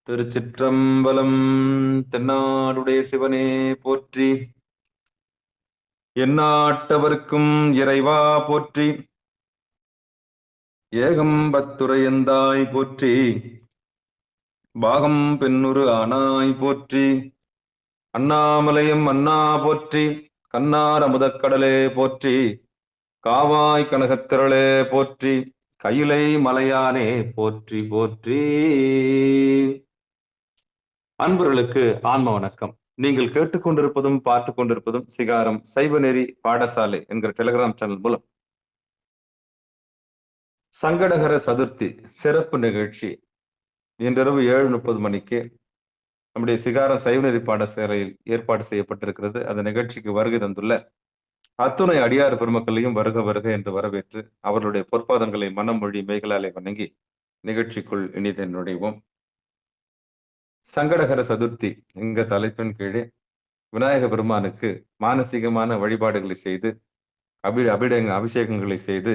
திருச்சிற்றம்பலம். தென்னாடுடைய சிவனே போற்றி. எந்நாட்டவர்க்கும் இறைவா போற்றி. ஏகம்பத்துரையந்தாய் போற்றி. பாகம் பெண்ணுரு ஆனாய் போற்றி. அண்ணாமலையும் அண்ணா போற்றி. கண்ணார் அமுதக்கடலே போற்றி. காவாய் கனகத்திரளே போற்றி. கையிலை மலையானே போற்றி போற்றி. அன்பர்களுக்கு ஆன்ம வணக்கம். நீங்கள் கேட்டுக்கொண்டிருப்பதும் பார்த்து கொண்டிருப்பதும் சிகாரம் சைவநெறி பாடசாலை என்கிற டெலிகிராம் சேனல் மூலம் சங்கடகர சதுர்த்தி சிறப்பு நிகழ்ச்சி இன்றிரவு 7:30 மணிக்கு நம்முடைய சிகாரம் சைவநெறி பாடசாலையில் ஏற்பாடு செய்யப்பட்டிருக்கிறது. அந்த நிகழ்ச்சிக்கு வருகை தந்துள்ள அத்துணை அடியார் பெருமக்களையும் வருக வருக என்று வரவேற்று அவர்களுடைய பொற்பாதங்களை மனம் மொழி மெய்களாலே வணங்கி நிகழ்ச்சிக்குள் இனிதே நுழைவோம். சங்கடகர சதுர்த்தி என்கிற தலைப்பின் கீழே விநாயக பெருமானுக்கு மானசீகமான வழிபாடுகளை செய்து அபிஷேகங்களை செய்து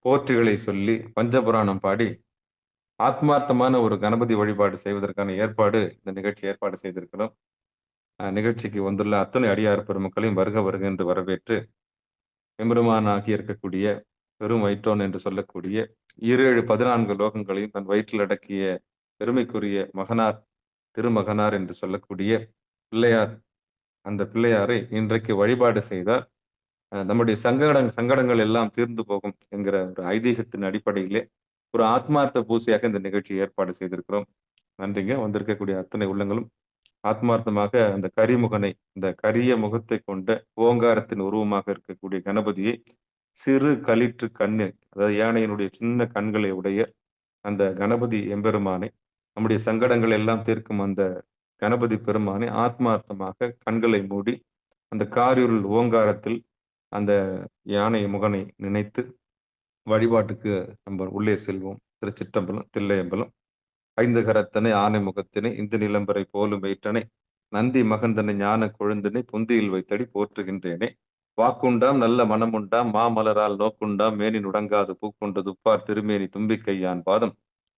போற்றிகளை சொல்லி பஞ்சபுராணம் பாடி ஆத்மார்த்தமான ஒரு கணபதி வழிபாடு செய்வதற்கான இந்த நிகழ்ச்சி ஏற்பாடு செய்திருக்கிறோம். நிகழ்ச்சிக்கு வந்துள்ள அத்தனை அடியார் பெருமக்களையும் வருக வருக என்று வரவேற்று எம்பெருமான் ஆகி இருக்கக்கூடிய பெரும் வயிற்றோன் என்று சொல்லக்கூடிய 14 லோகங்களையும் தன் வயிற்றில் அடக்கிய பெருமைக்குரிய மகனார் திருமகனார் என்று சொல்லக்கூடிய பிள்ளையார், அந்த பிள்ளையாரை இன்றைக்கு வழிபாடு செய்தால் நம்முடைய சங்கடங்கள் எல்லாம் தீர்ந்து போகும் என்கிற ஒரு ஐதீகத்தின் அடிப்படையிலே ஒரு ஆத்மார்த்த பூசையாக இந்த நிகழ்ச்சி ஏற்பாடு செய்திருக்கிறோம். நன்றிங்க. வந்திருக்கக்கூடிய அத்தனை உள்ளங்களும் ஆத்மார்த்தமாக அந்த கரிமுகனை, இந்த கரிய முகத்தை கொண்ட ஓங்காரத்தின் உருவமாக இருக்கக்கூடிய கணபதியை, சிறு களிற்று கண்ணு, அதாவது யானையினுடைய சின்ன கண்களை உடைய அந்த கணபதி எம்பெருமானை, நம்முடைய சங்கடங்கள் எல்லாம் தீர்க்கும் அந்த கணபதி பெருமானை ஆத்மார்த்தமாக கண்களை மூடி அந்த காரிருள் ஓங்காரத்தில் அந்த யானை முகனை நினைத்து வழிபாட்டுக்கு நம்ம உள்ளே செல்வோம். திருச்சிற்றம்பலம், தில்லையம்பலம். 5 கரத்தனை ஆனை முகத்தினை இந்த நிலம்பரை போலும் வெயிற்றனை நந்தி மகந்தனை ஞான கொழுந்தனை புந்தியில் வைத்தடி போற்றுகின்றேனே. வாக்குண்டாம் நல்ல மனமுண்டாம் மாமலரால் நோக்குண்டாம் மேனி நுடங்காது பூக்கொண்டு துப்பார் திருமேனி தும்பிக்கையான் பாதம்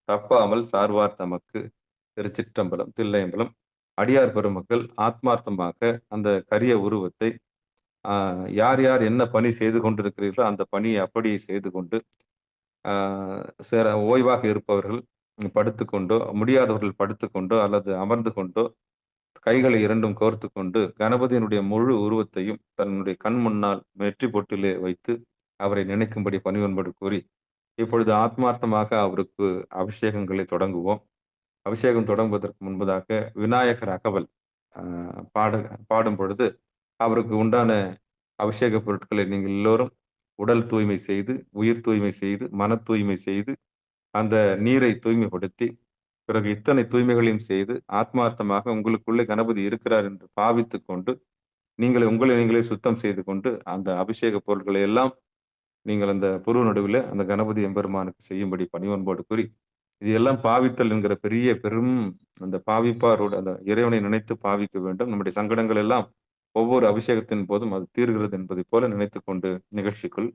தப்பாமல் சார்வார் தமக்கு. திருச்சிற்றம்பலம், தில்லையம்பலம். அடியார் பெருமக்கள் ஆத்மார்த்தமாக அந்த கரிய உருவத்தை யார் யார் என்ன பணி செய்து கொண்டிருக்கிறீர்களோ அந்த பணியை அப்படியே செய்து கொண்டு ஓய்வாக இருப்பவர்கள் படுத்துக்கொண்டோ, முடியாதவர்கள் படுத்துக்கொண்டோ அல்லது அமர்ந்து கொண்டோ கைகளை இரண்டும் கோர்த்து கொண்டு கணபதியினுடைய முழு உருவத்தையும் தன்னுடைய கண் முன்னால் வெற்றி பொட்டிலே வைத்து அவரை நினைக்கும்படி பணிவன்படு கூறி இப்பொழுது ஆத்மார்த்தமாக அவருக்கு அபிஷேகங்களை தொடங்குவோம். அபிஷேகம் தொடங்குவதற்கு முன்பதாக விநாயகர் அகவல் பாடும் பொழுது அவருக்கு உண்டான அபிஷேக பொருட்களை நீங்கள் எல்லோரும் உடல் தூய்மை செய்து, உயிர் தூய்மை செய்து, மன தூய்மை செய்து, அந்த நீரை தூய்மைப்படுத்தி, பிறகு இத்தனை தூய்மைகளையும் செய்து ஆத்மார்த்தமாக உங்களுக்குள்ளே கணபதி இருக்கிறார் என்று பாவித்து கொண்டு உங்களை நீங்களே சுத்தம் செய்து கொண்டு அந்த அபிஷேக பொருட்களை எல்லாம் நீங்கள் அந்த புருவ நடுவில் அந்த கணபதி எம்பெருமானுக்கு செய்யும்படி பணிவன்போடு கூறி, இது எல்லாம் பாவித்தல் என்கிற பெரும் அந்த பாவிப்பாரோடு அந்த இறைவனை நினைத்து பாவிக்க வேண்டும். நம்முடைய சங்கடங்கள் எல்லாம் ஒவ்வொரு அபிஷேகத்தின் போதும் அது தீர்கிறது என்பதை போல நினைத்து கொண்டு நிகழ்ச்சிக்குள்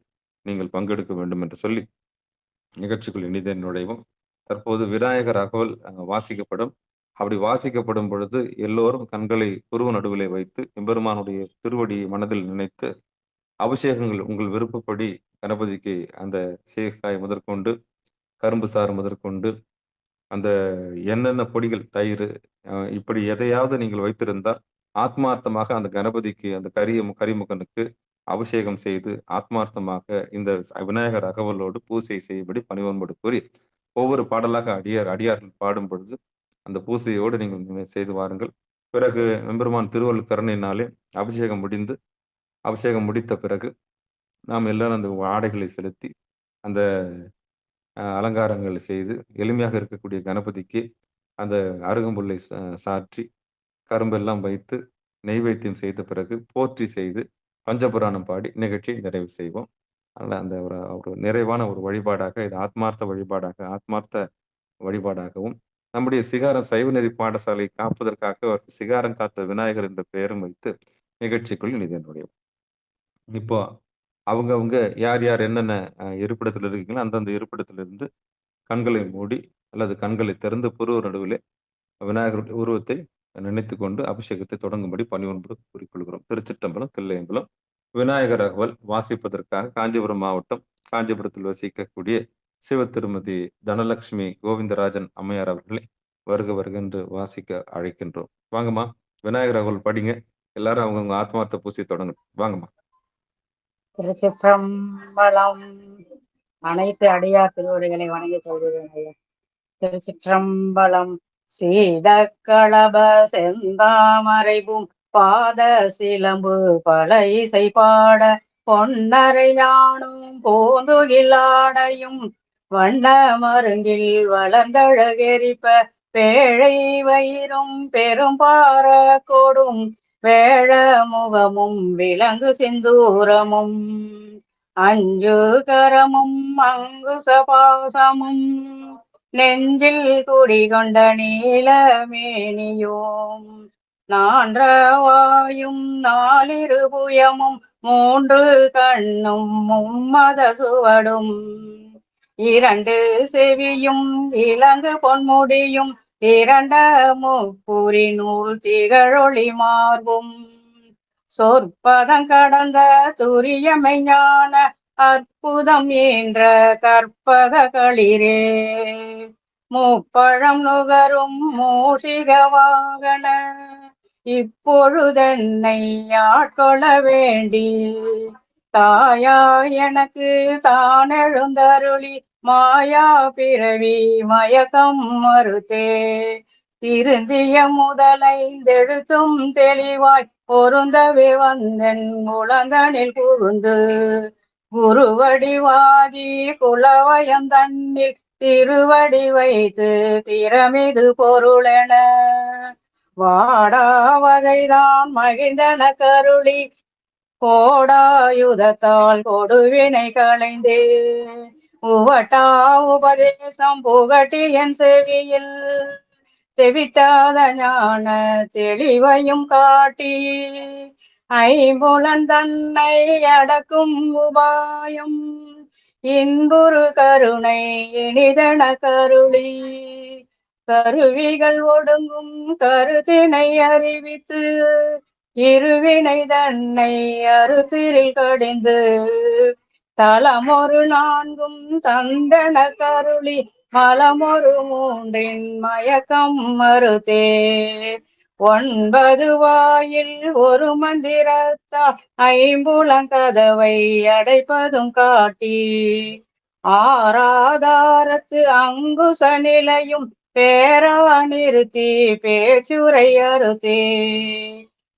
நீங்கள் பங்கெடுக்க வேண்டும் என்று சொல்லி நிகழ்ச்சிக்குள் இனிதே நுழைவோம். தற்போது விநாயகர் அகவல் வாசிக்கப்படும். அப்படி வாசிக்கப்படும் பொழுது எல்லோரும் கண்களை புருவ நடுவிலே வைத்து எம்பெருமானுடைய திருவடியை மனதில் நினைத்து அபிஷேகங்கள் உங்கள் விருப்பப்படி கணபதிக்கு அந்த சீக்காய் முதற்கொண்டு, கரும்பு சாறு முதற்கொண்டு, அந்த என்னென்ன பொடிகள், தயிர், இப்படி எதையாவது நீங்கள் வைத்திருந்தால் ஆத்மார்த்தமாக அந்த கணபதிக்கு அந்த கரிமுகனுக்கு அபிஷேகம் செய்து ஆத்மார்த்தமாக இந்த விநாயகர் அகவலோடு பூசை செய்யும்படி பணிவன்படு கூறி ஒவ்வொரு பாடலாக அடியார்கள் பாடும் பொழுது அந்த பூசையோடு நீங்கள் செய்து வாருங்கள். பிறகு எம்பெருமான் திருவள்ளுவர் கருணையினாலே அபிஷேகம் முடித்த பிறகு நாம் எல்லாரும் அந்த ஆடைகளை செலுத்தி அந்த அலங்காரங்கள் செய்து எளிமையாக இருக்கக்கூடிய கணபதிக்கு அந்த அருகம்புல்லை சாற்றி கரும்பெல்லாம் வைத்து நெய்வேத்தியம் செய்த பிறகு போற்றி செய்து பஞ்சபுராணம் பாடி நிகழ்ச்சியை நிறைவு செய்வோம். அதனால் அந்த ஒரு நிறைவான ஒரு வழிபாடாக, இது ஆத்மார்த்த வழிபாடாகவும் நம்முடைய சிகாரம் சைவநெறி பாடசாலை காப்பதற்காக சிகாரம் காத்த விநாயகர் என்ற பெயரும் வைத்து நிகழ்ச்சிக்குள் இனிதனுடைய இப்போ அவங்கவுங்க யார் யார் என்னென்ன இருப்பிடத்தில் இருக்கீங்களோ அந்தந்த இருப்பிடத்திலிருந்து கண்களை மூடி அல்லது கண்களை திறந்து புருவ நடுவிலே விநாயகருடைய உருவத்தை நினைத்துக் கொண்டு அபிஷேகத்தை தொடங்கும்படி பணிவன்போடு கூறிக்கொள்கிறோம். திருச்சிற்றம்பலம், தில்லையம்பலம். விநாயகர் அகவல் வாசிப்பதற்காக காஞ்சிபுரம் மாவட்டம், காஞ்சிபுரத்தில் வசிக்கக்கூடிய சிவ திருமதி தனலட்சுமி கோவிந்தராஜன் அம்மையார் அவர்களை வருக வருக என்று வாசிக்க அழைக்கின்றோம். வாங்கம்மா, விநாயகர் அகவல் படிங்க. எல்லாரும் அவங்கவுங்க ஆத்மார்த்த பூசி தொடங்கட்டும். வாங்கம்மா. திருச்சிற்றம்பலம். அனைத்து அடியார் திருவடிகளை வணங்கி சொல்கிறேன். திருச்சிற்றம்பலம். சீதக்களப செந்தாமரைவும் பாத சிலம்பு பல இசை பாட பொன்னரையானும் பூந்துகிலாடையும் வண்ண மருங்கில் வளர்ந்தழகெரிப்ப பேழை வயிறும் பெரும் பார கொடும் வேழ முகமும் விலங்கு சிந்தூரமும் அஞ்சு கரமும் அங்குசபாசமும் நெஞ்சில் குடிகொண்ட நீலமேனியோம் நான்றவாயும் நாலிருபுயமும் மூன்று கண்ணும் மும்மத சுவடும் இரண்டு செவியும் இலங்கு பொன்முடியும் திரண்ட முப்புரி நூல் திகழொளி மார்பும் சொற்பதம் கடந்த துரியமை ஞான அற்புதம் என்ற கற்பக களிரே முப்பழம் நுகரும் மூஷிக வாகன இப்பொழுதென்னை ஆட்கொள்ள வேண்டி தாயா எனக்கு தான் எழுந்தருளி மாயா பிறவி மயக்கம் மறுத்தே திருந்திய முதலைந்தெழுத்தும் தெளிவாய் பொருந்தவே வந்தன் முழந்தனில் புகுந்து குருவடிவாதி குலவயம் தன்னில் திருவடி வைத்து திறமிது பொருளென வாடா வகைதான் மகிழ்ந்தன கருளி கோடாயுதத்தால் கொடுவினை களைந்தே உவட்டா உபதேசம் புகட்டி என் செவியில் தெவிட்டாத ஞான தெளிவையும் காட்டி ஐம்புலன் தன்னை அடக்கும் உபாயம் இன்புறு கருணை இனிதன கருளி கருவிகள் ஒடுங்கும் கருத்தினை அறிவித்து இருவினை தன்னை அறுத்திரில் கடிந்து தலமொரு நான்கும் தந்தன கருளி மலமொரு மூன்றின் மயக்கம் மறுத்தே ஒன்பது வாயில் ஒரு மந்திரத்தால் ஐம்புலங்கதவை அடைப்பதும் காட்டி ஆராதாரத்து அங்குச நிலையும் பேரா நிறுத்தி பேச்சுரை அறுத்தே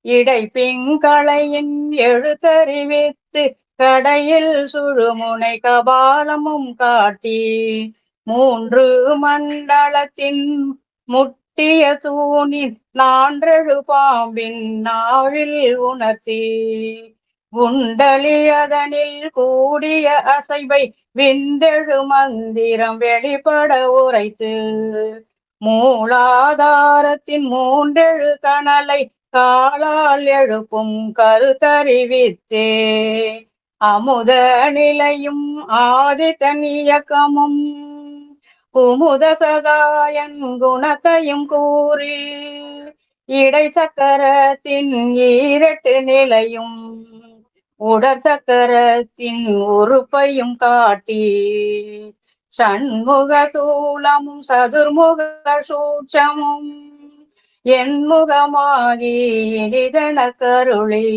இடைப்பிங்களையின் எழுத்தறிவித்து கடையில் சுழுமுனை கபாலமும் காட்டி மூன்று மண்டலத்தின் முட்டிய தூணின் நான்றெழு பாம்பின் நாவில் உணர்த்தி குண்டலி அதனில் கூடிய அசைவை விண்டெழு மந்திரம் வெளிப்பட உரைத்து மூலாதாரத்தின் மூன்றெழு கணலை காலால் எழுப்பும் கருத்தறிவித்தே அமுத நிலையும் ஆதித்தன் இயக்கமும் குமுத சகாயன் குணத்தையும் கூறி இடை சக்கரத்தின் ஈரட்டு நிலையும் உடற் சக்கரத்தின் உறுப்பையும் காட்டி சண்முக தூலமும் சதுர்முக சூட்சமும் என்முகமாகி இனிதன கருளி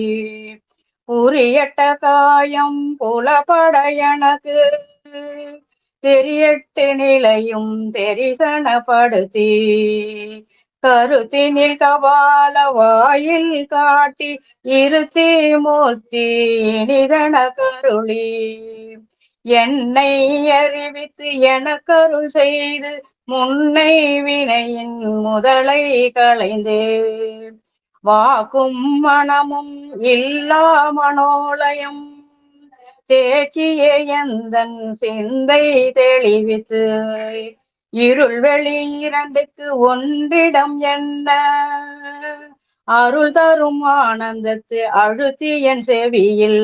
உரியட்ட காயம் புலப்பட எனக்கு தெரியட்டு நிலையும் தெரிசனப்படுத்தி கருத்தினில் கபால வாயில் காட்டி இருத்தி மூர்த்தி இனிதன கருளி என்னை அறிவித்து எனக்கருள் செய்து முன்னை வினையின் முதலை களைந்தே வாக்கும் மனமும் இல்லா மனோலயம் தேக்கிய எந்தன் சிந்தை தெளிவித்து இருள் வெளி இரண்டுக்கு ஒன்றிடம் என்ன அருள் தரும் ஆனந்தத்து அழுத்தி என் செவியில்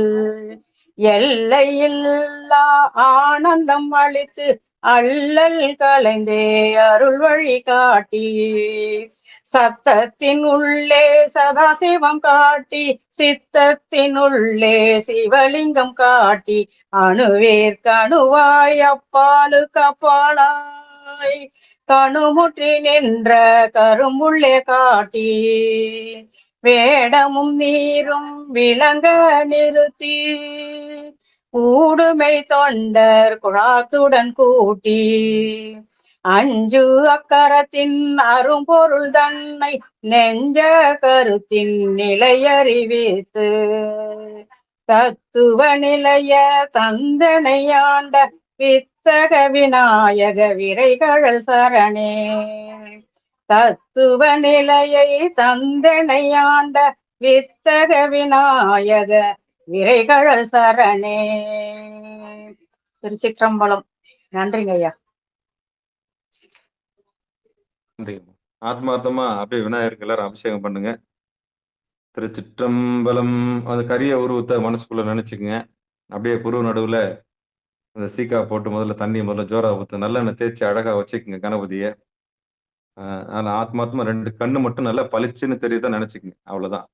எல்லையில்லா ஆனந்தம் அளித்து அல்லல் கலைந்தே அருள் வழி காட்டி சத்தத்தின் உள்ளே சதாசிவம் காட்டி சித்தத்தின் உள்ளே சிவலிங்கம் காட்டி அணுவேற்கணுவாய் அப்பாலுக்கு அப்பாலாய் கணுமுற்றி நின்ற கரும்புள்ளே காட்டி வேடமும் நீரும் விளங்க நிறுத்தி ஊடுமை தொண்டர் குழாத்துடன் கூட்டி அஞ்சு அக்கரத்தின் அரும்பொருள் தன்னை நெஞ்ச கருத்தின் நிலையறிவித்து தத்துவ நிலைய தந்தனையாண்ட வித்தக விநாயக விரைகழல் சரணே தத்துவ நிலையை தந்தனையாண்ட வித்தக விநாயக விரைகழல் சரணே. திருச்சிற்றம்பலம். நன்றிங்க ஐயா. நன்றி. ஆத்மார்த்தமா அப்படியே விநாயகருக்கு எல்லாரும் அபிஷேகம் பண்ணுங்க. திருச்சிற்றம்பலம். அந்த கரிய உருவத்தை மனசுக்குள்ள நினைச்சுக்குங்க. அப்படியே புருவ நடுவுல அந்த சீக்கா போட்டு முதல்ல தண்ணி முதல்ல ஜோரா ஊத்து நல்லெண்ணெய் தேய்ச்சி அழகா வச்சுக்குங்க கணபதியை. ஆனா ஆத்மாத்மா 2 கண்ணு மட்டும் நல்லா பளிச்சுன்னு தெரியுதான் நினைச்சுக்குங்க. அவ்வளவுதான்.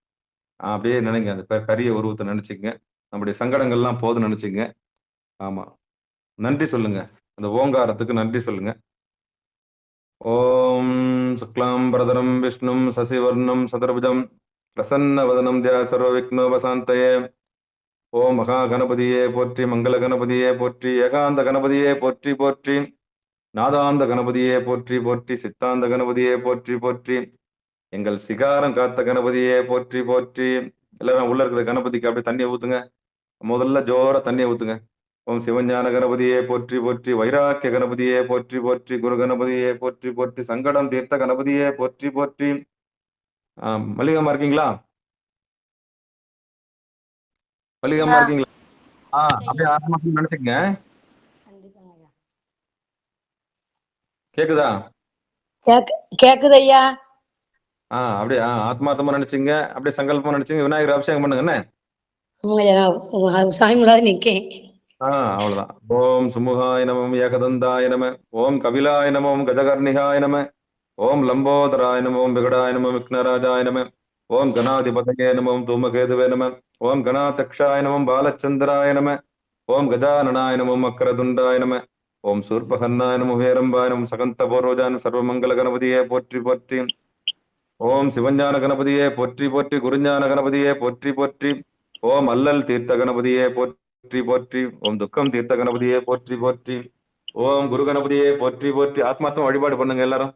அப்படியே நினைங்க. அந்த கரிய உருவத்தை நினைச்சுக்குங்க. நம்முடைய சங்கடங்கள்லாம் போதும் நினைச்சுங்க. ஆமா. நன்றி சொல்லுங்க. அந்த ஓங்காரத்துக்கு நன்றி சொல்லுங்க. ஓம் சுக்லாம் பிரதரம் விஷ்ணும் சசிவர்ணம் சதுர்புஜம் பிரசன்னவதனம் தியா சர்வ விக்னோபசாந்தயே. ஓம் மகா கணபதியே போற்றி, மங்கள கணபதியே போற்றி, ஏகாந்த கணபதியே போற்றி போற்றி, நாதாந்த கணபதியே போற்றி போற்றி, சித்தாந்த கணபதியே போற்றி போற்றி, எங்கள் சிகாரம் காத்த கணபதியே போற்றி போற்றி. எல்லாரும் உள்ள இருக்கிற கணபதிக்கு அப்படியே தண்ணியை ஊத்துங்க. முதல்ல ஜோர தண்ணியை ஊத்துங்க. ஓம் சிவஞான கணபதியே போற்றி போற்றி, வைராக்கிய கணபதியே போற்றி போற்றி, குரு கணபதியே போற்றி போற்றி, சங்கடம் தீர்த்த கணபதியே போற்றி போற்றி. மல்லிகம்மா இருக்கீங்களா? மல்லிகம்மா இருக்கீங்களா? அப்படியே ஆத்மாத்மா நினைச்சுக்கங்க. கேக்குதா? கேக்குது ஐயா. அப்படியே ஆத்மார்த்தமா நினைச்சுங்க. அப்படியே சங்கல்பமா நினைச்சுங்க. விநாயகர் அபிஷேகம் பண்ணுங்க. என்ன சாமி முன்னாடி நிக்கேன். அவ்வளவுதான். ஓம் சுமுகாய நமம் ஏகதந்தாய நம, ஓம் கபிலாய நம, ஓம் கஜகர்ணிகாய நம, ஓம் லம்போதராய நம, ஓம் விகடாய நம, விக்னராஜாய நம, ஓம் கணாதிபதயே நம, ஓம் தூமகேதுவே நம, ஓம் கணாதக்ஷாய நம, பாலச்சந்திராய நம, ஓம் கஜானனாய நம, மக்கரதுண்டாய நம, ஓம் சூர்பகன்னாய நம, வேரம்பாய நம, சகந்த போரோஜான சர்வமங்கல கணபதியே போற்றி போற்றி. ஓம் சிவஞான கணபதியே போற்றி போற்றி, குருஞான கணபதியே போற்றி போற்றி, ஓம் அல்லல் தீர்த்த கணபதியே போற்றி போற்றி, ஓம் துக்கம் தீர்த்த கணபதியே போற்றி போற்றி, ஓம் குரு கணபதியே போற்றி போற்றி. ஆத்மாத்மா வழிபாடு பண்ணுங்க எல்லாரும்.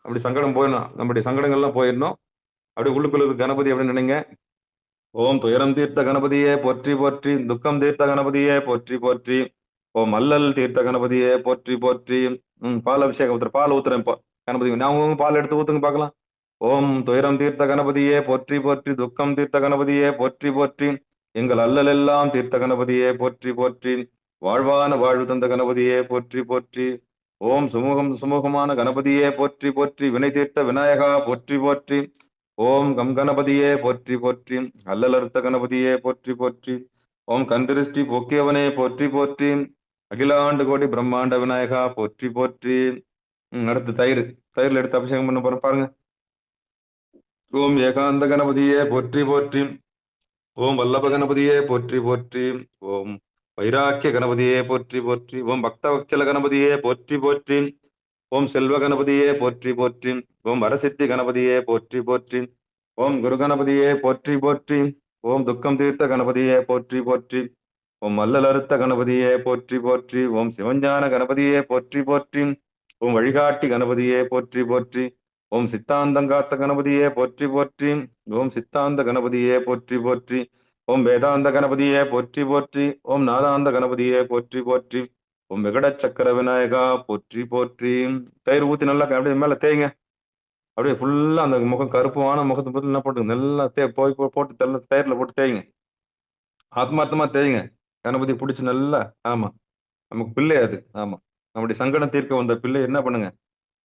அப்படி சங்கடம் போயிடணும். நம்முடைய சங்கடங்கள்லாம் போயிடணும். அப்படி உள்ளுக்குள்ள கணபதி அப்படின்னு நினைங்க. ஓம் துயரம் தீர்த்த கணபதியே போற்றி போற்றி, துக்கம் தீர்த்த கணபதியே போற்றி போற்றி, ஓம் அல்லல் தீர்த்த கணபதியே போற்றி போற்றி. பால் அபிஷேகம் ஊத்துற பால் ஊத்துறேன் இப்போ கணபதி. நான் பால் எடுத்து ஊத்துங்க பார்க்கலாம். ஓம் துயரம் தீர்த்த கணபதியே போற்றி போற்றி, துக்கம் தீர்த்த கணபதியே போற்றி போற்றி, எங்கள் அல்லல் எல்லாம் தீர்த்த கணபதியே போற்றி போற்றி, வாழ்வான வாழ்வு தந்த கணபதியே போற்றி போற்றி. ஓம் சுமூகமான கணபதியே போற்றி போற்றி, வினை தீர்த்த விநாயகா போற்றி போற்றி, ஓம் கம் கணபதியே போற்றி போற்றி, அல்லல் அறுத்த கணபதியே போற்றி போற்றி, ஓம் கந்திருஷ்டி போக்கியவனே போற்றி போற்றி, அகிலாண்டு கோடி பிரம்மாண்ட விநாயகா போற்றி போற்றி. அடுத்து தயிர்ல எடுத்து அபிஷேகம் பண்ண போறோம் பாருங்க. ஓம் ஏகாந்த கணபதியே போற்றி போற்றி, ஓம் வல்லப கணபதியே போற்றி போற்றி, ஓம் வைராக்கிய கணபதியே போற்றி போற்றி, ஓம் பக்தவத்சல கணபதியே போற்றி போற்றி, ஓம் செல்வ கணபதியே போற்றி போற்றி, ஓம் வரசித்தி கணபதியே போற்றி போற்றி, ஓம் குரு கணபதியே போற்றி போற்றி, ஓம் துக்கம் தீர்த்த கணபதியே போற்றி போற்றி, ஓம் அல்லல் அறுத்த கணபதியே போற்றி போற்றி, ஓம் சிவஞான கணபதியே போற்றி போற்றி, ஓம் வழிகாட்டி கணபதியே போற்றி போற்றி, ஓம் சித்தாந்தங்காத்த கணபதியே போற்றி போற்றி, ஓம் சித்தாந்த கணபதியே போற்றி போற்றி, ஓம் வேதாந்த கணபதியே போற்றி போற்றி, ஓம் நாதாந்த கணபதியே போற்றி போற்றி, ஓம் விகட சக்கர விநாயகா போற்றி போற்றி. தயிர் ஊத்தி நல்லா அப்படியே மேல தேய்ங்க. அப்படியே ஃபுல்லா அந்த முகம் கருப்புமான முகத்தை பத்தி என்ன போட்டு நல்லா போட்டு தயிர்ல போட்டு தேய்ங்க. ஆத்மார்த்தமா தேய்ங்க. கணபதி பிடிச்சி நல்லா. ஆமா, நமக்கு பிள்ளை அது. ஆமா, நம்முடைய சங்கடம் தீர்க்க வந்த பிள்ளை என்ன பண்ணுங்க.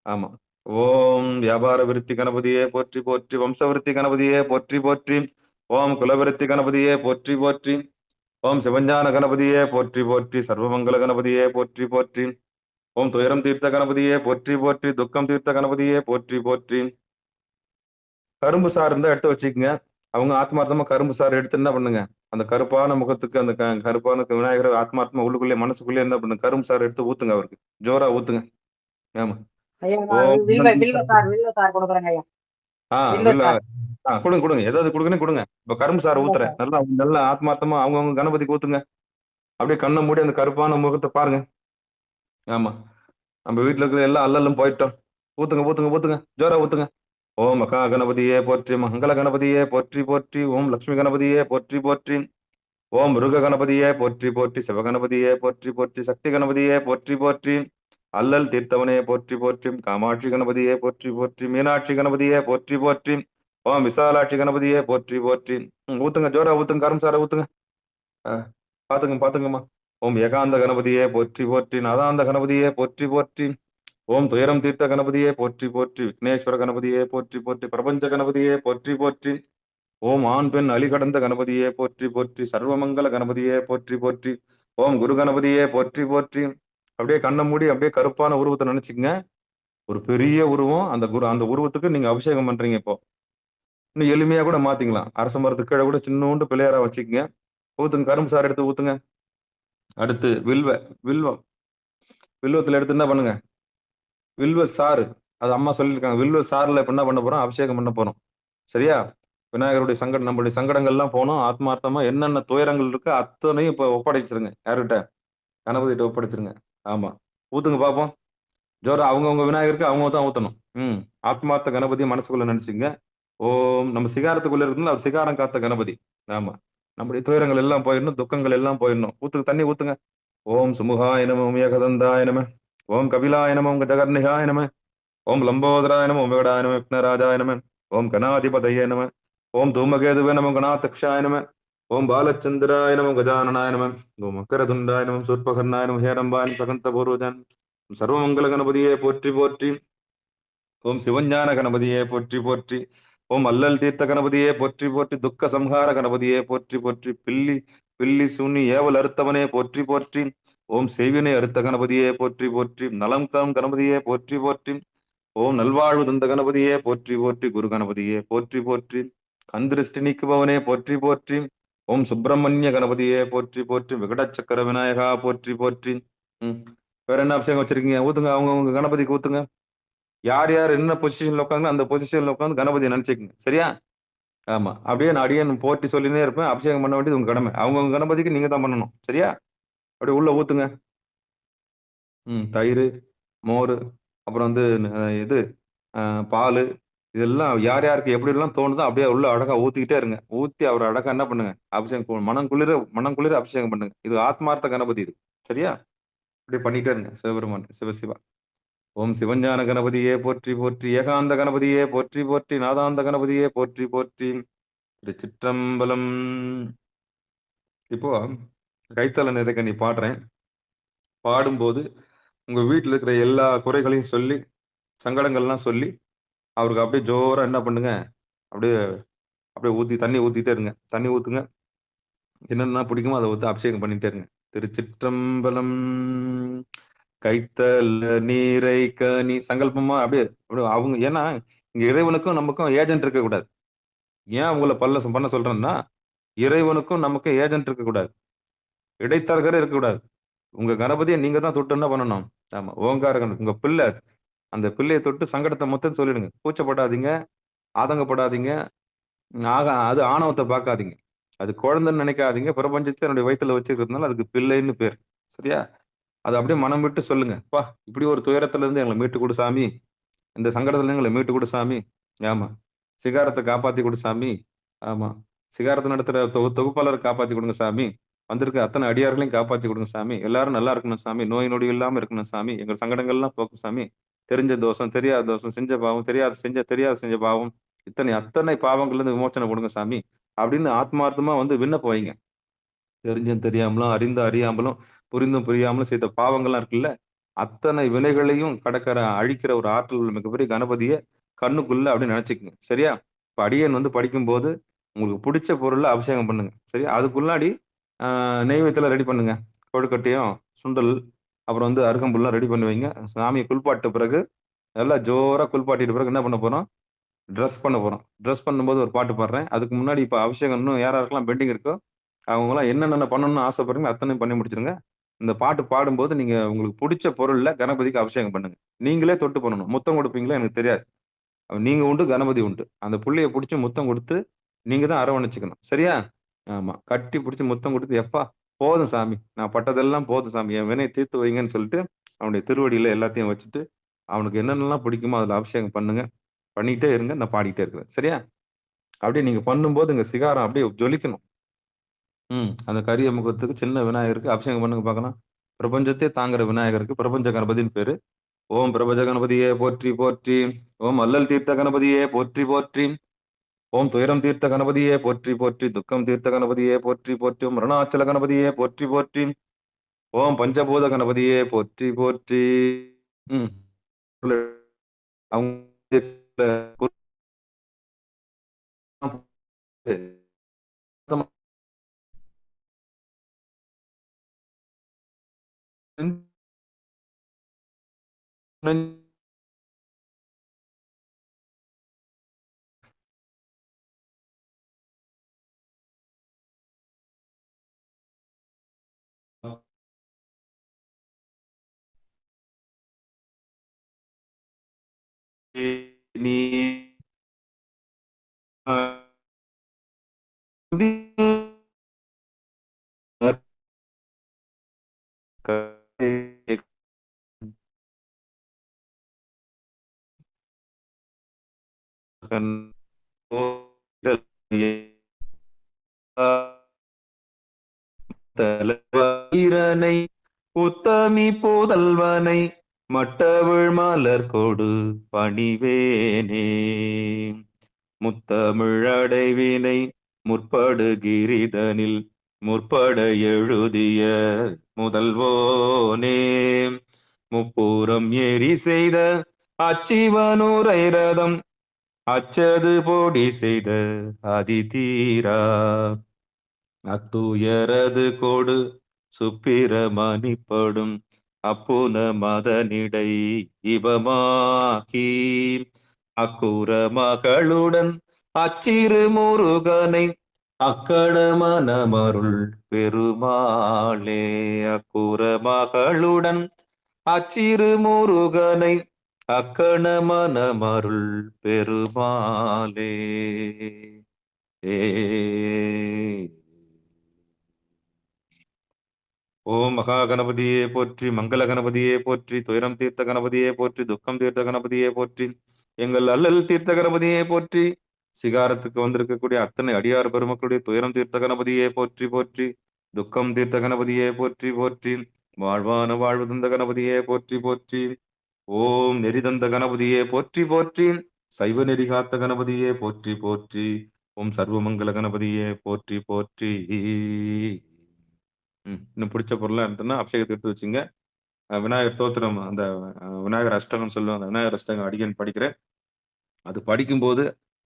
ஆமா. ஓம் வியாபார விருத்தி கணபதியே போற்றி போற்றி, வம்ச விருத்தி கணபதியே போற்றி போற்றி, ஓம் குலவிருத்தி கணபதியே போற்றி போற்றி, ஓம் சிவஞான கணபதியே போற்றி போற்றி, சர்வமங்கல கணபதியே போற்றி போற்றி, ஓம் துயரம் தீர்த்த கணபதியே போற்றி போற்றி, துக்கம் தீர்த்த கணபதியே போற்றி போற்றி. கரும்பு சாறு இருந்தா எடுத்து வச்சுக்கோங்க. அவங்க ஆத்மார்த்தமா கரும்பு சாறு எடுத்து என்ன பண்ணுங்க, அந்த கருப்பான முகத்துக்கு அந்த கருப்பான விநாயகர் ஆத்மார்த்தமா உள்ளுக்குள்ளே மனசுக்குள்ளே என்ன பண்ணுங்க, கரும்பு சாறு எடுத்து ஊத்துங்க அவருக்கு. ஜோரா ஊத்துங்க. ஆமா. ஐயா நான் ஓம் வில்வ வில்வ சார் வில்வ சார் கொடுக்குறேங்க ஐயா. வில்வ வில்ல சார் கொடுங்க கொடுங்க, எதாவது கொடுங்கன்னு கொடுங்க. இப்ப கரும்பு சாறு வில்வ ஊத்துறேன். சார். நல்லா நல்லா ஆத்மார்த்தமா அவங்கவுங்க கணபதிக்கு ஊத்துங்க. அப்படியே கண்ணை மூடி அந்த கருப்பான முகத்தை பாருங்க. ஆமா. நம்ம வீட்டுல இருக்கிற எல்லா அல்லலும் போயிட்டோம். ஊத்துங்க ஊத்துங்க ஊத்துங்க, ஜோரா ஊத்துங்க. ஓம் மகா கணபதியே போற்றி, மங்கள கணபதியே போற்றி போற்றி, ஓம் லட்சுமி கணபதியே போற்றி போற்றி, ஓம் முருக கணபதியே போற்றி போற்றி, சிவகணபதியே போற்றி போற்றி, சக்தி கணபதியே போற்றி போற்றி, அல்லல் தீர்த்தவனே போற்றி போற்றி, காமாட்சி கணபதியே போற்றி போற்றி, மீனாட்சி கணபதியே போற்றி போற்றி, ஓம் விசாலாட்சி கணபதியே போற்றி போற்றி. ஊத்துங்க, ஜோரா ஊத்துங்க, கரும்சார ஊத்துங்க. பாத்துங்க பாத்துங்கம்மா. ஓம் ஏகாந்த கணபதியே போற்றி போற்றி, நாதாந்த கணபதியே போற்றி போற்றி, ஓம் துயரம் தீர்த்த கணபதியே போற்றி போற்றி, விக்னேஸ்வர கணபதியே போற்றி போற்றி, பிரபஞ்ச கணபதியே போற்றி போற்றி, ஓம் ஆண் பெண் அலி கடந்த கணபதியே போற்றி போற்றி, சர்வமங்கல கணபதியே போற்றி போற்றி, ஓம் குரு கணபதியே போற்றி போற்றி. அப்படியே கண்ணை மூடி அப்படியே கருப்பான உருவத்தை நினைச்சுக்கங்க. ஒரு பெரிய உருவம். அந்த உருவத்துக்கு நீங்க அபிஷேகம் பண்றீங்க. இப்போ இன்னும் எளிமையா கூட மாத்திக்கலாம். அரச மரத்துக்கு கீழே கூட சின்னோண்டு பிள்ளையாரா வச்சுக்கங்க. ஊத்துங்க, கரும்பு சாறு எடுத்து ஊத்துங்க. அடுத்து வில்வம் வில்வத்துல எடுத்து என்ன பண்ணுங்க, வில்வ சாறு. அது அம்மா சொல்லியிருக்காங்க. வில்வ சாறுல இப்ப என்ன பண்ண போறோம், அபிஷேகம் பண்ண போறோம். சரியா? விநாயகருடைய நம்மளுடைய சங்கடங்கள் எல்லாம் போனோம். ஆத்மார்த்தமா என்னென்ன துயரங்கள் இருக்கு அத்தனையும் இப்ப ஒப்படைச்சிருங்க. யாருகிட்ட? கணபதிட்ட ஒப்படைச்சிருங்க. ஆமா. ஊத்துங்க பாப்போம். ஜோரா அவங்கவுங்க விநாயகருக்கு அவங்க தான் ஊத்தணும். ஆத்மார்த்த கணபதியை மனசுக்குள்ள நினைச்சுங்க. ஓம் நம்ம சிகாரத்துக்குள்ள இருக்குன்னு அவர் சிகாரம் காத்த கணபதி. ஆமா. நம்முடைய துயரங்கள் எல்லாம் போயிடணும், துக்கங்கள் எல்லாம் போயிடணும். ஊத்துங்க, தண்ணி ஊத்துங்க. ஓம் சுமுகாய நம, ஓம் ஏகதந்தாய நம, ஓம் கபிலாய நம, ஓம் ஜகர்நிகாய நம, ஓம் லம்போதராய நம, ஓம் விகடாய நம, விக்னராஜாய நம, ஓம் கணாதிபதயே நம, ஓம் தூமகேதுவே நம, கணாதக்ஷாய நம, ஓம் பாலச்சந்திராய நம, கஜானனாய நம, ஓம் மக்கரதுண்டாய நம, சூர்பகர்ணாய நம, ஹேரம்பாய சகந்த பூர்வஜன், சர்வமங்கல கணபதியே போற்றி போற்றி, ஓம் சிவஞான கணபதியே போற்றி போற்றி, ஓம் அல்லல் தீர்த்த கணபதியே போற்றி போற்றி, துக்க சம்ஹார கணபதியே போற்றி போற்றி, பில்லி சூனி ஏவல் அறுத்தவனே போற்றி போற்றி, ஓம் செய்வினை அறுத்த கணபதியே போற்றி போற்றி, நலம் காம் கணபதியே போற்றி போற்றி, ஓம் நல்வாழ்வு தந்த கணபதியே போற்றி போற்றி, குரு கணபதியே போற்றி போற்றி, கந்திருஷ்டி நீக்குபவனே போற்றி போற்றி, ஓம் சுப்பிரமணிய கணபதியே போற்றி போற்றி, விகடச்சக்கர விநாயகா போற்றி போற்றி. வேற என்ன அபிஷேகம் வச்சிருக்கீங்க? ஊத்துங்க, அவங்க கணபதிக்கு ஊத்துங்க. யார் யார் என்ன பொசிஷன்ல உட்காந்து அந்த பொசிஷன்ல உட்காந்து கணபதியை நினைச்சுக்கங்க. சரியா? ஆமா. அப்படியே நான் அடியேன் போட்டி சொல்லினே இருப்பேன். அபிஷேகம் பண்ண வேண்டியது உங்க கடமை. அவங்க கணபதிக்கு நீங்க தான் பண்ணணும். சரியா? அப்படியே உள்ள ஊத்துங்க. தயிர், மோர், அப்புறம் வந்து இது பால், இதெல்லாம் யார் யாருக்கு எப்படி எல்லாம் தோணுதோ அப்படியே உள்ள அழகா ஊத்திக்கிட்டே இருங்க. ஊத்தி அவர் அழகா என்ன பண்ணுங்க, அபிஷேகம் மனம் குளிர அபிஷேகம் பண்ணுங்க. இது ஆத்மார்த்த கணபதி இது. சரியா? அப்படியே பண்ணிட்டே இருங்க. சிவபெருமான் சிவசிவா. ஓம் சிவஞான கணபதியே போற்றி போற்றி, ஏகாந்த கணபதியே போற்றி போற்றி, நாதாந்த கணபதியே போற்றி போற்றி. திருச்சிற்றம்பலம். இப்போ கைத்தல நிறைக்கணி பாடுறேன். பாடும்போது உங்க வீட்டில் இருக்கிற எல்லா குறைகளையும் சொல்லி, சங்கடங்கள்லாம் சொல்லி, அவருக்கு அப்படியே ஜோரா என்ன பண்ணுங்க, அப்படியே அப்படியே தண்ணி ஊத்திட்டே இருங்க. தண்ணி ஊத்துங்க. என்னென்ன பிடிக்குமோ அதை ஊற்றி அபிஷேகம் பண்ணிட்டே இருங்க. திருச்சிற்றம்பலம். கைத்தல நீரை கனி சங்கல்பமா அப்படியே அப்படியே அவங்க. ஏன்னா இங்க இறைவனுக்கும் நமக்கும் ஏஜென்ட் இருக்க கூடாது. ஏன் அவங்கள பண்ண சொல்றேன்னா, இறைவனுக்கும் நமக்கு ஏஜென்ட் இருக்க கூடாது, இடைத்தரகரே இருக்கக்கூடாது. உங்க கணபதியை நீங்க தான் தொட்டு என்ன பண்ணணும். ஆமா. ஓங்கார உங்க பிள்ளை, அந்த பிள்ளையை தொட்டு சங்கடத்தை மொத்தம் சொல்லிடுங்க. கூச்சப்படாதீங்க, ஆதங்கப்படாதீங்க. அது ஆணவத்தை பார்க்காதீங்க. அது குழந்தைன்னு நினைக்காதீங்க. பிரபஞ்சத்தை என்னுடைய வயிற்றுல வச்சுக்கிறதுனால அதுக்கு பிள்ளைன்னு பேர். சரியா? அதை அப்படியே மனம் விட்டு சொல்லுங்க. பா, இப்படி ஒரு துயரத்துல இருந்து எங்களை மீட்டு கொடு சாமி, இந்த சங்கடத்துல எங்களை மீட்டு கொடு சாமி. ஆமா. சிகாரத்தை காப்பாத்தி கொடு சாமி. ஆமா. சிகாரத்தை நடத்துற தொகுப்பாளரை காப்பாத்தி கொடுங்க சாமி. வந்திருக்க அத்தனை அடியார்களையும் காப்பாத்தி கொடுங்க சாமி. எல்லாரும் நல்லா இருக்கணும் சாமி. நோய் நொடி இல்லாம இருக்கணும் சாமி. எங்க சங்கடங்கள்லாம் போக்கும் சாமி. தெரிஞ்ச தோஷம், தெரியாத தோஷம், செஞ்ச பாவம், தெரியாத செஞ்ச பாவம், அத்தனை பாவங்கள்ல இருந்து விமோச்சனை கொடுங்க சாமி அப்படின்னு ஆத்மார்த்தமா வந்து விண்ணப்பம் வைங்க. தெரிஞ்சும் தெரியாமலும், அறியாமலும், புரிந்தும் புரியாமலும் செய்த பாவங்கள்லாம் இருக்குல்ல, அத்தனை வினைகளையும் கடற்கரை அழிக்கிற ஒரு ஆற்றல் மிகப்பெரிய கணபதியை கண்ணுக்குள்ள அப்படின்னு நினைச்சுக்குங்க. சரியா? இப்ப அடியன் வந்து படிக்கும்போது உங்களுக்கு பிடிச்ச பொருள்ல அபிஷேகம் பண்ணுங்க. சரியா? அதுக்குள்ளாடி நெய்வேத்தியெல்லாம் ரெடி பண்ணுங்க. கொழுக்கட்டையும், சுண்டல், அப்புறம் வந்து அருகம்புல்லாம் ரெடி பண்ணி வைங்க. சாமியை குளிப்பாட்ட பிறகு நல்லா ஜோரா குளிப்பாட்டிட்ட பிறகு என்ன பண்ண போறோம்? ட்ரெஸ் பண்ண போறோம். ட்ரெஸ் பண்ணும்போது ஒரு பாட்டு பாடுறேன். அதுக்கு முன்னாடி இப்ப அபிஷேகம் இன்னும் யார் யாருக்கெல்லாம் பெண்டிங் இருக்கோ, அவங்கலாம் என்னென்ன பண்ணணும்னு ஆசைப்படுறீங்களோ அத்தனையும் பண்ணி முடிச்சிருங்க. இந்த பாட்டு பாடும்போது நீங்க உங்களுக்கு புடிச்ச பொருள்ல கணபதிக்கு அபிஷேகம் பண்ணுங்க. நீங்களே தொட்டு பண்ணணும். முத்தம் குடுப்பீங்களா எனக்கு தெரியாது. நீங்க உண்டு, கணபதி உண்டு. அந்த புள்ளைய புடிச்சு முத்தம் குடுத்து, நீங்க தான் அரவணைச்சுக்கணும். சரியா? ஆமா. கட்டி புடிச்சு முத்தம் குடுத்து, "எப்பா போதும் சாமி. நான் பட்டதெல்லாம் போதும் சாமி. என் வினைய தீர்த்து வைங்கன்னு" சொல்லிட்டு, அவனுடைய திருவடியில எல்லாத்தையும் வச்சுட்டு, அவனுக்கு என்னென்னலாம் பிடிக்குமோ அதுல அபிஷேகம் பண்ணுங்க. பண்ணிட்டே இருங்க. நான் பாடிட்டே இருக்கிறேன். சரியா? அப்படியே நீங்க பண்ணும்போது இங்க சிகாரம் அப்படியே ஜொலிக்கணும். அந்த கரிய முகத்துக்கு சின்ன விநாயகருக்கு அபிஷேகம் பண்ணுங்க பார்க்கலாம். பிரபஞ்சத்தையே தாங்குற விநாயகருக்கு பிரபஞ்ச கணபதின்னு பேரு. ஓம் பிரபஞ்ச கணபதியே போற்றி போற்றி. ஓம் அல்லல் தீர்த்த கணபதியே போற்றி போற்றி. ஓம் துயரம் தீர்த்த கணபதியே போற்றி போற்றி. துக்கம் தீர்த்த கணபதியே போற்றி போற்றி. ஓம் அருணாச்சல கணபதியே போற்றி போற்றி. ஓம் பஞ்சபூத கணபதியே போற்றி போற்றி. ம். அவங்க நீ தலைவீரனை உத்தமி போதல்வனை மட்டவிழ் மலர் கொடு பணிவேனே முத்தமிழடைவினை முற்படு கிரிதனில் முற்பட எழுதிய முதல்வோனே முப்பூரம் ஏறி செய்த அச்சிவனுரை ரதம் அச்சது போடி செய்த அதிதீரா அத்துயரது கொடு சுப்பிரமணிப்படும் அப்புன மதனிடை இவமாகி அக்குற மகளுடன் அச்சிறு முருகனை அக்கட மனமருள் பெருமாளே அக்குற மகளுடன் அச்சிறு முருகனை அக்கண மனமருள் பெருமாளே ஏ ஓம் மகா கணபதியே போற்றி, மங்கள கணபதியே போற்றி, துயரம் தீர்த்த கணபதியே போற்றி, துக்கம் தீர்த்த கணபதியே போற்றி, எங்கள் அல்லல் தீர்த்த கணபதியே போற்றி, சிகாரத்துக்கு வந்திருக்கக்கூடிய அத்தனை அடியார் பெருமக்களுடைய துயரம் தீர்த்த கணபதியே போற்றி போற்றி, துக்கம் தீர்த்த கணபதியே போற்றி போற்றி, வாழ்வான வாழ்வு தந்த கணபதியே போற்றி போற்றி, ஓம் நெறி தந்த கணபதியே போற்றி போற்றி, சைவ நெறி காத்த கணபதியே போற்றி போற்றி, ஓம் சர்வமங்கல கணபதியே போற்றி போற்றி. இன்னும் பிடிச்ச பொருளா இருந்ததுன்னா அபிஷேகத்தை எடுத்து வச்சுங்க. விநாயகர் தோத்திரம் அந்த விநாயகர் அஷ்டகம் சொல்லுவாங்க. அந்த விநாயகர் அஷ்டகம் அடிக்கடி படிக்கிறேன். அது படிக்கும்போது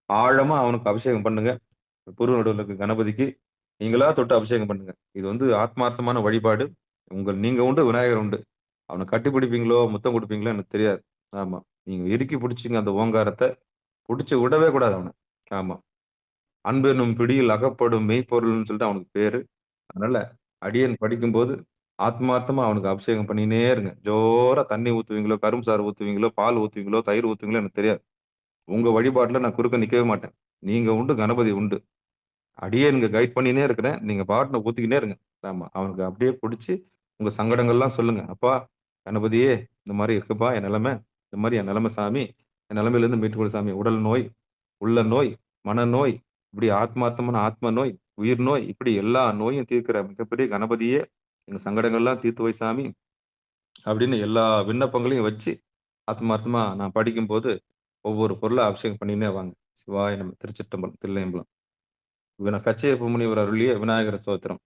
ஆழமா அவனுக்கு அபிஷேகம் பண்ணுங்க. பூர்வ நடுவில் இருக்க கணபதிக்கு நீங்களா தொட்டு அபிஷேகம் பண்ணுங்க. இது வந்து ஆத்மார்த்தமான வழிபாடு. நீங்க உண்டு, விநாயகர் உண்டு. அவனை கட்டி பிடிப்பீங்களோ முத்தம் கொடுப்பீங்களோ எனக்கு தெரியாது. ஆமா, நீங்க இறுக்கி பிடிச்சிங்க அந்த ஓங்காரத்தை. பிடிச்சு விடவே கூடாது அவனை. ஆமா, அன்பெனும் பிடியில் அகப்படும் மெய்ப்பொருள்னு சொல்லிட்டு அவனுக்கு பேரு. அதனால அடியன் படிக்கும்போது ஆத்மார்த்தமா அவனுக்கு அபிஷேகம் பண்ணினே இருங்க. ஜோரா தண்ணி ஊத்துவீங்களோ, கரும்பு சாறு ஊத்துவீங்களோ, பால் ஊத்துவீங்களோ, தயிர் ஊத்துவீங்களோ எனக்கு தெரியாது. உங்க வழிபாட்டுல நான் குறுக்க நிக்கவே மாட்டேன். நீங்க உண்டு, கணபதி உண்டு. அடியேனுங்க கைட் பண்ணினே இருக்கிறேன். நீங்க பாட்டுல ஊத்திக்கினே இருங்க. ஆமா, அவனுக்கு அப்படியே பிடிச்சி உங்க சங்கடங்கள்லாம் சொல்லுங்க. அப்பா கணபதியே, இந்த மாதிரி இருக்குப்பா என் நிலைமை, இந்த மாதிரி என் நிலைமை சாமி, என் நிலைமையில இருந்து மீட்டுக்கொடு சாமி. உடல் நோய், உள்ள நோய், மனநோய், இப்படி ஆத்மார்த்தமான ஆத்ம நோய், உயிர் நோய், இப்படி எல்லா நோயும் தீர்க்கிற மிகப்பெரிய கணபதியே, எங்க சங்கடங்கள்லாம் தீர்த்து வை சாமி அப்படின்னு எல்லா விண்ணப்பங்களையும் வச்சு ஆத்மார்த்தமா நான் படிக்கும்போது ஒவ்வொரு பொருளை அபிஷேகம் பண்ணினே வாங்க. சிவாய நம்ம திருச்சிற்றம்பலம், தில்லையம்பலம். கச்சையப்ப முனிவர் அருளிய விநாயகர் ஸ்தோத்திரம்.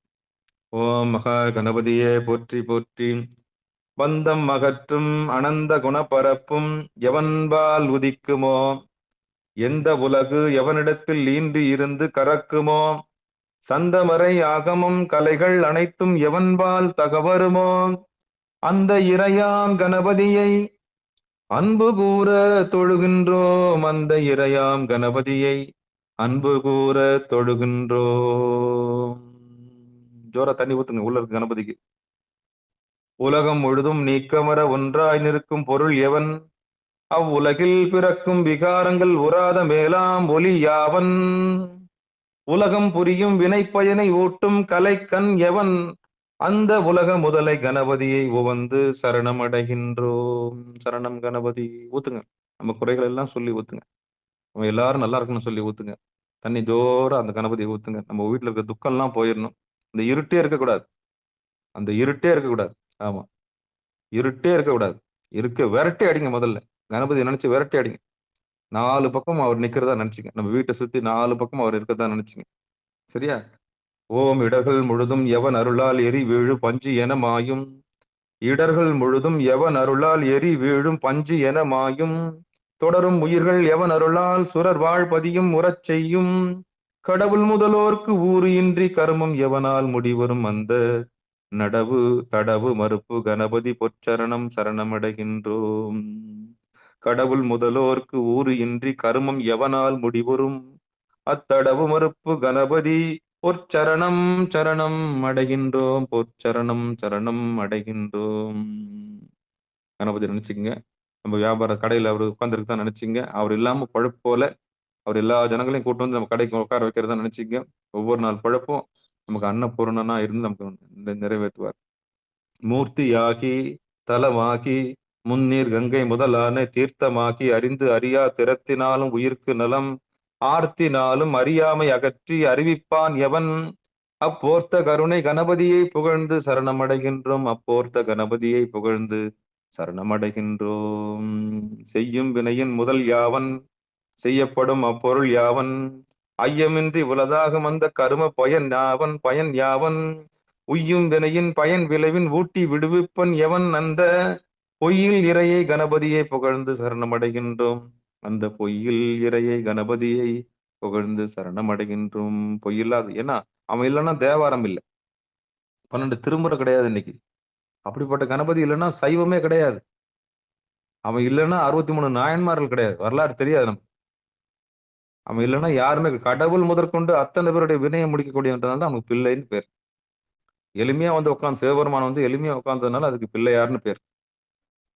ஓம் மகா கணபதியே போற்றி போற்றி. பந்தம் அகற்றும் அனந்த குணப்பரப்பும் எவன்பால் உதிக்குமோ, எந்த உலகு எவனிடத்தில் ஈண்டு இருந்து கறக்குமோ, சந்தமறை ஆகமும் கலைகள் அனைத்தும் எவன்பால் தகவருமோ, அந்த இறையாம் கணபதியை அன்பு கூற தொழுகின்றோம். அந்த இறையாம் கணபதியை அன்பு கூற தொழுகின்றோம். ஜோரா தண்ணி ஊத்துங்க உள்ள இருக்கு கணபதிக்கு. உலகம் முழுதும் நீக்கமர ஒன்றாய் நிற்கும் பொருள் எவன்? அவ்வுலகில் பிறக்கும் விகாரங்கள் உறாத மேலாம் ஒலி யாவன்? உலகம் புரியும் வினைப்பயனை ஊட்டும் கலைக்கண் எவன்? அந்த உலக முதலை கணபதியை உவந்து சரணமடைகின்றோம். சரணம் கணபதி. ஊத்துங்க. நம்ம குறைகள் எல்லாம் சொல்லி ஊத்துங்க. நம்ம எல்லாரும் நல்லா இருக்கணும்னு சொல்லி ஊத்துங்க. தண்ணி ஜோரா அந்த கணபதியை ஊத்துங்க. நம்ம வீட்டுல இருக்க துக்கம் எல்லாம் போயிடணும். இந்த இருட்டே இருக்கக்கூடாது. அந்த இருட்டே இருக்கக்கூடாது. ஆமா, இருட்டே இருக்கக்கூடாது. விரட்டி அடிங்க முதல்ல. கணபதியை நினைச்சு விரட்டி அடிங்க. 4 பக்கம் அவர் நிக்கிறதா நினைச்சுங்க. நம்ம வீட்டை சுத்தி 4 பக்கம் அவர் இருக்கிறதா நினைச்சுங்க. சரியா? ஓம் இடர்கள் முழுதும் எவன் அருளால் எரி வீழு பஞ்சு என மாயும். இடர்கள் முழுதும் எவன் அருளால் எரி வீழும் பஞ்சு என மாயும். தொடரும் உயிர்கள் எவன் அருளால் சுரர் வாழ்பதியும் உறச் செய்யும். கடவுள் முதலோர்க்கு ஊறு இன்றி கருமம் எவனால் முடிவரும் அந்த நடவு தடவு மறுப்பு கணபதி பொற்சரணம் சரணமடைகின்றோம். கடவுள் முதலோர்க்கு ஊறு இன்றி கருமம் எவனால் முடிவரும் அத்தடவு மறுப்பு கணபதி பொற்சரணம் சரணம் அடைகின்றோம். பொற்சரணம் சரணம் அடைகின்றோம். கணபதி நினைச்சுங்க. நம்ம வியாபார கடையில அவர் உட்கார்ந்துருக்கு தான் நினைச்சுங்க. அவர் இல்லாம பழப்பு போல அவர் எல்லா ஜனங்களையும் கூட்டு வந்து நம்ம கடைக்கு உட்கார வைக்கிறதா நினைச்சுங்க. ஒவ்வொரு நாள் பழப்பும் நமக்கு அன்னபூரணனா இருந்து நமக்கு நிறைவேற்றுவார். மூர்த்தியாகி தலமாகி முன்னீர் கங்கை முதலான தீர்த்தமாகி அறிந்து அறியா திறத்தினாலும் உயிர்க்கு நலம் ஆர்த்தினாலும் அறியாமை அகற்றி அறிவிப்பான் எவன்? அப்போர்த்த கருணை கணபதியை புகழ்ந்து சரணமடைகின்றோம். அப்போர்த்த கணபதியை புகழ்ந்து சரணமடைகின்றோம். செய்யும் வினையின் முதல் யாவன்? செய்யப்படும் அப்பொருள் யாவன்? ஐயமின்றி உலதாகும் அந்த கரும பயன் யாவன்? உய்யும் வினையின் பயன் விளைவின் ஊட்டி விடுவிப்பன் எவன்? அந்த பொய்யில் இறையை கணபதியை புகழ்ந்து சரணமடைகின்றோம். அந்த பொய்யில் இறையை கணபதியை புகழ்ந்து சரணமடைகின்றோம். பொய்யில்லாது. ஏன்னா அவன் இல்லைன்னா தேவாரம் இல்லை, 12 திருமுறை கிடையாது இன்னைக்கு. அப்படிப்பட்ட கணபதி இல்லைன்னா சைவமே கிடையாது. அவன் இல்லைன்னா 63 நாயன்மார்கள் கிடையாது. வரலாறு தெரியாது நமக்கு. அவன் இல்லைன்னா யாருமே கடவுள் முதற்கொண்டு அத்தனை பேருடைய வினையை முடிக்கக்கூடியவன்றதுனால தான் அவனுக்கு பிள்ளைன்னு பேர். எளிமையா வந்து உட்காந்து சிவபெருமான் வந்து எளிமையா உட்கார்ந்ததுனால அதுக்கு பிள்ளையார்னு பேர்.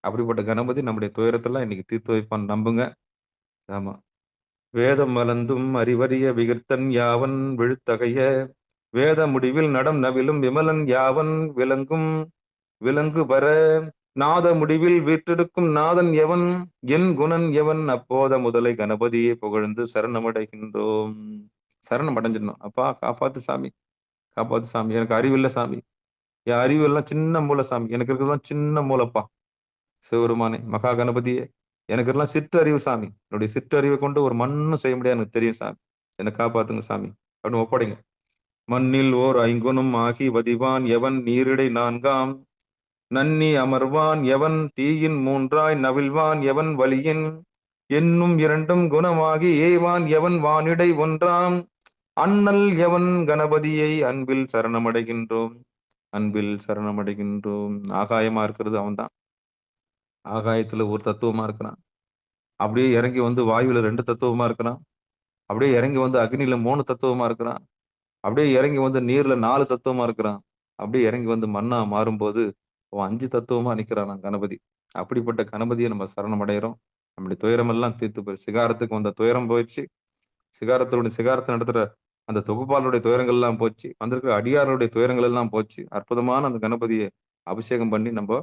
அப்படிப்பட்ட கணபதி நம்முடைய துயரத்தெல்லாம் இன்னைக்கு தீர்த்து வைப்பான், நம்புங்க. ஆமா. வேதம் மலர்ந்தும் அறிவறிய விகிர்த்தன் யாவன் விழுத்தகைய வேத முடிவில் நடம் நவிலும் விமலன் யாவன் விலங்கு வர நாத முடிவில் வீற்றெடுக்கும் நாதன் எவன்? என் குணன் எவன்? அப்போத முதலை கணபதியை புகழ்ந்து சரணமடைகின்றோம். சரணம் அடைஞ்சிடணும். அப்பா காப்பாத்து சாமி, காப்பாத்து சாமி. எனக்கு அறிவில்லை சாமி. என் அறிவு எல்லாம் சின்ன மூளை சாமி. எனக்கு இருக்கிறதெல்லாம் சின்ன மூளைப்பா. சிவருமானே மகா கணபதியே, எனக்கு எல்லாம் சிற்றறிவு சாமி. என்னுடைய சிற்றறிவை கொண்டு ஒரு மண்ணும் செய்ய முடியாது எனக்கு தெரியும் சாமி. என்னை காப்பாத்துங்க சாமி அப்படின்னு ஒப்படைங்க. மண்ணில் ஓர் ஐங்குணும் ஆகி வதிவான் எவன்? நீரிடை 4ஆம் நன்னி அமர்வான் எவன்? தீயின் 3ஆய் நவில்வான் எவன்? வலியின் என்னும் 2 குணமாகி ஏவான் எவன்? வானிடை 1ஆம் அண்ணல் எவன்? கணபதியை அன்பில் சரணமடைகின்றோம். அன்பில் சரணமடைகின்றோம். ஆகாயமா இருக்கிறது அவன்தான். ஆகாயத்துல ஒரு தத்துவமா இருக்கிறான். அப்படியே இறங்கி வந்து வாயுல 2 தத்துவமா இருக்கிறான். அப்படியே இறங்கி வந்து அக்னியில 3 தத்துவமா இருக்கிறான். அப்படியே இறங்கி வந்து நீர்ல 4 தத்துவமா இருக்கிறான். அப்படியே இறங்கி வந்து மண்ணா மாறும்போது 5 தத்துவமா நிக்கிறான் கணபதி. அப்படிப்பட்ட கணபதியை நம்ம சரணம் அடைகிறோம். நம்முடைய துயரம் எல்லாம் தீர்த்து போய் சிகாரத்துக்கு வந்த துயரம் போயிடுச்சு. சிகாரத்தை நடத்துற அந்த தொகுப்பாளருடைய துயரங்கள் எல்லாம் போச்சு. வந்திருக்கிற அடியாருடைய துயரங்கள் எல்லாம் போச்சு. அற்புதமான அந்த கணபதியை அபிஷேகம் பண்ணி நம்ம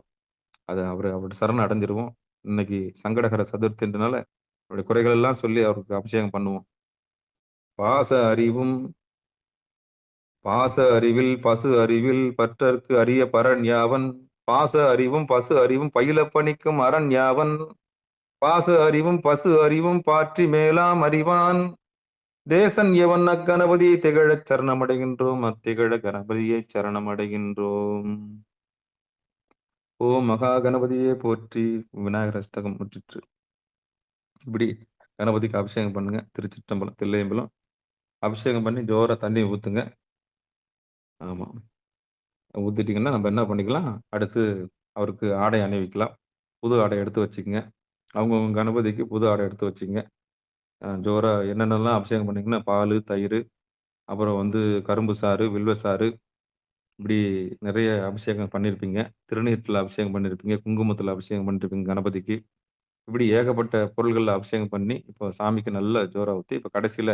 அவருடைய சரணம் அடைஞ்சிருவோம். இன்னைக்கு சங்கடகர சதுர்த்தின்றனால அவருடைய குறைகள் எல்லாம் சொல்லி அவருக்கு அபிஷேகம் பண்ணுவோம். பாச அறிவில் பசு அறிவில் பற்றற்கு அரிய பரன் யாவன்? பாச அறிவும் பசு அறிவும் பயில பணிக்கும் அரண் யாவன்? பாச அறிவும் பசு அறிவும் பாற்றி மேலாம் அறிவான் தேசன் எவன்? அக்கணபதியை திகழச் சரணமடைகின்றோம். அத்திகழ கணபதியை சரணமடைகின்றோம். ஓம் மகா கணபதியே போற்றி. விநாயகர் அஷ்டகம் முற்றிற்று. இப்படி கணபதிக்கு அபிஷேகம் பண்ணுங்க. திருச்சிற்றம்பலம் தில்லையம்பலம் அபிஷேகம் பண்ணி ஜோரா தண்ணி ஊத்துங்க. ஆமா, ஊத்திட்டீங்கன்னா நம்ம என்ன பண்ணிக்கலாம், அடுத்து அவருக்கு ஆடை அணிவிக்கலாம். புது ஆடை எடுத்து வச்சுக்கங்க. அவங்கவங்க கணபதிக்கு புது ஆடை எடுத்து வச்சுக்கங்க. ஜோரா என்னென்னலாம் அபிஷேகம் பண்ணீங்கன்னா, பாலு, தயிரு, அப்புறம் வந்து கரும்பு சாறு, வில்வ சாறு, இப்படி நெறைய அபிஷேகம் பண்ணியிருப்பீங்க. திருநீற்றில அபிஷேகம் பண்ணியிருப்பீங்க. குங்குமத்தில அபிஷேகம் பண்ணியிருப்பீங்க கணபதிக்கு. இப்படி ஏகப்பட்ட பொருள்கள்ல அபிஷேகம் பண்ணி, இப்போ சாமிக்கு நல்ல ஜோரா ஊத்தி, இப்ப கடைசியில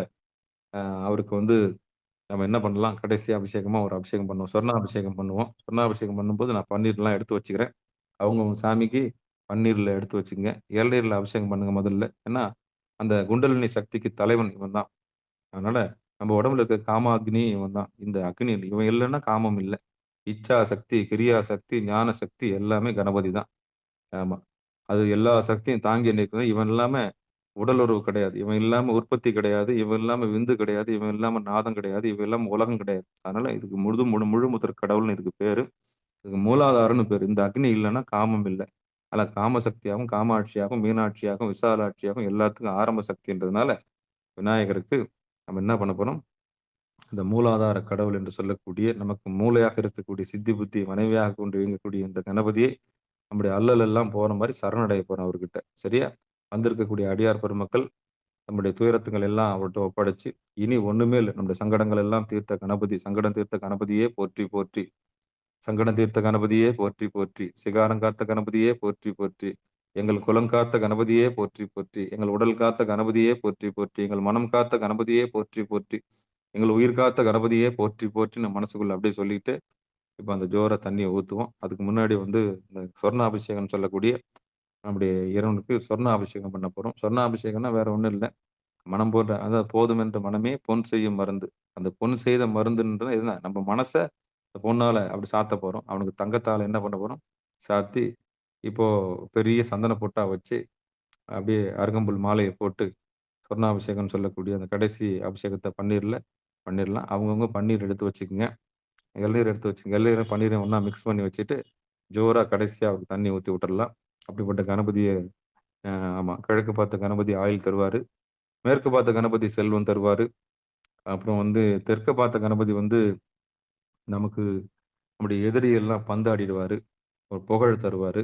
அ அவருக்கு வந்து நம்ம என்ன பண்ணலாம், கடைசி அபிஷேகமா ஒரு அபிஷேகம் பண்ணுவோம். சொர்ணாபிஷேகம் பண்ணுவோம். சொர்ணாபிஷேகம் பண்ணும்போது நான் பன்னீர்லாம் எடுத்து வச்சுக்கிறேன். அவங்கவங்க சாமிக்கு பன்னீர்ல எடுத்து வச்சுக்கங்க. இளநீர்ல அபிஷேகம் பண்ணுங்க முதல்ல. ஏன்னா, அந்த குண்டலினி சக்திக்கு தலைவன் இவன் தான். அதனால நம்ம உடம்புல இருக்க காமாக்னி இவன் தான். இந்த அக்னி இவன் இல்லன்னா காமம் இல்ல. இச்சா சக்தி, கிரியா சக்தி, ஞான சக்தி எல்லாமே கணபதி தான். ஆமா. அது எல்லா சக்தியும் தாங்கி நிற்கிறது. இவன் இல்லாம உடல் உறவு கிடையாது. இவன் இல்லாம உற்பத்தி கிடையாது. இவன் இல்லாம விந்து கிடையாது. இவன் இல்லாம நாதம் கிடையாது. இவன் இல்லாம உலகம் கிடையாது. அதனால இதுக்கு முழு முதற் கடவுள்னு இதுக்கு பேரு. இதுக்கு மூலாதாரம்னு பேரு. இந்த அக்னி இல்லன்னா காமம் இல்ல. அதனால காம சக்தியாகவும், காமாட்சியாகவும், மீனாட்சியாகவும், விசாலாட்சியாகவும் எல்லாத்துக்கும் ஆரம்ப சக்தின்றதுனால விநாயகருக்கு நம்ம என்ன பண்ண போறோம்? இந்த மூலாதார கடவுள் என்று சொல்லக்கூடிய நமக்கு மூளையாக இருக்கக்கூடிய சித்தி புத்தி மனைவியாக கொண்டு இயங்கக்கூடிய இந்த கணபதியை நம்முடைய அல்லல் எல்லாம் போற மாரி சரணடைய போறோம் அவர்கிட்ட. சரியா? வந்திருக்கக்கூடிய அடியார் பெருமக்கள் நம்முடைய துயரத்துங்கள் எல்லாம் அவர்ட்ட ஒப்படைச்சு, இனி ஒண்ணுமே இல்ல. நம்முடைய சங்கடங்கள் எல்லாம் தீர்த்த கணபதி, சங்கடம் தீர்த்த கணபதியே போற்றி போற்றி. சங்கடம் தீர்த்த கணபதியே போற்றி போற்றி. சிகாரம் காத்த கணபதியே போற்றி போற்றி. எங்கள் குலம் காத்த கணபதியே போற்றி போற்றி. எங்கள் உடல் காத்த கணபதியே போற்றி போற்றி. எங்கள் மனம் காத்த கணபதியே போற்றி போற்றி. எங்கள் உயிர் காத்த கணபதியே போற்றி போற்றின்னு மனசுக்குள்ள அப்படியே சொல்லிட்டு, இப்ப அந்த ஜோரா தண்ணிய ஊத்துவோம். அதுக்கு முன்னாடி வந்து இந்த சொர்ணாபிஷேகம்னு சொல்லக்கூடிய நம்முடைய இறைவனுக்கு சொர்ணாபிஷேகம் பண்ண போறோம். சொர்ணாபிஷேகம்னா வேற ஒண்ணும் இல்ல. மனம் போன்ற அதாவது போதும் என்ற மனமே பொன் செய்யும் மருந்து. அந்த பொன் செய்த மருந்துன்றது என்ன? நம்ம மனச பொன்னால அப்படி சாத்த போறோம். அவனுக்கு தங்கத்தால என்ன பண்ண போறோம்? சாத்தி, இப்போ பெரிய சந்தன பொட்டா வச்சு, அப்படியே அருகம்புல் மாலைய போட்டு, சொர்ணாபிஷேகம்னு சொல்லக்கூடிய அந்த கடைசி அபிஷேகத்த பண்ணிரலாம். அவங்கவங்க பன்னீர் எடுத்து வச்சுக்கங்க. இளநீர் எடுத்து வச்சுக்கங்க. இளநீரும் பன்னீரையும் ஒண்ணா மிக்ஸ் பண்ணி வச்சுட்டு, ஜோரா கடைசியா அவருக்கு தண்ணி ஊத்தி விட்டுறலாம். அப்படிப்பட்ட கணபதிய அ ஆமா. கிழக்கு பார்த்த கணபதி ஆயுள் தருவாரு. மேற்கு பார்த்த கணபதி செல்வம் தருவாரு. அப்புறம் வந்து தெற்க பார்த்த கணபதி வந்து நமக்கு நம்முடைய எதிரியெல்லாம் பந்தாடிடுவாரு. ஒரு புகழ் தருவாரு.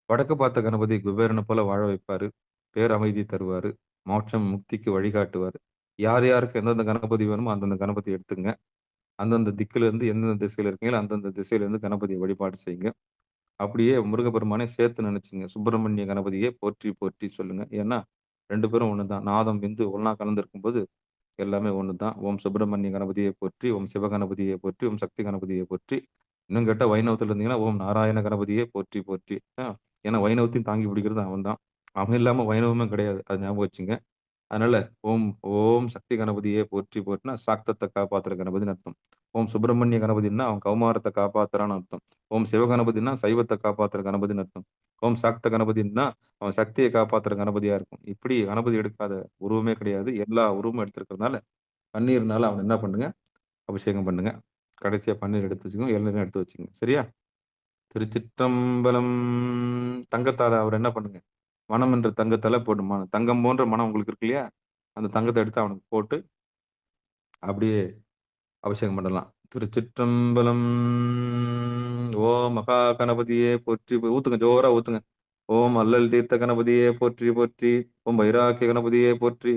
வடக்கு பார்த்த கணபதி குபேரன போல வாழ வைப்பாரு. பேரமைதி தருவாரு. மோட்சம், முக்திக்கு வழிகாட்டுவாரு. யார் யாருக்கு எந்தெந்த கணபதி வேணுமோ அந்தந்த கணபதி எடுத்துங்க. அந்தந்த திக்குல இருந்து எந்தெந்த திசையில இருக்கீங்களோ அந்தந்த திசையில இருந்து கணபதிய வழிபாடு செய்யுங்க. அப்படியே முருகப்பெருமானை சேர்த்து நினைச்சுங்க. சுப்பிரமணிய கணபதியே போற்றி போற்றி சொல்லுங்க. ஏன்னா 2 பேரும் ஒண்ணுதான். நாதம், விந்து ஒண்ணா கலந்திருக்கும்போது எல்லாமே ஒண்ணுதான். ஓம் சுப்பிரமணிய கணபதியே போற்றி, ஓம் சிவகணபதியே போற்றி, ஓம் சக்தி கணபதியே போற்றி. இன்னும் கேட்டா வைணவத்துல இருந்தீங்கன்னா, ஓம் நாராயண கணபதியே போற்றி போற்றி. ஏன்னா வைணவத்தையும் தாங்கி பிடிக்கிறது அவன் தான். அவன் இல்லாம வைணவமே கிடையாது. அது ஞாபகம் வச்சுங்க. அதனால ஓம் ஓம் சக்தி கணபதியே போற்றி போற்றினா சாக்தத்த காப்பாத்துற கணபதின்னு அர்த்தம். ஓம் சுப்பிரமணிய கணபதின்னா அவன் கௌமாரத்த காப்பாத்துறான்னு அர்த்தம். ஓம் சிவகணபதின்னா சைவத்த காப்பாத்துற கணபதின்னு அர்த்தம். ஓம் சாக்த கணபதின்னா அவன் சக்திய காப்பாத்துற கணபதியா இருக்கும். இப்படி கணபதி எடுக்காத உருவமே கிடையாது. எல்லா உருவமும் எடுத்திருக்கிறதுனால, பன்னீர்னால அவன என்ன பண்ணுங்க, அபிஷேகம் பண்ணுங்க. கடைசியா பன்னீர் எடுத்து வச்சுக்கோங்க. இளநீரும் எடுத்து வச்சுக்கங்க. சரியா? திருச்சிற்றம்பலம். தங்கத்தால அவர என்ன பண்ணுங்க, மனம் என்ற தங்கத்தால போட்டு தங்கம் போன்ற மனம் உங்களுக்கு இருக்கு இல்லையா? அந்த தங்கத்த எடுத்து அவனுக்கு போட்டு, அப்படியே அபிஷேகம் பண்ணலாம். திருச்சிற்றம்பலம். ஓம் மகா கணபதியே போற்றி ஊத்துங்க, ஜோரா ஊத்துங்க. ஓம் அல்லல் தீர்த்த கணபதியே போற்றி போற்றி. ஓம் வைராக்கிய கணபதியே போற்றி.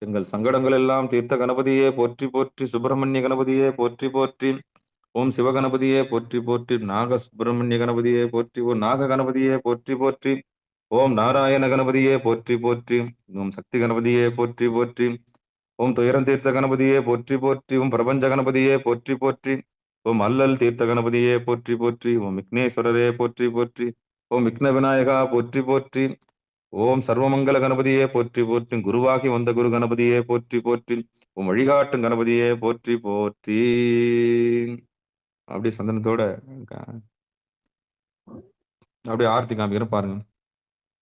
எங்கள் சங்கடங்கள் எல்லாம் தீர்த்த கணபதியே போற்றி போற்றி. சுப்பிரமணிய கணபதியே போற்றி போற்றி. ஓம் சிவகணபதியே போற்றி போற்றி. நாக சுப்பிரமணிய கணபதியே போற்றி. ஓம் நாக கணபதியே போற்றி போற்றி. ஓம் நாராயண கணபதியே போற்றி போற்றி. ஓம் சக்தி கணபதியே போற்றி போற்றி. ஓம் துயரம் தீர்த்த கணபதியே போற்றி போற்றி. ஓம் பிரபஞ்ச கணபதியே போற்றி போற்றி. ஓம் அல்லல் தீர்த்த கணபதியே போற்றி போற்றி. ஓம் விக்னேஸ்வரரே போற்றி போற்றி. ஓம் விக்ன விநாயகா போற்றி போற்றி. ஓம் சர்வமங்கல கணபதியே போற்றி போற்றி. குருவாகி வந்த குரு கணபதியே போற்றி போற்றி. உம் வழிகாட்டும் கணபதியே போற்றி போற்றி. அப்படியே சந்தனத்தோட க- அப்படியே ஆர்த்தி காமிக்கிறேன் பாருங்க.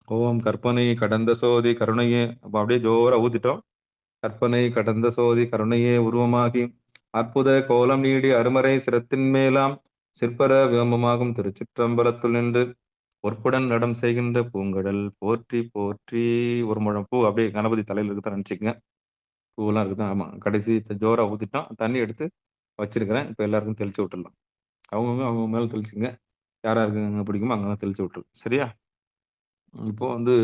ஓம் கற்பனை கடந்த சோதி கருணையே. அப்ப அப்படியே ஜோரா ஊத்திட்டோம். கற்பனை கடந்த சோதி கருணையே உருவமாகி அற்புத கோலம் நீடி அருமறை சிரத்தின் மேலாம் சிற்பர வியோமமாகும் திருச்சிற்றம்பலத்துள் நின்று பொற்புடன் நடம் செய்கின்ற பூங்கடல் போற்றி போற்றி. ஒரு முழம் பூ அப்படியே கணபதி தலையில இருக்குதான் நினைச்சுக்கங்க. பூவெல்லாம் இருக்குதான். ஆமா, கடைசி ஜோரா ஊத்திட்டோம். தண்ணி எடுத்து வச்சிருக்கிறேன். இப்ப எல்லாருக்கும் தெளிச்சு விட்டுடலாம். அவங்கவுங்க அவங்க மேல தெளிச்சுங்க. யார் யாருக்கு அங்க பிடிக்குமோ அங்கலாம் தெளிச்சு விட்டுரு. சரியா? இப்போ வந்து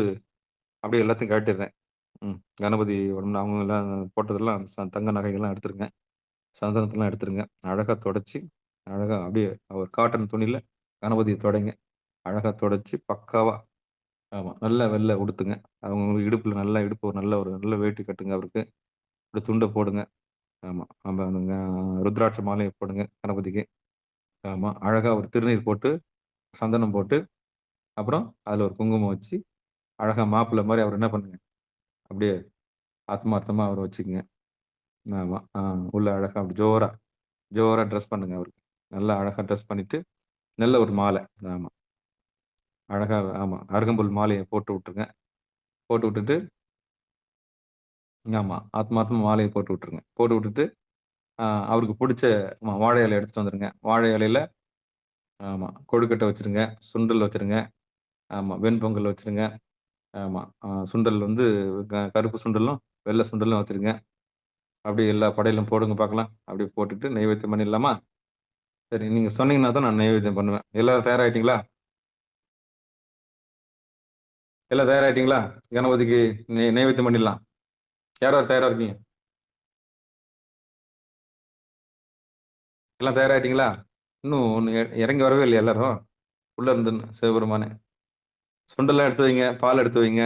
அப்படியே எல்லாத்தையும் காட்டிடுறேன். கணபதி உடம்புல அவங்க எல்லாம் போட்டதெல்லாம் தங்க நகைகள்லாம் எடுத்துருங்க. சந்தனத்தெல்லாம் எடுத்துருங்க. அழகா தொடச்சு, அழகா அப்படியே ஒரு காட்டன் துணியில கணபதிய தொடைங்க. அழகா தொடச்சு பக்காவா ஆமா. நல்லா வெள்ள உடுத்துங்க. அவங்க இடுப்புல நல்லா இடுப்பு ஒரு நல்ல வேட்டி கட்டுங்க அவருக்கு. ஒரு துண்ட போடுங்க. ஆமா. அந்த ருத்ராட்ச மாலைய போடுங்க கணபதிக்கு. ஆமா. அழகா ஒரு திருநீர் போட்டு, சந்தனம் போட்டு, அப்புறம் அதுல ஒரு குங்குமம் வச்சு, அழகா மாப்பிள்ளை மாரி அவர என்ன பண்ணுங்க, அப்படியே ஆத்மார்த்தமா அவர வச்சுக்கங்க. ஆமா. உள்ள அழகா அப்படி ஜோரா டிரெஸ் பண்ணுங்க அவருக்கு. நல்லா அழகா டிரெஸ் பண்ணிட்டு, நல்ல ஒரு மாலை. ஆமா. அழகா ஆமா. அருகம்புல் மாலைய போட்டு விட்டுருங்க. போட்டு விட்டுட்டு ஆமா. ஆத்மார்த்தமா மாலைய போட்டு விட்டுருங்க. போட்டு விட்டுட்டு, அவருக்கு புடிச்ச வாழை இலை எடுத்துட்டு வந்துருங்க. வாழை இலையில ஆமா. கொழுக்கட்டை வச்சுருங்க. சுண்டல் வச்சுருங்க. ஆமா. வெண்பொங்கல் வச்சுருங்க. ஆமா. சுண்டல் வந்து கருப்பு சுண்டலும், வெள்ள சுண்டலும் வச்சுருங்க. அப்படியே எல்லா படையலும் போடுங்க பார்க்கலாம். அப்படியே போட்டுட்டு நெய்வேத்தியம் பண்ணிடலாமா? சரி. நீங்க சொன்னீங்கன்னா தான் நான் நெய்வேத்தியம் பண்ணுவேன். எல்லாரும் தயாராயிட்டீங்களா? எல்லாம் தயாராயிட்டீங்களா? கணபதிக்கு நெய்வேத்தியம் பண்ணிடலாம். யார் யார் தயாரா இருக்கீங்க? எல்லாம் தயாராயிட்டீங்களா? இன்னும் இறங்கி வரவே இல்லையா எல்லாரும்? உள்ள இருந்து சிவபெருமானே. சுண்டெல்லாம் எடுத்து வைங்க. பால் எடுத்து வைங்க.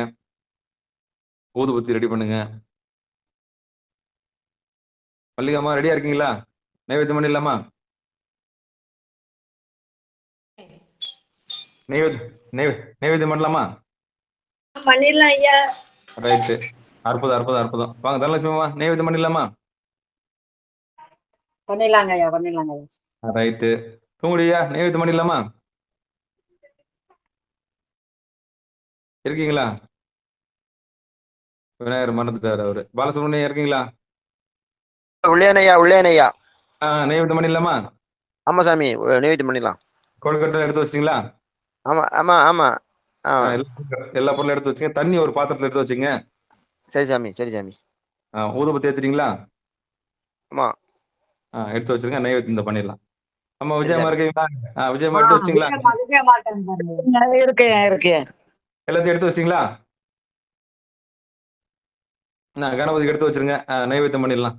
ஊதுபத்தி ரெடி பண்ணுங்க. மல்லிகாம்மா ரெடியா இருக்கீங்களா? நைவேத்தியம் பண்ணிடலாமா? நைவேத்தியம் பண்ணலாமா? பண்ணிடலாம் ஐயா. ரைட்டு. அற்புதம். வாங்க தனலட்சுமிமா நைவேத்தியம் பண்ணிடலாமா? பண்ணிடலாங்க ஐயா, பண்ணிடலாங்க ஐயா. ரைட்டு. தூங்குடியா நைவேத்தியம் பண்ணிடலாமா? இருக்கீங்களா? விநாயகர் மறந்துட்டாரு அவரு. பாலசுப்ரமணியம் இருக்கீங்களா? உள்ளேனையா. நைவேத்தியம் பண்ணிடலாமா? ஆமா சாமி, நைவேத்தியம் பண்ணிடலாம். கொழுக்கட்டை எடுத்து வச்சிட்டீங்களா? ஆமா. எல்லா பொருளும் எடுத்து வச்சுங்க. தண்ணி ஒரு பாத்திரத்துல எடுத்து வச்சுங்க. சரி சாமி. ஊதுபத்தி ஏத்துட்டீங்களா? ஆமா. எடுத்து வச்சிருங்க. நைவேத்தியம் இந்த பண்ணிடலாம். அம்மா சரி விஜயமா சாமி. இருக்கீங்களா? விஜயமா எடுத்து வச்சிட்டீங்களா? விஜயமா இருக்காங்க பாருங்க. இருக்கேன். எல்லாத்தையும் எடுத்து வச்சிட்டீங்களா? கணபதிக்கு எடுத்து வச்சிருங்க. நைவேத்தியம் பண்ணிடலாம்.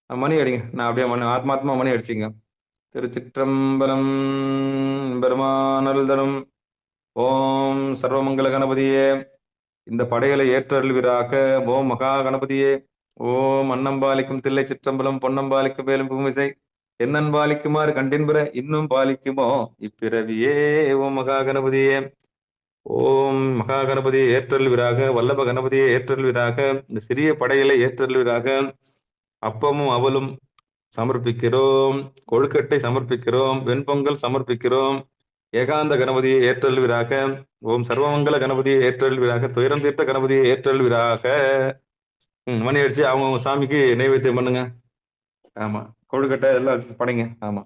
மணி அடிங்க. நான் அப்படியே ஆத்மாத்மா மணி அடிச்சிங்க. திருச்சிற்றம்பலம். பெருமானருள் தரும். ஓம் சர்வமங்கல கணபதியே, இந்த படையலை ஏற்றருள்வீராக. ஓம் மகா கணபதியே. ஓம் அன்னம்பாலிக்கும் தில்லை சிற்றம்பலம் பொன்னம்பாலிக்கும் மேலும் பூமிசை என்னன்பாலிக்குமாறு கண்டின்புற இன்னும் பாலிக்குமோ இப்பிறவியே. ஓம் மகா கணபதியே. ஓம் மகா கணபதியை ஏற்றருள்வீராக. வல்லப கணபதியை ஏற்றருள்வீராக. இந்த சிறிய படையலை ஏற்றருள்வீராக. அப்பமும் அவலும் சமர்ப்பிக்கிறோம். கொழுக்கட்டை சமர்ப்பிக்கிறோம். வெண்பொங்கல் சமர்ப்பிக்கிறோம். ஏகாந்த கணபதியை ஏற்றருள்வீராக. ஓம் சர்வமங்கல கணபதியை ஏற்றருள்வீராக. துயரம் தீர்த்த கணபதியை ஏற்றருள்வீராக. மணி அடிச்சு அவங்க சாமிக்கு நைவேத்தியம் பண்ணுங்க. ஆமா. கொழுக்கட்டை எல்லாம் படைங்க. ஆமா.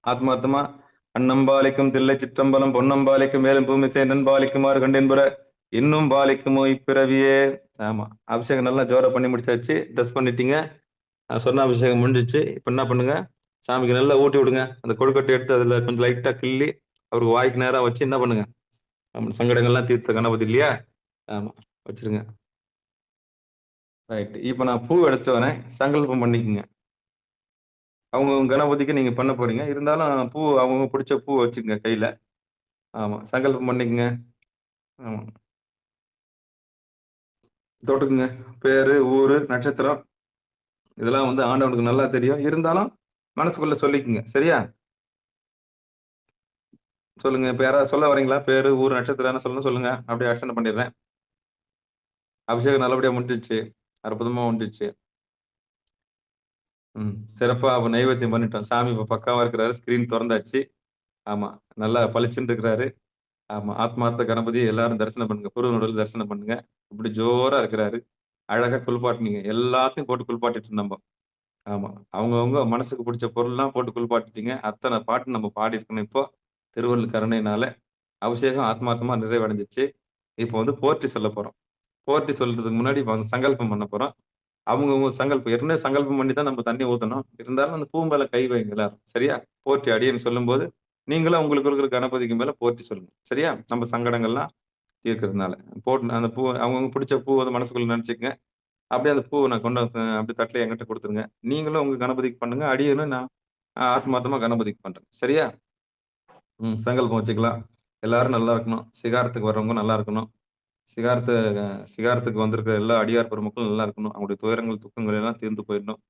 ஆத்மார்த்தமா அன்னம்பாலிக்கும் தில்லை சிற்றம்பலம் பொன்னம்பாலிக்கும் மேலும் பூமிசை நண்பாலிக்குமாறு கண்டென்புற இன்னும் பாலிக்குமோ இப்பிறவியே. ஆமா. அபிஷேகம் நல்லா ஜோரா பண்ணி முடிச்சாச்சு. ட்ரெஸ் பண்ணிட்டீங்க. சொன்ன அபிஷேகம் முடிஞ்சிச்சு. இப்ப என்ன பண்ணுங்க, சாமிக்கு நல்லா ஊட்டி விடுங்க. அந்த கொழுக்கட்டை எடுத்து அதுல கொஞ்சம் லைட்டா கிள்ளி அவருக்கு வாய்க்கு நேரா வச்சு என்ன பண்ணுங்க, நம்ம சங்கடங்கள்லாம் தீர்த்த கணபதி இல்லையா? ஆமா. வச்சிருங்க. ரைட். இப்ப நான் பூ எடுத்து வரேன். சங்கல்பம் பண்ணிக்கங்க. அவங்க கணபதிக்கு நீங்க பண்ண போறீங்க. இருந்தாலும் பூ அவங்க பிடிச்ச பூ வச்சுக்கங்க கையில. ஆமா. சங்கல்பம் பண்ணிக்கங்க. ஆமா. தொட்டுக்குங்க. பேரு, ஊரு, நட்சத்திரம் இதெல்லாம் வந்து ஆண்டவனுக்கு நல்லா தெரியும். இருந்தாலும் மனசுக்குள்ள சொல்லிக்குங்க. சரியா? சொல்லுங்க. இப்ப யாராவது சொல்ல வரீங்களா? பேரு, ஊர், நட்சத்திரம் என்ன சொல்லணும் சொல்லுங்க. அப்படியே அர்ச்சனை பண்ணிடுறேன். அபிஷேகம் நல்லபடியா முடிஞ்சிச்சு. அற்புதமா முடிஞ்சிச்சு. சிறப்பா அப்ப நைவேத்தியம் பண்ணிட்டோம். சாமி இப்ப பக்காவா இருக்கிறாரு. ஸ்கிரீன் தொறந்தாச்சு. ஆமா. நல்லா பளிச்சுன்னு இருக்கிறாரு. ஆமா. ஆத்மார்த்த கணபதி எல்லாரும் தரிசனம் பண்ணுங்க. புருவ தரிசனம் பண்ணுங்க. இப்படி ஜோரா இருக்கிறாரு. அழகா குளிப்பாட்டுனீங்க. எல்லாத்தையும் போட்டு குளிப்பாட்டிட்டு நம்ப. ஆமா. அவங்கவங்க மனசுக்கு பிடிச்ச பொருள்லாம் போட்டு குளிப்பாட்டிட்டீங்க. அத்தனை பாட்டு நம்ம பாடியிருக்கணும் இப்போ. திருவள்ளுவர் கருணையினால. அபிஷேகம் ஆத்மார்த்தமா நிறைவடைஞ்சிச்சு. இப்போ வந்து போற்றி சொல்லப் போறோம். போற்றி சொல்றதுக்கு முன்னாடி இப்ப சங்கல்பம் பண்ண போறோம். அவங்க சங்கல்பம் ஏற்கனவே சங்கல்பம் பண்ணி தான் நம்ம தண்ணி ஊத்தணும். இருந்தாலும் அந்த பூ மேல கை வைங்க எல்லாரும். சரியா? போற்றி அடியேன்னு சொல்லும்போது, நீங்களும் உங்களுக்கு இருக்கிற கணபதிக்கு மேல போற்றி சொல்லுங்க. சரியா? நம்ம சங்கடங்கள்லாம் தீர்க்கிறதுனால. போட்டு அந்த பூ அவங்கவங்க பிடிச்ச பூ வந்து மனசுக்குள்ள நெனச்சுக்கங்க. அப்படியே அந்த பூவ நான் கொண்டு வந்து அப்படியே தட்டுல என்கிட்ட குடுத்துருங்க. நீங்களும் உங்க கணபதிக்கு பண்ணுங்க. அடியேனும் நான் ஆத்மார்த்தமா கணபதிக்கு பண்றேன். சரியா? சங்கல்பம் வச்சுக்கலாம். எல்லாரும் நல்லா இருக்கணும். சிகாரத்துக்கு வர்றவங்க நல்லா இருக்கணும். சிகாரத்த சிகாரத்துக்கு வந்திருக்கிற எல்லா அடியார் பெருமக்களும் நல்லா இருக்கணும். அவங்களுடைய துயரங்கள், துக்கங்கள் எல்லாம் தீர்ந்து போயிடணும்.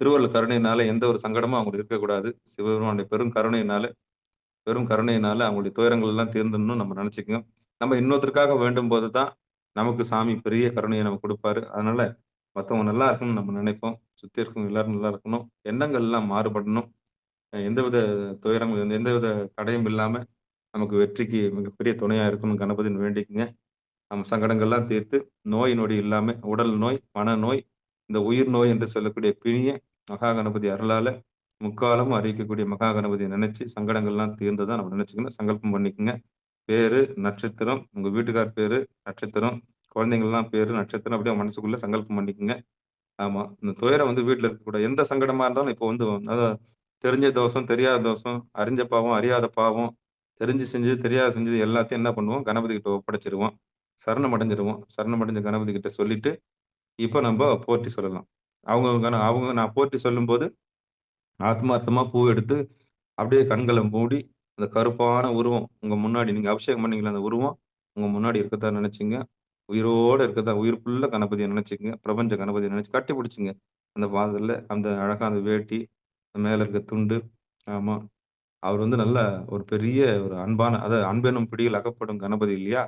திருவருள் கருணையினால எந்த ஒரு சங்கடமும் அவங்களுக்கு இருக்கக்கூடாது. சிவபெருமானுடைய பெரும் கருணையினால அவங்களுடைய துயரங்கள் எல்லாம் தீர்ந்துடணும்னு நம்ம நெனச்சுக்கங்க. நம்ம இன்னொருத்தருக்காக வேண்டும்போது தான், நமக்கு சாமி பெரிய கருணைய நமக்கு குடுப்பாரு. அதனால மத்தவங்க நல்லா இருக்கணும்னு நம்ம நினைப்போம். சுத்தி இருக்கவங்க எல்லாரும் நல்லா இருக்கணும். எண்ணங்கள் எல்லாம் மாறுபடணும். எந்தவித துயரங்கள் எந்தவித தடையும் இல்லாம நமக்கு வெற்றிக்கு மிகப்பெரிய துணையா இருக்கணும்னு கணபதின்னு வேண்டிக்கங்க. நம்ம சங்கடங்கள்லாம் தீர்த்து, நோய் நொடி இல்லாம உடல் நோய், மனநோய், இந்த உயிர் நோய் என்று சொல்லக்கூடிய பிணிய மகா கணபதி அருளால முக்காலமும் அறிவிக்கக்கூடிய மகா கணபதிய நினைச்சு சங்கடங்கள்லாம் தீர்ந்ததா நம்ம நினைச்சுக்கணும். சங்கல்பம் பண்ணிக்கங்க. பேரு, நட்சத்திரம், உங்க வீட்டுக்கார் பேரு, நட்சத்திரம், குழந்தைங்கலாம் பேரு, நட்சத்திரம் அப்படியே மனசுக்குள்ள சங்கல்பம் பண்ணிக்கங்க. ஆமா. இந்த துயரம் வந்து வீட்ல இருக்கக்கூடாது. எந்த சங்கடமா இருந்தாலும் இப்போ வந்து அதான் தெரிஞ்ச தோஷம், தெரியாத தோஷம், அறிஞ்ச பாவம், அறியாத பாவம், தெரிஞ்சு செஞ்சது, தெரியாத செஞ்சது எல்லாத்தையும் என்ன பண்ணுவோம்? கணபதி கிட்ட ஒப்படைச்சுருவோம். சரணம் அடைஞ்சிருவோம். சரணம் அடைஞ்ச கணபதி கிட்ட சொல்லிட்டு, இப்ப நம்ப போற்றி சொல்லலாம். அவங்க நான் போற்றி சொல்லும்போது, ஆத்மார்த்தமா பூ எடுத்து, அப்படியே கண்கள மூடி, அந்த கருப்பான உருவம் உங்க முன்னாடி நீங்க அபிஷேகம் பண்ணீங்கல்ல அந்த உருவம், உங்க முன்னாடி இருக்கத்தா நெனச்சுங்க. உயிரோட இருக்கத்தா உயிர் ஃபுல்லா கணபதிய நெனச்சுக்கங்க. பிரபஞ்ச கணபதிய நெனச்சு கட்டி பிடிச்சுங்க. அந்த வாசல்ல அந்த அழகா அந்த வேட்டி, மேல இருக்க துண்டு. ஆமா. அவர் வந்து நல்ல ஒரு பெரிய ஒரு அன்பான அதாவது அன்பெனும் பிடியில் அகப்படும் கணபதி இல்லையா?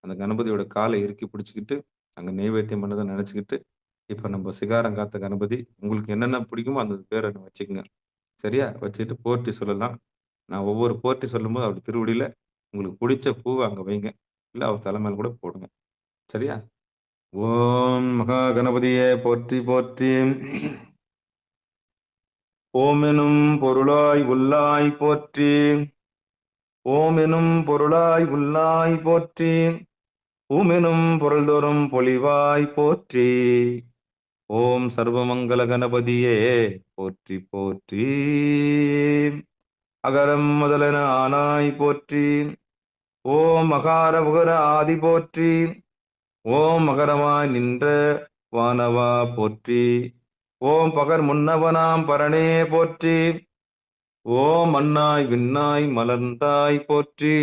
அந்த கணபதியோட கால இறுக்கி பிடிச்சுக்கிட்டு, அங்க நெய்வேத்தியம் பண்ணத நெனச்சுக்கிட்டு, இப்ப நம்ப சிகாரம் காத்த கணபதி, உங்களுக்கு என்னென்ன பிடிக்குமோ அந்த பேர வச்சுக்கங்க. சரியா? வச்சுட்டு போற்றி சொல்லலாம். நான் ஒவ்வொரு போற்றி சொல்லும்போது அவர் திருவடியில உங்களுக்கு புடிச்ச பூவ அங்க வைங்க. இல்ல அவர் தல மேல கூட போடுங்க. சரியா? ஓம் மகா கணபதியே போற்றி போற்றி. ஓம் எனும் பொருளாய் உள்ளாய் போற்றி. ஓம் எனும் பொருளாய் உள்ளாய் போற்றி. ஊமெனும் பொருள்தோறும் பொலிவாய் போற்றி. ஓம் சர்வமங்கல கணபதியே போற்றி போற்றி. அகரம் முதலென ஆனாய் போற்றி. ஓம் மகார உகர ஆதி போற்றி. ஓம் மகரமாய் நின்ற வானவா போற்றி. ஓம் பகர் முன்னவனாம் பரனே போற்றி. ஓம் மண்ணாய் விண்ணாய் மலர்ந்தாய் போற்றி.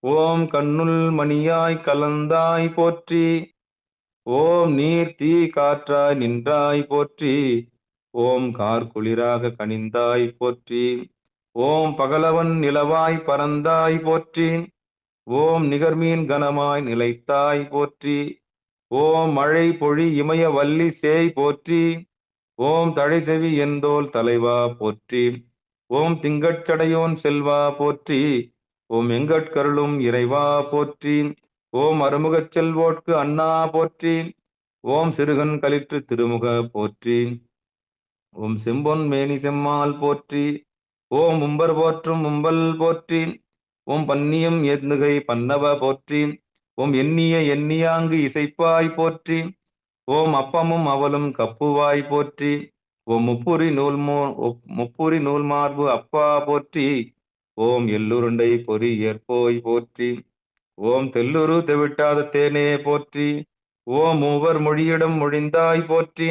ஓம் கண்ணுள் மணியாய் கலந்தாய் போற்றி. ஓம் நீர் தீ காற்றாய் நின்றாய் போற்றி. ஓம் கார்குளிராக கனிந்தாய் போற்றி. ஓம் பகலவன் நிலவாய் பறந்தாய் போற்றி. ஓம் நிகர்மீன் கனமாய் நிலைத்தாய் போற்றி. ஓம் மழை பொழி இமய வள்ளி சேய் போற்றி. ஓம் தழைசெவி எந்தோல் தலைவா போற்றி. ஓம் திங்கட்சடையோன் செல்வா போற்றி. ஓம் எங்கட்கருளும் இறைவா போற்றி. ஓம் அருமுகச் செல்வோட்கு அண்ணா போற்றி. ஓம் சிறுகன் களிற்று திருமுக போற்றி. ஓம் செம்பொன் மேனி செம்மால் போற்றி. ஓம் உம்பர் போற்றும் உம்பல் போற்றி. ஓம் பன்னியம் ஏந்துகை பன்னவ போற்றி. ஓம் எண்ணியாங்கு இசைப்பாய் போற்றி. ஓம் அப்பமும் அவலும் கப்புவாய் போற்றி. ஓம் முப்புரி நூல் மார்பு அப்பா போற்றி. ஓம் எள்ளுருண்டை பொறி ஏற்போய் போற்றி. ஓம் தெல்லுரு தெவிட்டாத தேனே போற்றி. ஓம் மூவர் மொழியிடம் மொழிந்தாய் போற்றி.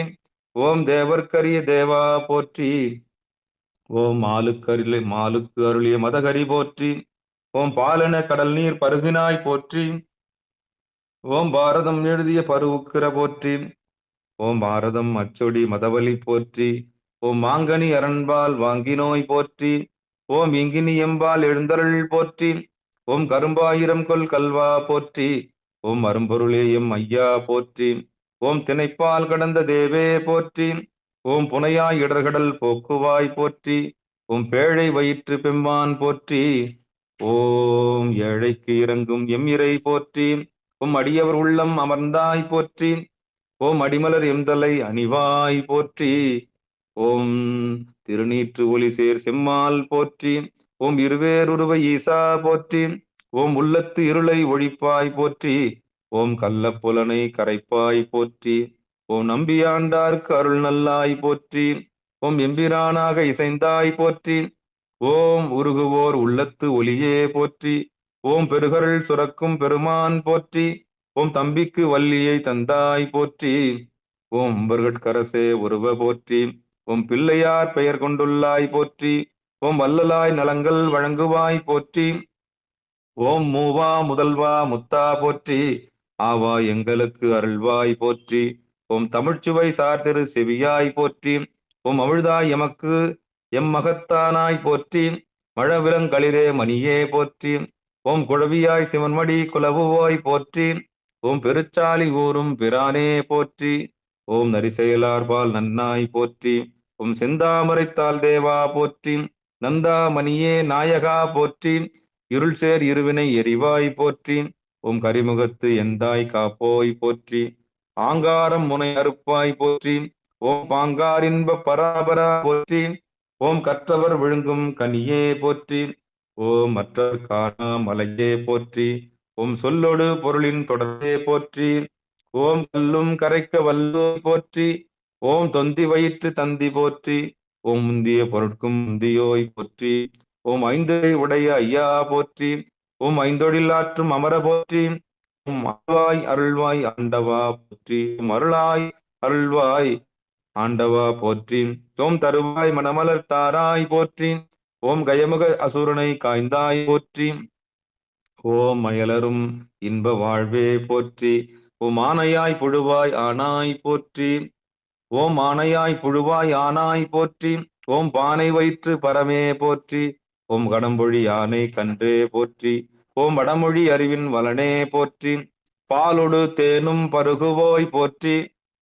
ஓம் தேவர்க்கரிய தேவா போற்றி. ஓம் மாலுக்கு அருளிய மதகரி போற்றி. ஓம் பாலன கடல் நீர் பருகினாய் போற்றி. ஓம் பாரதம் எழுதிய பருவுக்கிர போற்றி. ஓம் பாரதம் அச்சொடி மதவலி போற்றி. ஓம் மாங்கனி அரண்பால் வாங்கினோய் போற்றி. ஓம் இங்கினி எம்பால் எழுந்தருள் போற்றி. ஓம் கரும்பாயிரம் கொல் கல்வா போற்றி. ஓம் அரும்பொருளே எம் ஐயா போற்றி. ஓம் திணைப்பால் கடந்த தேவே போற்றி. ஓம் புனையாய் இடர்கடல் போக்குவாய் போற்றி. ஓம் பேழை வயிற்று பெம்மான் போற்றி. ஓம் ஏழைக்கு இறங்கும் எம் இறை போற்றி. ஓம் அடியவர் உள்ளம் அமர்ந்தாய் போற்றி. ஓம் அடிமலர் எம்தலை அணிவாய் போற்றி. ஓம் திருநீற்று ஒளி சேர் செம்மால் போற்றி. ஓம் இருவேருருவ ஈசா போற்றி. ஓம் உள்ளத்து இருளை ஒழிப்பாய் போற்றி. ஓம் கள்ளப்புலனை கரைப்பாய் போற்றி. ஓம் நம்பியாண்டார்க்கு அருள் நல்லாய் போற்றி. ஓம் எம்பிரானாக இசைந்தாய் போற்றி. ஓம் உருகுவோர் உள்ளத்து ஒளியே போற்றி. ஓம் பெருகருள் சுரக்கும் பெருமான் போற்றி. ஓம் தம்பிக்கு வள்ளியை தந்தாய் போற்றி. ஓம் உம்பர்கட்கரசே உருவ போற்றி. ஓம் பிள்ளையார் பெயர் கொண்டுள்ளாய் போற்றி. ஓம் வள்ளலாய் நலங்கள் வழங்குவாய் போற்றி. ஓம் மூவா முதல்வா முத்தா போற்றி. ஆவா எங்களுக்கு அருள்வாய் போற்றி. ஓம் தமிழ்ச்சுவை சார்திரு செவியாய் போற்றி. ஓம் அமிழ்தாய் எமக்கு எம்மகத்தானாய் போற்றி. மழவிலங்களிரே மணியே போற்றி. ஓம் குழவியாய் சிவன்மடி குலவுவோய் போற்றி. ஓம் பெருச்சாலி ஊரும் பிரானே போற்றி. ஓம் நரிசெயலார்பால் நன்னாய் போற்றி. ஓம் செந்தாமரைத்தாள் தேவா போற்றி. நந்தாமணியே நாயகா போற்றி. இருள் சேர் இருவினை எரிவாய் போற்றி. ஓம் கரிமுகத்து எந்தாய் காப்போய் போற்றி. ஆங்காரம் முனை அறுப்பாய் போற்றி. ஓம் பாங்காரின்ப பராபரா போற்றி. ஓம் கற்றவர் விழுங்கும் கனியே போற்றி. ஓம் மற்றவர் காணா மலையே போற்றி. ஓம் சொல்லொடு பொருளின் தொடர்பே போற்றி. ஓம் கல்லும் கரைக்க வல்லோய் போற்றி. ஓம் தொந்தி வயிற்று தந்தி போற்றி. ஓம் முந்திய பொருட்கும் முந்தியோய் போற்றி. ஓம் ஐந்தரை உடைய ஐயா போற்றி. ஓம் ஐந்தொழில் ஆற்றும் அமர போற்றி. ஓம் அருள்வாய் அருள்வாய் ஆண்டவா போற்றி. ஓம் அருளாய் அருள்வாய் ஆண்டவா போற்றி. ஓம் தருவாய் மணமலர் தாராய் போற்றி. ஓம் கயமுக அசுரனை காய்ந்தாய் போற்றி. ஓம் மயலரும் இன்ப வாழ்வே போற்றி. ஓம் ஆனையாய் புழுவாய் ஆனாய் போற்றி. ஓம் ஆனையாய் புழுவாய் ஆனாய் போற்றி. ஓம் பானை வயிற்று பரமே போற்றி. ஓம் கடம்பொழி யானை கன்றே போற்றி. ஓம் வடமொழி அறிவின் வலனே போற்றி. பாலொடு தேனும் பருகுவோய் போற்றி.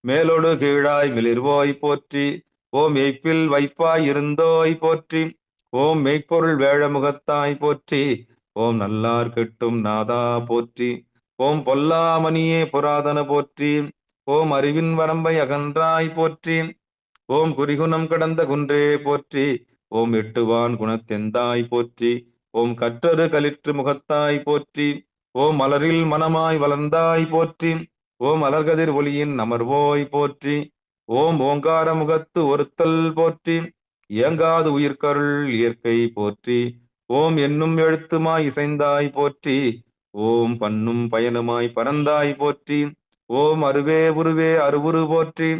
மேலொடு கீழாய் மிளிர்வோய் போற்றி. ஓம் எய்ப்பில் வைப்பாய் இருந்தோய் போற்றி. ஓம் மெய்ப்பொருள் வேழமுகத்தாய் போற்றி. ஓம் நல்லார் கெட்டும் நாதா போற்றி. ஓம் பொல்லாமணியே புராதன போற்றி. ஓம் அறிவின் வரம்பை அகன்றாய் போற்றி. ஓம் குறிகுணம் கடந்த குன்றே போற்றி. ஓம் எட்டுவான் குணத்தெந்தாய் போற்றி. ஓம் கற்றரு களிற்று முகத்தாய் போற்றி. ஓம் மலரில் மனமாய் வளர்ந்தாய் போற்றி. ஓம் அலர்கதிர் ஒளியின் அமர்வோய் போற்றி. ஓம் ஓங்கார முகத்து ஒருத்தல் போற்றி. இயங்காது உயிர்கருள் இயற்கை போற்றி. ஓம் என்னும் எழுத்துமாய் இசைந்தாய் போற்றி. ஓம் பண்ணும் பயனுமாய் பறந்தாய் போற்றி. ஓம் அருவே உருவே அருவுரு போற்றி.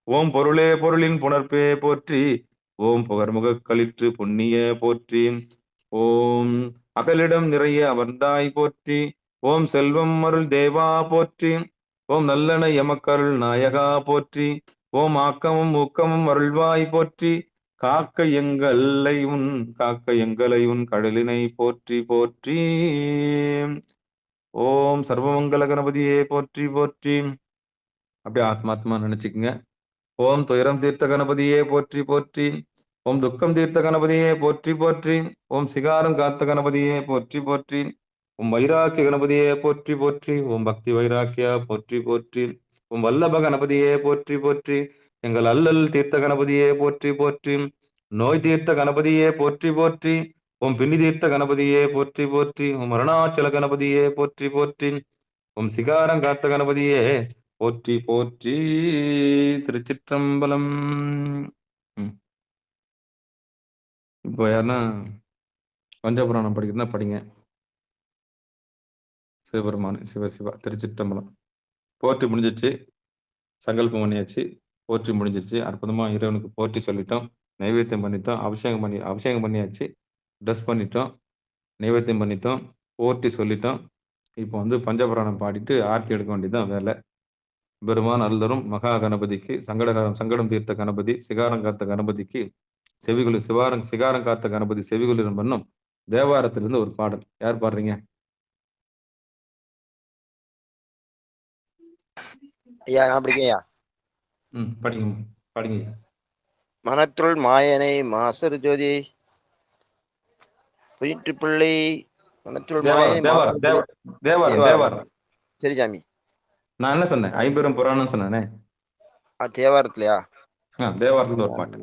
ஓம் பொருளே பொருளின் புணர்ப்பே போற்றி. ஓம் புகர்முகக் களிற்று புண்ணிய போற்றி. ஓம் அகலிடம் நிறைய அமர்ந்தாய் போற்றி. ஓம் செல்வம் அருள் தேவா போற்றி. ஓம் நல்லன எமக்கருள் நாயகா போற்றி. ஓம் ஆக்கமும் ஊக்கமும் அருள்வாய் போற்றி. காக்க எங்களை உன் கடலினை போற்றி போற்றி. ஓம் சர்வமங்கல கணபதியே போற்றி போற்றி. அப்படியே ஆத்மாத்மா நினைச்சுக்குங்க. ஓம் துயரம் தீர்த்த கணபதியே போற்றி போற்றி. ஓம் துக்கம் தீர்த்த கணபதியே போற்றி போற்றி. ஓம் சிகாரம் காத்த கணபதியே போற்றி போற்றி. ஓம் வைராக்கிய கணபதியே போற்றி போற்றி. ஓம் பக்தி வைராக்கியா போற்றி போற்றி. ஓம் வல்லப கணபதியே போற்றி போற்றி. எங்கள் அல்லல் தீர்த்த கணபதியே போற்றி போற்றி. நோய் தீர்த்த கணபதியே போற்றி போற்றி. ஓம் பின்னி தீர்த்த கணபதியே போற்றி போற்றி. ஓம் அருணாச்சல கணபதியே போற்றி போற்றி. ஓம் சிகாரம் காத்த கணபதியே போற்றி போற்றி. திருச்சிற்றம்பலம். இப்போ யாருன்னா பஞ்சபுராணம் படிக்கிறதுனா படிங்க. சிவபெருமான் சிவசிவா திருச்சிற்றம்பலம். போற்றி முடிஞ்சிச்சு. சங்கல்பம் பண்ணியாச்சு. போற்றி முடிஞ்சிருச்சு. அற்புதமா இறைவனுக்கு போற்றி சொல்லிட்டோம். நைவேத்தியம் பண்ணிட்டோம். அபிஷேகம் பண்ணியாச்சு. ட்ரெஸ் பண்ணிட்டோம். நைவேத்தியம் பண்ணிட்டோம். போற்றி சொல்லிட்டோம். இப்போ வந்து பஞ்சபுராணம் பாடிட்டு ஆர்த்தி எடுக்க வேண்டியதுதான் வேலை. பெருமான் அருள்தரும் மகா கணபதிக்கு சங்கடம் தீர்த்த கணபதி சிகாரம் காத்த கணபதிக்கு சிகாரம் காத்த கணபதி செவிகுளிரும் பண்ணும் தேவாரத்திலிருந்து ஒரு பாடல். யார் பாடுறீங்க? ஐயா நான் படிக்கையா? படிங்க. மனத்துள் மாயனை மாசரு ஜோதி பொயிற்று பிள்ளை மனத்துள் மாயனை தேவாரம். சரி சாமி. நான் என்ன சொன்னேன்? ஐம்பெரும் புராணம் சொன்னேனே. தேவாரத்துலயா? தேவாரத்துல ஒரு பாட்டு.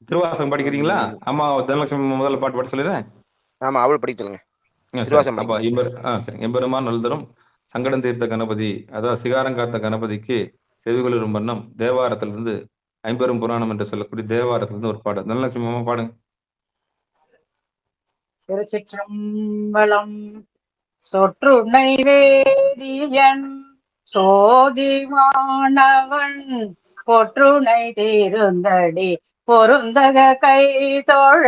திருவாசகம் படிக்கிறீங்களா? அம்மா தனலட்சுமி முதல்ல பாட்டு பாட சொல்லிடுறேன். ஆமா அவள் படிக்கலுங்க. சரி. எம்பெருமான் நல்தரும் சங்கடம் தீர்த்த கணபதி, அதாவது சிகாரங்காத்த கணபதிக்கு செவிகுளிரும் வண்ணம் தேவாரத்திலிருந்து ஐம்பெரும் புராணம் என்று சொல்லக்கூடிய தேவாரத்திலிருந்து ஒரு பாடல். தனலட்சுமி அம்மா பாடுங்க. திருச்சிற்றம்பலம். சொற்றுணை வேதியன் சோதிவானவன் பொற்றுணை தீருந்தடி பொருந்தக கை தோழ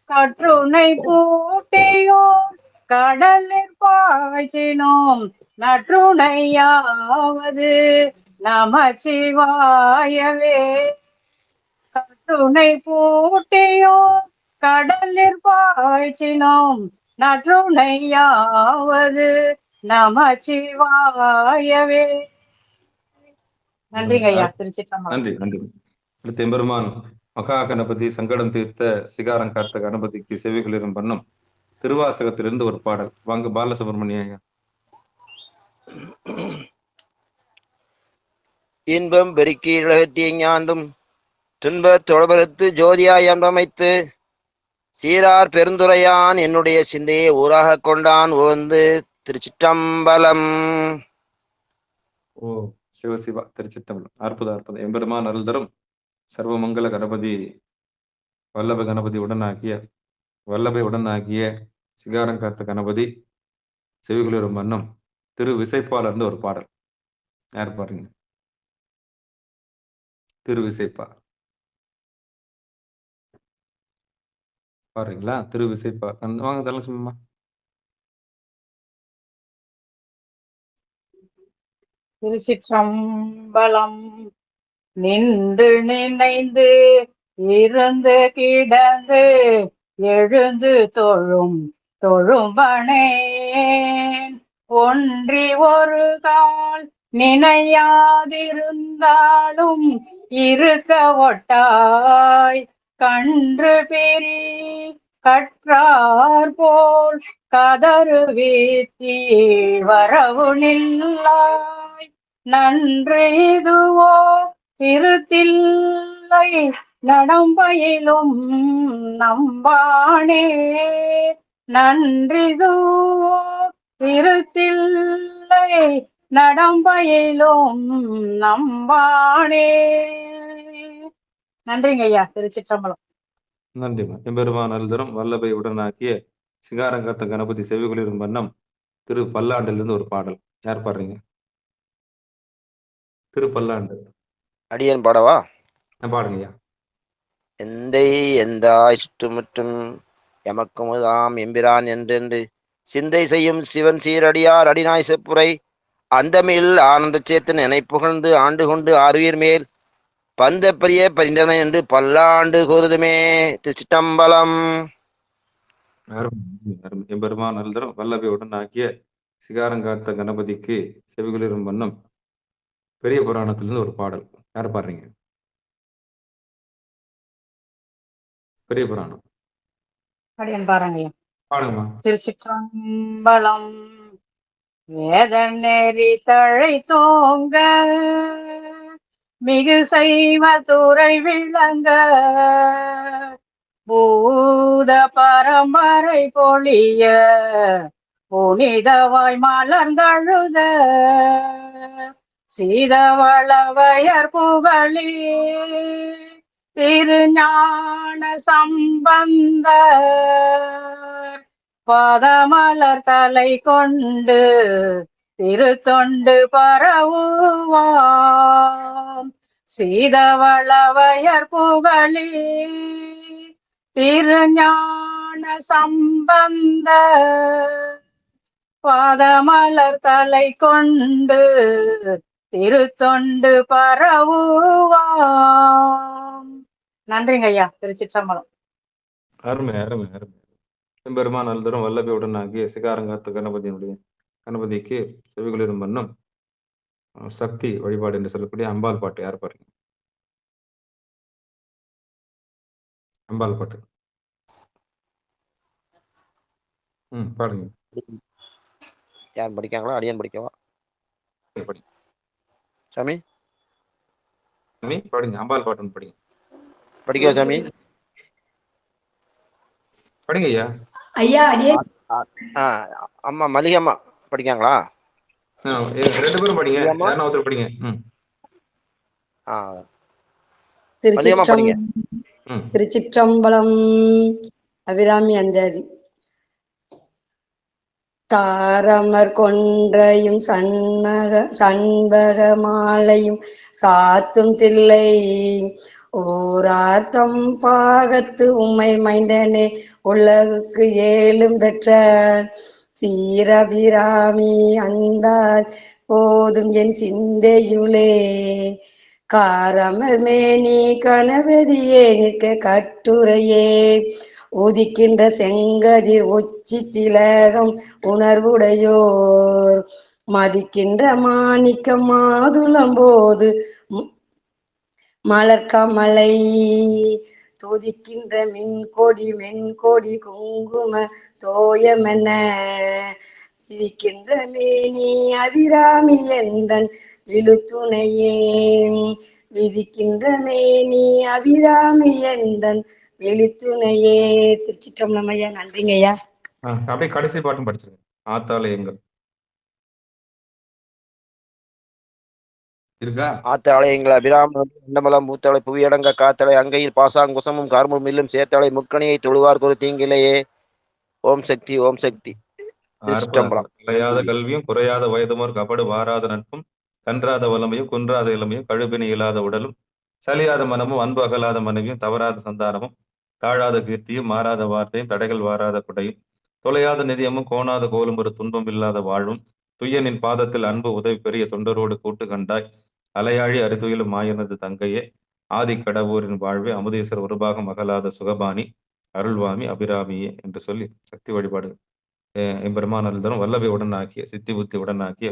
கற்றுணை பூட்டியோர் கடலில் பாய்ச்சினோம் நற்றுணையாவது நமசிவாயவே. கற்றுணை பூட்டியோர் கடலில் பாய்ச்சினோம் நற்றுணையாவது நமசிவாயவே. நன்றிங்க ஐயா. திருச்சிற்றம்பலம். நன்றி நன்றி. அடுத்து எம்பெருமான் மகா கணபதி சங்கடம் தீர்த்த சிகாரம் காத்த கணபதிக்கு செவிகளிரும் வண்ணம் திருவாசகத்திலிருந்து ஒரு பாடல். வாங்க பாலசுப்ரமணிய ஐயா. இன்பம் பெருக்கி இழகட்டிய ஞாண்டும் துன்பத் தொடர்பறுத்து ஜோதியாய் அன்பமைத்து சீரார் பெருந்துரையான் என்னுடைய சிந்தையை ஊராக கொண்டான் உவந்து. திருச்சிற்றம்பலம். ஓ சிவசிவா. திருச்சிற்றம்பலம். அற்புதம் அற்புதம். எம்பெருமான் அருள் தரும் சர்வமங்கல கணபதி வல்லப கணபதி உடனாகிய வல்லபை உடனாகிய சிகாரம் காத்த கணபதி செவிகுளிரும் வண்ணம் திரு விசைப்பால இருந்து ஒரு பாடல். யார் பாருங்க? திரு விசைப்பா பாருங்களா? திரு விசைப்பா. வாங்க தனலட்சுமிமா. திருச்சிற்றம்பலம். நின்று நினைந்து இருந்து கிடந்து எழுந்து தொழும்பனேன் ஒன்றி ஒரு கால் நினையாதிருந்தாலும் இருக்க ஒட்டாய் கன்று பெரி கற்றார் போல் கதறு வீத்தி வரவு நில்லாய் நன்று இதுவோ திருத்தில்லை நடம்பயிலும் நம்பானே நன்றிதுவோ திருத்தில்லை நடம்பயிலும் நம்பானே. நன்றிங்க ஐயா. திருச்சிற்றம்பலம். நன்றிமா. எம்பெருமான் அருள் தரும் வல்லபை உடனாக்கிய சிகாரங்காத்த கணபதி செவிகுளிரும் வண்ணம் திரு பல்லாண்டிலிருந்து ஒரு பாடல். யார் பாடுறீங்க? திரு பல்லாண்டு. அடியன் பாடவா? பாடுங்கய்யா. எந்தை எந்தாய் சுற்றுமுற்றும் எமக்குமுதாம் எம்பிரான் என்றென்று சிந்தை செய்யும் சிவன் சீரடியார் அடிநாய் செப்புரை அந்தமில் ஆனந்த சேத்தன் எனை புகழ்ந்து ஆண்டு கொண்டு ஆர்வீர் மேல் பந்த பெரிய பரிந்தன என்று பல்லாண்டு கூறுதுமே. திருச்சிட்டம்பலம். எம்பெருமான் அருள் தரும் வல்லபை உடனாக்கிய சிகாரங்காத்த கணபதிக்கு செவிகுளிரும் வண்ணம் பெரிய புராணத்திலிருந்து ஒரு பாடல். யார் பாடுறீங்க? பெரிய புராணம். அடியன் பாருங்கய்யா. பாடுங்கம்மா. திருச்சிற்றம்பலம். வேத நெறி தழை தோங்க மிகு செய்வ துறை விளங்க பூத பரம்பரை பொழிய புனிதவாய் மலர்ந்தழுத சீதவளவையர் புகழி திருஞான சம்பந்த பாதமலர் தலை கொண்டு திருத்தொண்டு பரவுவாம் சீதவளவையர் புகழி திருஞான சம்பந்த பாதமலர் தலை கொண்டு திருத்தொண்டு பரவுவாம். நன்றிங்க ஐயா. திருச்சிற்றம்பலம். அருமை அருமை அருமை. எம்பெருமான் அருள் தரும் வல்லபை உடனாகிய சிகாரங்காத்த கணபதிக்கு செவிகுளிரும் வண்ணம் சக்தி வழிபாடு என்று சொல்லக்கூடிய அம்பாள் பாட்டு. யார் பாருங்க? அம்பாள் பாட்டு. பாடுங்க. யார் படிக்காங்களா? அடியன் படிக்கவா? படிங்க சாமி. சாமி பாடுங்க. அம்பாள் பாட்டுன்னு படிங்க. படிக்கவா சாமி? படிங்க ஐயா. ஐயா அடியே அம்மா மல்லிகம்மா படிக்காங்களா? ரெண்டு பேரும் படிங்க, ஐயாம்மா. யாருன்னா ஒருத்தர் படிங்க. அதிகமா படிங்க. திருச்சிற்றம்பலம். அபிராமி அந்தாதி. தாரமர் கொன்றையும் சண்பக மாலையும் சாத்தும் தில்லை ஓரார்த்தம் பாகத்து உம்மை மைந்தனே உலகுக்கு ஏலும் பெற்ற சீரபிராமி அந்தால் போதும் என் சிந்தையுளே காரமர் மேனி கணபதியே நிற்க கட்டுரையே உதிக்கின்ற செங்கதிர் உச்சி திலகம் உணர்வுடையோர் மதிக்கின்ற மாணிக்கம் மாதுளம் போது மலர்கமலை துதிக்கின்ற மென்கொடி குங்கும தோயமென விதிக்கின்ற மேனி அபிராமி எந்தன் விழுத்துணையே விதிக்கின்ற மேனி அபிராமி எந்தன் வெளித்துணையே. திருச்சிற்றம்பலம் ஐயா. நன்றிங்க ஐயா. அப்படியே கடைசி பாட்டும் படிச்சிருங்க. ஆத்தால எங்கள் இருக்கா? ஆத்தாளை எங்கள் அபிராம அண்டமலம் பூத்தளை புவியடங்க காத்தளை அங்கையில் பாசாங்குசமும் கார்மும் மில்லும் சேர்த்தளை முக்கணியை தொழுவார் ஒரு தீங்கிலேயே. ஓம் சக்தி ஓம் சக்தி. திருச்சிற்றம்பலம். குறையாத கல்வியும் குறையாத வயதுமோர் கபடு வாராத நட்பும் கன்றாத வளமையும் குன்றாத இளமையும் கழுபினை இல்லாத உடலும் சலியாத மனமும் அன்பு அகலாத மனைவியும் தவறாத சந்தானமும் தாழாத கீர்த்தியும் மாறாத வார்த்தையும் தடைகள் வாராத குடையும் தொலையாத நிதியமும் கோணாத கோலும் ஒரு துன்பம் இல்லாத வாழ்வும் துய்யனின் பாதத்தில் அன்பு உதவி பெரிய தொண்டரோடு கூட்டு கண்டாய் அலையாழி அரிதுயிலும் மாயனது தங்கையே ஆதி கடவுரின் வாழ்வே அமுதேஸ்வரர் ஒருபாகம் அகலாத சுகபாணி அருள்வாமி அபிராமியே என்று சொல்லி சக்தி வழிபாடு எம்பெருமான் தரும் வல்லபை உடனாக்கிய சித்தி புத்தி உடனாக்கிய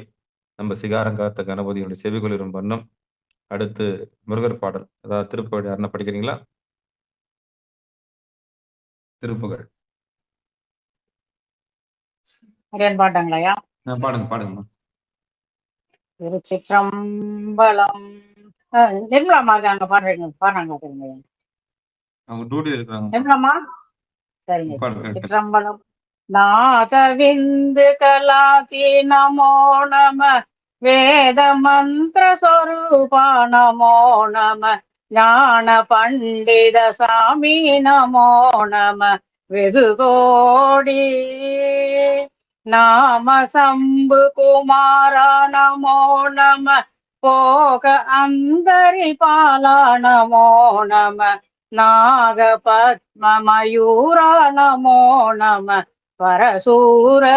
நம்ம சிகாரங்காத்த கணபதியுடைய செவிகுளிரும் வண்ணம். அடுத்து முருகர் பாடல், அதாவது திருப்புகழ். யாருன்னா படிக்கிறீங்களா? திருப்புகழ் பாட்டாங்களையா? பாடுங்க பாடுங்கம்மா. திருச்சிற்றம்பலம். நிர்மலாமா அங்க பாடுறாங்க. அவங்க டியூட்டி இருக்கிறாங்க. நிர்மலாமா, சரிங்க. சிற்றம்பலம். நாதவிந்து கலாதி நமோ நம வேத மந்திர சொரூபா நமோ நம ஞான பண்டித சாமி நமோ நம வெதுகோடி நாம சம்பு குமாரா நமோ நம போக அந்தரி பாலா நமோ நம நாக பத்ம மயூரா நமோ நம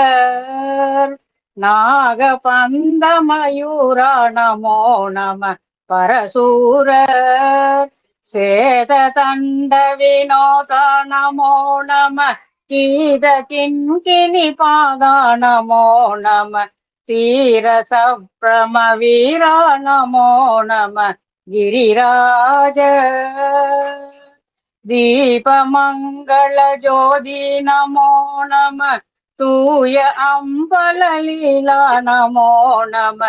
பரசூரர் நாக பந்த மயூரா நமோ நம பரசூரர் சேத தண்ட வினோதா நமோ நம கீத கிண்கிணி பாதா நமோ நம தீர சப்ரம வீரா நமோ நம கிரிராஜ தீபமங்கள ஜோதி நமோ நம தூய அம்பலலீலா நமோ நம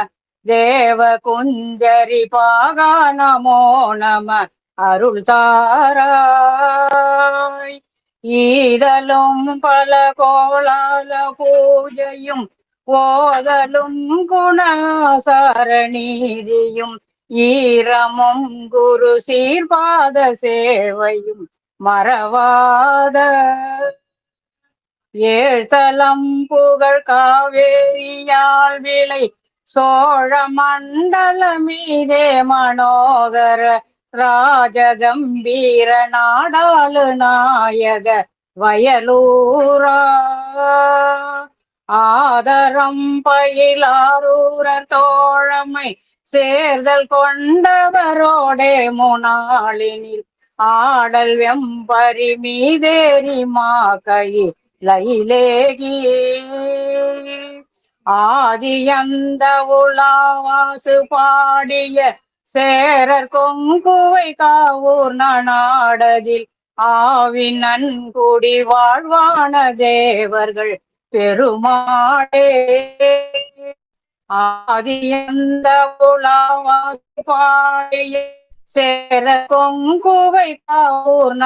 தேவ குஞ்சரி பாகா நமோ நம அருள் தாராய் ஈதலும் பல கோளால பூஜையும் ஓதலும் குணாசார நீதியும் ஈரமும் குரு சீர்பாத சேவையும் மறவாத ஏழ்தலம் புகழ் காவேரியால் விளை சோழ மண்டல மீதே மனோகர ராஜகம்பீர நாடாளு நாயக வயலூரா ஆதரம் பயிலாரூர தோழமை சேர்தல் கொண்டவரோடே முனாளினில் ஆடல் வெம்பரி மீதேறி மாகையே லைலேகி ஆதியந்த உலாவாசு பாடிய சேரர் கொங்குவை காவூர் நாடதில் ஆவி நன்குடி வாழ்வான தேவர்கள் பெருமாளே ஆதியந்த உலாவாசு பாடிய சேர கொங்குவை காவூர்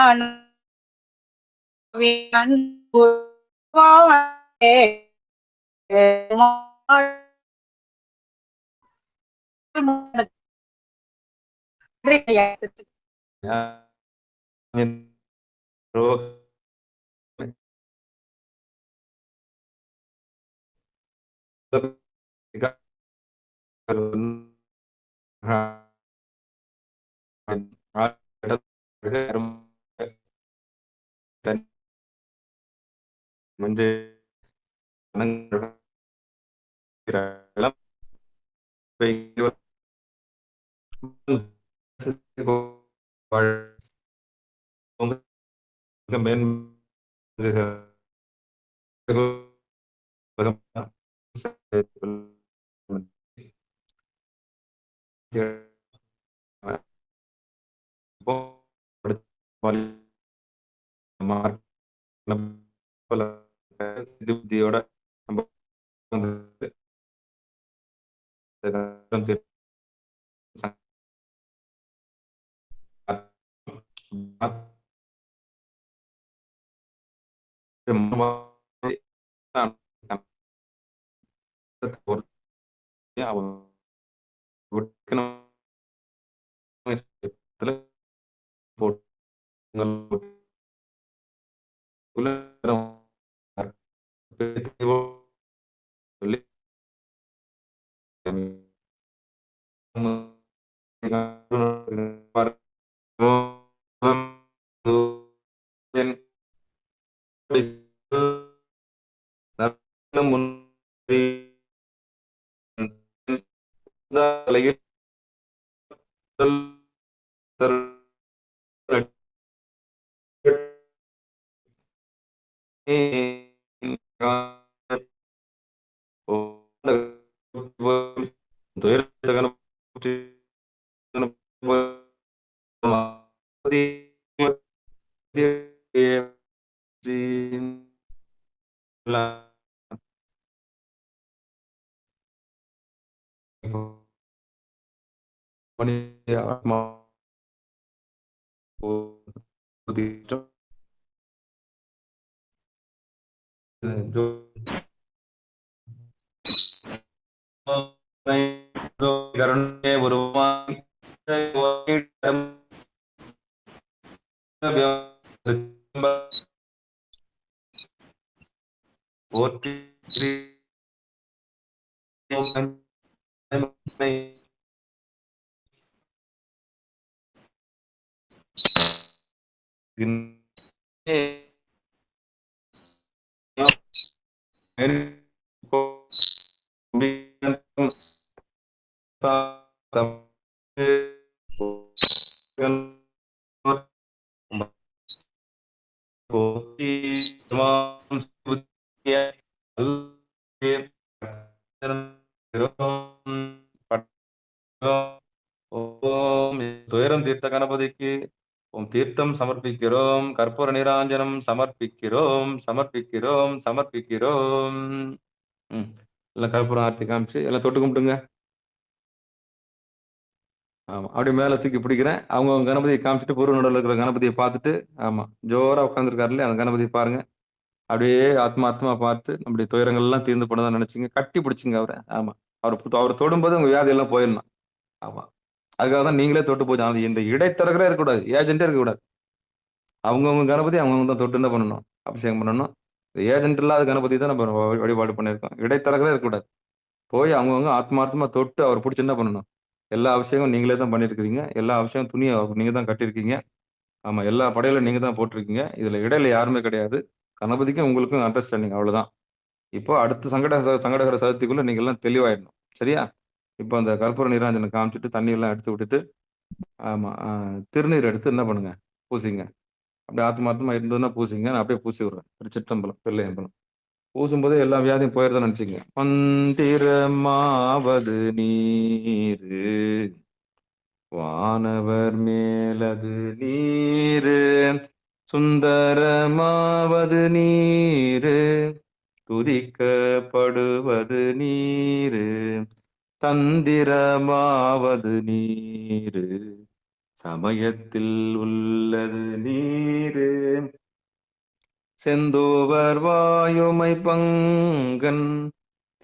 புத்தியோட நம்ம வந்து ஓம் துயரம் தீர்த்த கணபதிக்கு ஓம் தீர்த்தம் சமர்ப்பிக்கிறோம், கற்பூர நீராஞ்சனம் சமர்ப்பிக்கிறோம், சமர்ப்பிக்கிறோம். எல்லாம் கற்பூரம் ஆர்த்தி காமிச்சு எல்லாம் தொட்டு கும்பிட்டுங்க. ஆமா, அப்படியே மேல தூக்கி பிடிக்கிறேன். அவங்க கணபதியை காமிச்சிட்டு பூர்வ நடுவில் இருக்கிற கணபதியை பார்த்துட்டு, ஆமா ஜோரா உட்காந்துருக்காருல்ல அந்த கணபதியை பாருங்க. அப்படியே ஆத்மா பார்த்து நம்முடைய துயரங்கள் எல்லாம் தீர்ந்து போனதான் நினைச்சுங்க. கட்டி பிடிச்சிங்க அவரை. ஆமா, அவர் தொடும்போது உங்க வியாதி எல்லாம் போயிடணும். ஆமா, அதுக்காக தான் நீங்களே தொட்டு போச்சு. அது இந்த இடைத்தரகரே இருக்கக்கூடாது, ஏஜென்ட்டே இருக்கக்கூடாது. அவங்கவுங்க கணபதி அவங்கவுங்க தான் தொட்டு என்ன பண்ணணும், அபிஷேகம் பண்ணணும். ஏஜென்ட் இல்லாத கணபதி தான் நம்ம வழிபாடு பண்ணியிருக்கோம். இடைத்தரகரே இருக்கக்கூடாது. போய் அவங்கவுங்க ஆத்மார்த்தமா தொட்டு அவர் பிடிச்சி என்ன பண்ணணும், எல்லா அபிஷேகம் நீங்களே தான் பண்ணியிருக்கிறீங்க. எல்லா அபிஷேகம் துணியை நீங்க தான் கட்டியிருக்கீங்க. ஆமா, எல்லா படையிலும் நீங்க தான் போட்டிருக்கீங்க. இதுல இடையில யாருமே கிடையாது. கணபதிக்கும் உங்களுக்கும் அண்டர்ஸ்டாண்டிங், அவ்வளவுதான். இப்போ அடுத்த சங்கடகர சதுர்த்திக்குள்ள நீங்க எல்லாம் தெளிவாயிடணும். சரியா? இப்போ அந்த கற்பூர நீராஞ்சனை காமிச்சிட்டு தண்ணி எல்லாம் எடுத்து விட்டுட்டு, ஆமா திருநீர் எடுத்து என்ன பண்ணுங்க, பூசிங்க. அப்படியே ஆத்மார்த்தமா இருந்ததுன்னா பூசிங்க. நான் அப்படியே பூசி விடுறேன். திருச்சிற்றம்பலம், பிள்ளையம்பலம். பூசும்போதே எல்லா வியாதியும் போயிருதான் நினைச்சுங்க. மந்திரமாவது நீரு, வானவர் மேலது நீரு, சுந்தரமாவது நீரு, துதிக்கப்படுவது நீரு, தந்திரமாவது நீரு, சமயத்தில் உள்ளது நீரு, செந்தூவர் வாயுமை பங்கன்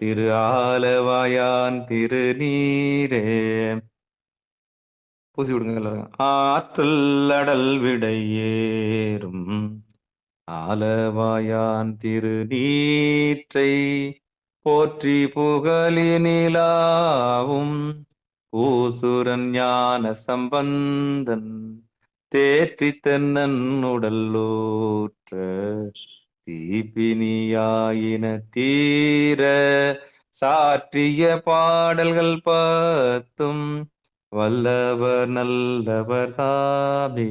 திரு, ஆலவாயான் திருநீரே. பூசி விடுங்க எல்லாரும். ஆற்றல் அடல் விடையேறும் ஆலவாயான் திருநீற்றை போற்றி புகழினிலாவும் பூசுரன் ஞான சம்பந்தன் தேற்றி தென்னன் உடல்லூற்ற தீப்பினியாயின தீர சாற்றிய பாடல்கள் பத்தும் வல்லவர் நல்லவர் தாமே.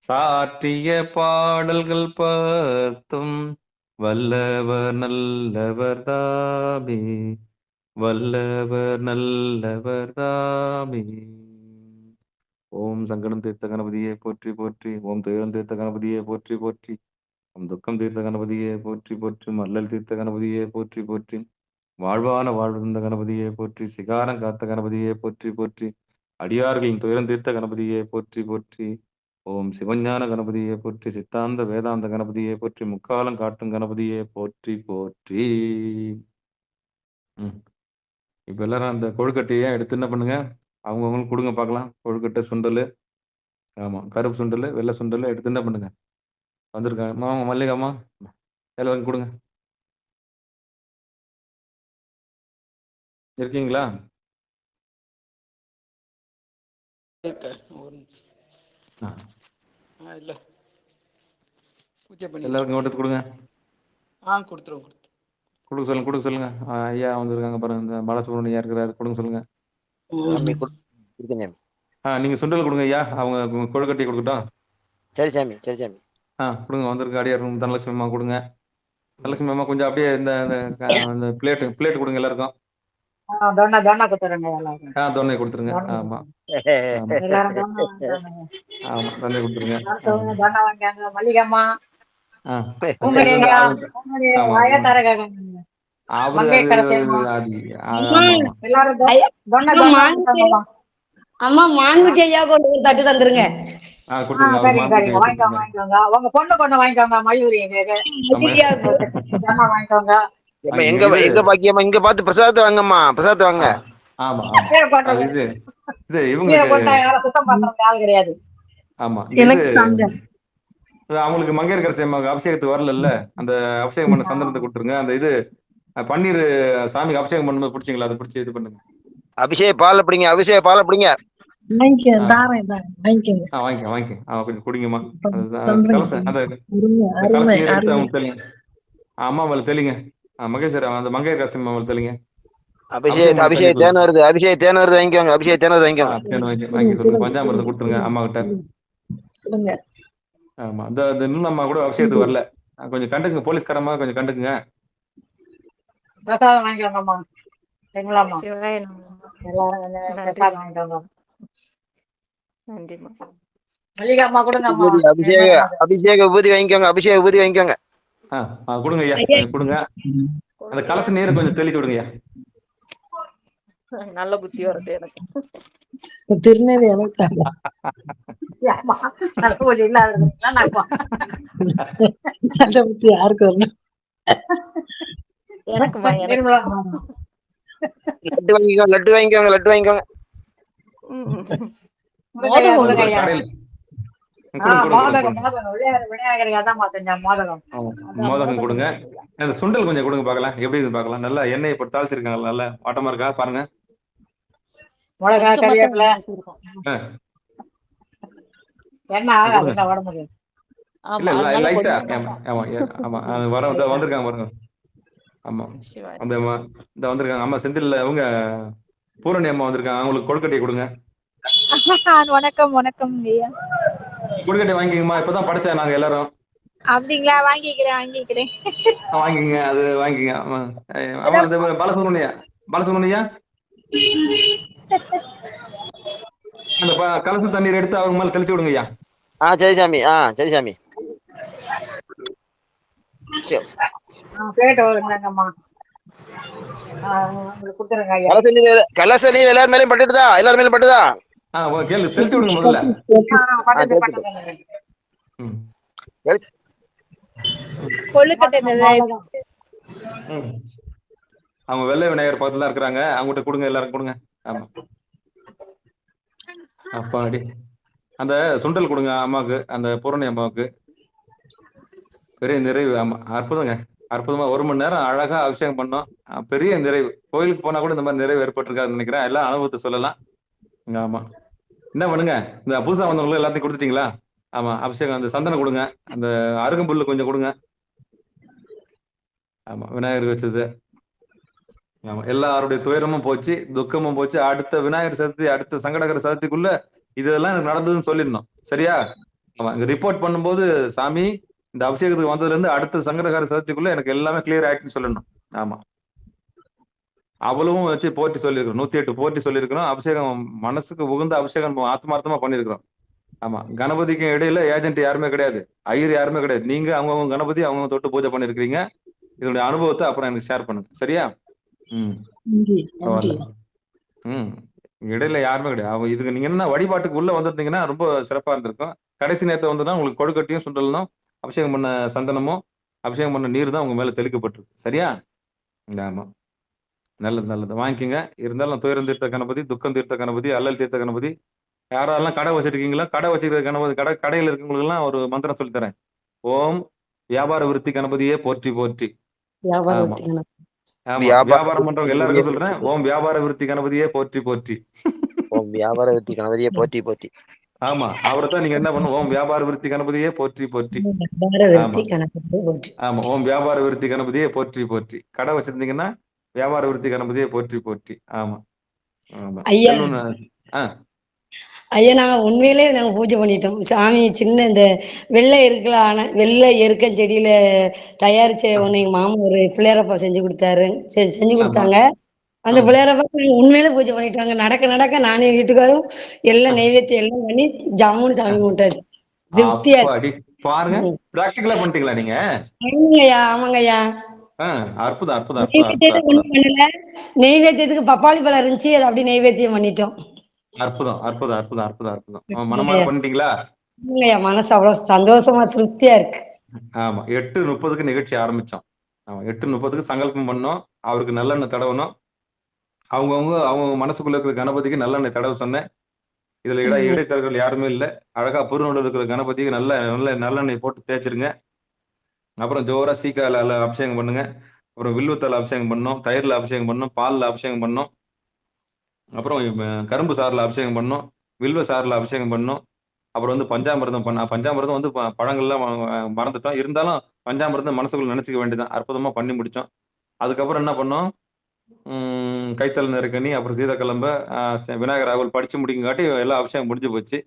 சாற்றிய பாடல்கள் பத்தும் வல்லவர் நல்லவர் தாமே. வல்லவர் நல்லவர் தாமே. ஓம் சங்கடம் தீர்த்த கணபதியே போற்றி போற்றி. ஓம் துயரம் தீர்த்த கணபதியே போற்றி போற்றி. ஓம் துக்கம் தீர்த்த கணபதியே போற்றி போற்றி. மல்லல் தீர்த்த கணபதியே போற்றி போற்றி. வாழ்வான வாழ்ந்த கணபதியே போற்றி. சிகாரம் காத்த கணபதியே போற்றி போற்றி. அடியார்களின் துயரம் தீர்த்த கணபதியே போற்றி போற்றி. ஓம் சிவஞான கணபதியே போற்றி. சித்தாந்த வேதாந்த கணபதியே போற்றி. முக்காலம் காட்டும் கணபதியே போற்றி போற்றி. இப்ப எல்லாரும் அந்த கொழுக்கட்டையை எடுத்து என்ன பண்ணுங்க, அவங்கவுங்களுக்கு கொடுங்க பார்க்கலாம். கொழுக்கட்டை, சுண்டல், ஆமா கருப்பு சுண்டல், வெள்ளை சுண்டல் எடுத்து என்ன பண்ணுங்க, வந்திருக்காங்க மாமா மல்லிகாமா, எல்லாரும் கொடுங்க. இருக்கீங்களா? இல்ல பூஜை பண்ணி எல்லாருக்கும் ஓட்டத்து கொடுங்க. கொடுத்துருவோம். கொடுக்க சொல்லுங்க, கொடுக்க சொல்லுங்க. ஐயா வந்திருக்காங்க பாருங்க, இந்த பாலசுப்ரமணியா இருக்கிறாரு, கொடுங்க சொல்லுங்க. சாமி கொடுங்க சாமி. நீங்க சுண்டல் கொடுங்க ஐயா, அவங்க கொழுக்கட்டை கொடுக்கட்டும். சரி சாமி, சரி சாமி. கொடுங்க. வந்திருக்க அடியார் தனலட்சுமி அம்மா கொடுங்க. தனலட்சுமி அம்மா கொஞ்சம் அப்படியே இந்த பிளேட் கொடுங்க எல்லாருக்கும். தொன்னை கொடுத்துருங்க. தொன்னை கொடுத்துருங்க. ஆமா எல்லாரும் ஆமா தொன்னை கொடுத்துருங்க. தொன்னை வாங்கிக்காங்க. மல்லிகம்மா அம்மா மான்குட்டி ஐயா கொண்டு ஒரு தட்டு தந்துருங்க. வாங்கிக்கோங்க. உங்க பொண்ணு கொண்டு வாங்கிக்கோங்க. மயூரி வாங்கிக்கோங்க. எங்க பாக்கியம்மா இங்க பார்த்து பிரசாதத்தை வாங்கம்மா, பிரசாதத்தை வாங்க. ஆமா இது சுத்தம் பண்றது ஆள் கிடையாது. ஆமா அவங்களுக்கு மங்கையர்கரசி அம்மாவுக்கு அபிஷேகத்துக்கு வரல, அந்த அபிஷேகம் பண்ண சந்தனத்தை கொடுத்துருங்க. அந்த இது பன்னீர் சாமிக்கு அபிஷேகம் பண்ணும்போது பிடிச்சிங்களா, அதை பிடிச்சி இது பண்ணுங்க. அபிஷேக் பால் அப்படிங்க, அபிஷேக் பால் அப்படிங்க. வாங்கிக்க கொஞ்சம் குடிங்கம்மா. அம்மா மேல தெளிங்க. மகேஸ்வரி அந்த மங்கையர்கரசி அம்மா மேல தெளிங்க. அபிஷேக் தேன் வருது, அபிஷேக் தேன் வருது, வாங்கிக்கோங்க. அபிஷேக் தேன் வருது, வாங்கிக்கோங்க. பஞ்சாமிரதம் கொடுத்துருங்க அம்மா கிட்ட. ஆமா இந்த அம்மா கூட அபிஷேகத்துக்கு வரல, கொஞ்சம் கண்டுக்குங்க. போலீஸ்காரம்மா கொஞ்சம் கண்டுக்குங்க. பிரசாதம் வாங்கிக்கோங்கம்மா. சரிங்களாம்மா? எல்லாரும் பிரசாதம் வாங்கிக்கோங்க. நன்றிம்மா. மல்லிகாம்மா கொடுங்கம்மா. அபிஷேக விபூதி வாங்கிக்கோங்க. அபிஷேக விபூதி வாங்கிக்கோங்க. கொடுங்க ஐயா, கொடுங்க. அந்த கலச நீரை கொஞ்சம் தெளிக்க விடுங்க. நல்ல புத்தி வருது எனக்கு. திருநெல்வேலி எனக்கு நல்ல புத்தி யாருக்கு வரணும்? எனக்கு லட்டு வாங்கிக்கோங்க, லட்டு வாங்கிக்கோங்க, லட்டு வாங்கிக்கோங்க. மோதகம் கொடுங்க. அந்த சுண்டல் கொஞ்சம் கொடுங்க பாக்கலாம், எப்படி இருக்கு பாக்கலாம். நல்லா எண்ணெய் போட்டு தாளிச்சிருக்காங்க, நல்லா வாட்டமா இருக்கா பாருங்க. மிளகா, கறிவேப்பிலை, வந்திருக்காங்க பாருங்க. ஆமா அந்த வந்திருக்காங்க அம்மா செந்தில், அவங்க பூரணி அம்மா வந்திருக்காங்க. அவங்களுக்கு கொழுக்கட்டை கொடுங்க. வணக்கம் வணக்கம் ஐயா. கொழுக்கட்டை வாங்கிக்கோங்கம்மா. இப்பதான் படிச்சேன் நாங்க எல்லாரும். அப்படிங்களா? வாங்கிக்கிறேன். வாங்கிங்க, அது வாங்கிங்க. அவன் பாலசுப்ரமணியா அந்த கலச தண்ணீர் எடுத்து அவங்க மேல தெளிச்சு விடுங்க ஐயா. சரி சாமி. சரி சாமி. கலசனி எல்லாரும் மேலும் பட்டுதா? எல்லாரும் மேலும் பட்டுதா? கேளு, தெளிச்சு விடுங்க முதல்ல. அவங்க வெள்ளை விநாயகர் பக்கத்துல இருக்கிறாங்க, அவங்ககிட்ட கொடுங்க, எல்லாரும் கொடுங்க. ஆமா அப்பாடி. அந்த சுண்டல் கொடுங்க அம்மாவுக்கு, அந்த பூரணி அம்மாவுக்கு. பெரிய நிறைவு. ஆமா, அற்புதங்க. அற்புதமா 1 மணி நேரம் அழகா அபிஷேகம் பண்ணோம். பெரிய நிறைவு. கோயிலுக்கு போனா கூட இந்த மாதிரி நிறைவு ஏற்பட்டிருக்காதுன்னு நினைக்கிறேன். எல்லாம் அனுபவத்தை சொல்லலாம். ஆமா. என்ன பண்ணுங்க, இந்த புதுசா வந்தவங்களுக்கு எல்லாத்தையும் கொடுத்துட்டீங்களா? ஆமா, அபிஷேகம் அந்த சந்தனம் கொடுங்க, அந்த அருகம்புல்லு கொஞ்சம் கொடுங்க. ஆமா, விநாயகருக்கு வச்சது. ஆமா, எல்லாருடைய துயரமும் போச்சு, துக்கமும் போச்சு. அடுத்த விநாயகர் சதுர்த்தி, அடுத்த சங்கடகர சதுர்த்திக்குள்ள இதெல்லாம் எனக்கு நடந்ததுன்னு சொல்லிடணும். சரியா? ஆமா, இங்க ரிப்போர்ட் பண்ணும்போது, சாமி இந்த அபிஷேகத்துக்கு வந்ததுல இருந்து அடுத்த சங்கடகர சதுர்த்திக்குள்ள எனக்கு எல்லாமே கிளியர் ஆயிடுச்சுன்னு சொல்லணும். ஆமா, அவ்வளவும் வச்சு போற்றி சொல்லியிருக்கிறோம். 108 போற்றி சொல்லியிருக்கிறோம். அபிஷேகம் மனசுக்கு உகந்த அபிஷேகம் ஆத்மார்த்தமா பண்ணியிருக்கிறோம். ஆமா, கணபதிக்கு இடையில ஏஜென்ட் யாருமே கிடையாது, ஐயர் யாருமே கிடையாது. நீங்க அவங்கவுங்க கணபதி அவங்கவுங்க தொட்டு பூஜை பண்ணிருக்கீங்க. இதனுடைய அனுபவத்தை அப்புறம் எனக்கு ஷேர் பண்ணுங்க. சரியா? பரவாயில்ல. இடையில யாருமே கிடையாது. அவங்க இதுக்கு நீங்க என்ன வழிபாட்டுக்கு உள்ள வந்திருந்தீங்கன்னா ரொம்ப சிறப்பா இருந்திருக்கும். கடைசி நேரத்தை வந்துதான் உங்களுக்கு கொழுக்கட்டையும் சுண்டலும் அபிஷேகம் பண்ண சந்தனமும் அபிஷேகம் பண்ண நீர் தான் உங்க மேல தெளிக்கப்பட்டிருக்கு. சரியா? ஆமா, நல்லது நல்லது, வாங்கிக்கோங்க. இருந்தாலும் துயரம் தீர்த்த கணபதி, துக்கம் தீர்த்த கணபதி, அல்லல் தீர்த்த கணபதி. யாரெல்லாம் கடை வச்சிருக்கீங்களா? கடை வச்சிருக்கிற கணபதி, கடையில் இருக்கவங்களுக்கு எல்லாம் ஒரு மந்திரம் சொல்லி தரேன். ஓம் வியாபார விருத்தி கணபதியே போற்றி போற்றி. ஆமா ஆமா, வியாபாரம் பண்றவங்க எல்லாருக்கும் சொல்றேன். ஓம் வியாபார விருத்தி கணபதியே போற்றி போற்றி. ஓம் வியாபார விருத்தி கணபதியே போற்றி போற்றி. ஆமா, அவரை தான் நீங்க என்ன பண்ணும், ஓம் வியாபார விருத்தி கணபதியே போற்றி போற்றி. ஆமா, ஓம் வியாபார விருத்தி கணபதியே போற்றி போற்றி. கடை வச்சிருந்தீங்கன்னா வியாபார விருத்தி கணபதியே போற்றி போற்றி. ஆமா ஆமா. ஐயா, நாங்க உண்மையிலே நாங்க பூஜை பண்ணிட்டோம் சாமி. சின்ன இந்த வெள்ளை வெள்ளை எருக்கம் செடியில தயாரிச்ச ஒண்ணு எங்க மாமா ஒரு பிள்ளையாரப்பா செஞ்சு கொடுத்தாரு, செஞ்சு கொடுத்தாங்க. அந்த பிள்ளையாரப்பா உண்மையிலே பூஜை பண்ணிட்டாங்க. நடக்க நடக்க நானே வீட்டுக்காரும் எல்லாம் நைவேத்தியம் எல்லாம் பண்ணி ஜம்முன்னு சாமி கும்பிட்டாச்சு. திருப்தியா பாருங்க, பிராக்டிகலா பண்ணிட்டீங்களா நீங்க? ஆமாங்கய்யா ஆமாங்கய்யா. அற்புதம் அற்புதம். நெய்வேத்தியத்துக்கு பப்பாளி பழம் இருந்துச்சு, அதை அப்படி நெய்வேத்தியம் பண்ணிட்டோம். அற்புதம் அற்புதம் அற்புதம் அற்புதம் அற்புதம். மனமாற பண்ணிட்டீங்களா? மனசு அவ்வளவு சந்தோஷமா திருப்தியா இருக்கு. ஆமா, 8:30 நிகழ்ச்சி ஆரம்பிச்சோம். ஆமா, 8:30 சங்கல்பம் பண்ணோம். அவருக்கு நல்லெண்ணெய் தடவணும். அவங்க மனசுக்குள்ள இருக்கிற கணபதிக்கு நல்லெண்ணெய் தடவை சொன்னேன். இதுல இடைத்தரகர்கள் யாருமே இல்லை. அழகா பொருநோடு இருக்கிற கணபதிக்கு நல்லெண்ணெய் போட்டு தேய்ச்சிருங்க. அப்புறம் ஜோரா சீக்கால அபிஷேகம் பண்ணுங்க. அப்புறம் வில்வத்தால அபிஷேகம் பண்ணோம், தயிர்ல அபிஷேகம் பண்ணோம், பால்ல அபிஷேகம் பண்ணோம். அப்புறம் கரும்பு சாறுல அபிஷேகம் பண்ணோம், வில்வ சாறுல அபிஷேகம் பண்ணோம். அப்புறம் பஞ்சாமிர்தம் பஞ்சாமிர்தம் பழங்கள்லாம் மறந்துட்டோம். இருந்தாலும் பஞ்சாமிர்தம் மனசுக்குள்ள நினைச்சுக்க வேண்டியதான். அற்புதமா பண்ணி முடிச்சோம். அதுக்கப்புறம் என்ன பண்ணோம், கைத்தல் நெருக்கணி, அப்புறம் சீதக்கிழம்ப, விநாயகர் ராகுல் படிச்சு முடிக்குங்காட்டி எல்லாம் அபிஷேகம் முடிஞ்சு போச்சு.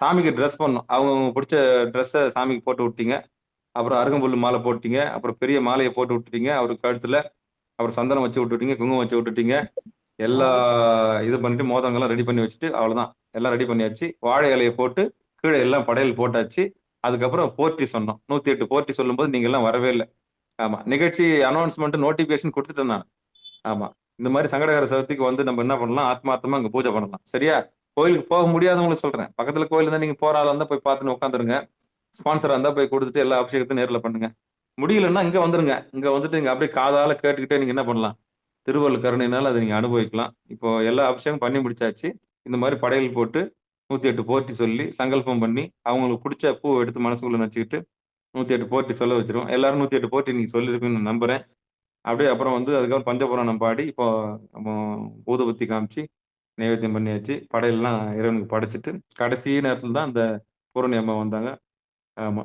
சாமிக்கு ட்ரெஸ் பண்ணோம். அவங்க பிடிச்ச ட்ரெஸ்ஸை சாமிக்கு போட்டு விட்டீங்க. அப்புறம் அருகம்புல்லு மாலை போட்டீங்க. அப்புறம் பெரிய மாலையை போட்டு விட்டுட்டீங்க அவருக்கு கழுத்துல. அப்புறம் சந்தனம் வச்சு விட்டுட்டீங்க, குங்குமம் வச்சு விட்டுட்டீங்க. எல்லா இது பண்ணிட்டு மோதங்கள்லாம் ரெடி பண்ணி வச்சுட்டு அவ்வளவுதான், எல்லாம் ரெடி பண்ணியாச்சு. வாழை இலையை போட்டு கீழே எல்லாம் படையல் போட்டாச்சு. அதுக்கப்புறம் போற்றி சொன்னோம். 108 போற்றி சொல்லும் போது நீங்க எல்லாம் வரவே இல்லை. ஆமா, நிகழ்ச்சி அனௌன்ஸ்மெண்ட் நோட்டிபிகேஷன் கொடுத்துட்டேன் நான். ஆமா, இந்த மாதிரி சங்கடகர சதுர்த்திக்கு நம்ம என்ன பண்ணலாம், ஆத்மார்த்தமா அங்க பூஜை பண்ணலாம். சரியா? கோயிலுக்கு போக முடியாதவங்களுக்கு சொல்றேன், பக்கத்துல கோயில் இருந்தா நீங்க போற ஆளா இருந்தா போய் பார்த்துன்னு உட்காந்துருங்க. ஸ்பான்சரா இருந்தா போய் கொடுத்துட்டு எல்லா அபிஷேகத்தையும் நேர்ல பண்ணுங்க. முடியலன்னா இங்க வந்துருங்க. இங்க வந்துட்டு நீங்க அப்படியே காதால கேட்டுக்கிட்டே நீங்க என்ன பண்ணலாம், திருவள்ளுவர் கருணையினால அதை நீங்க அனுபவிக்கலாம். இப்போ எல்லா அபிஷேகம் பண்ணி முடிச்சாச்சு. இந்த மாதிரி படையல் போட்டு 108 போற்றி சொல்லி சங்கல்பம் பண்ணி அவங்களுக்கு பிடிச்ச பூ எடுத்து மனசுக்குள்ள நினைச்சுக்கிட்டு 108 போற்றி சொல்ல வச்சிருவோம். எல்லாரும் 108 போற்றி நீங்க சொல்லியிருப்பீங்கன்னு நம்புறேன். அப்படியே அப்புறம் அதுக்கப்புறம் பஞ்சபுராணம் பாடி இப்போ ஊதுபத்தி காமிச்சு நைவேத்தியம் பண்ணியாச்சு. படையெல்லாம் இறைவனுக்கு படைச்சிட்டு கடைசி நேரத்தில் தான் அந்த பூரணி அம்மா வந்தாங்க. ஆமா,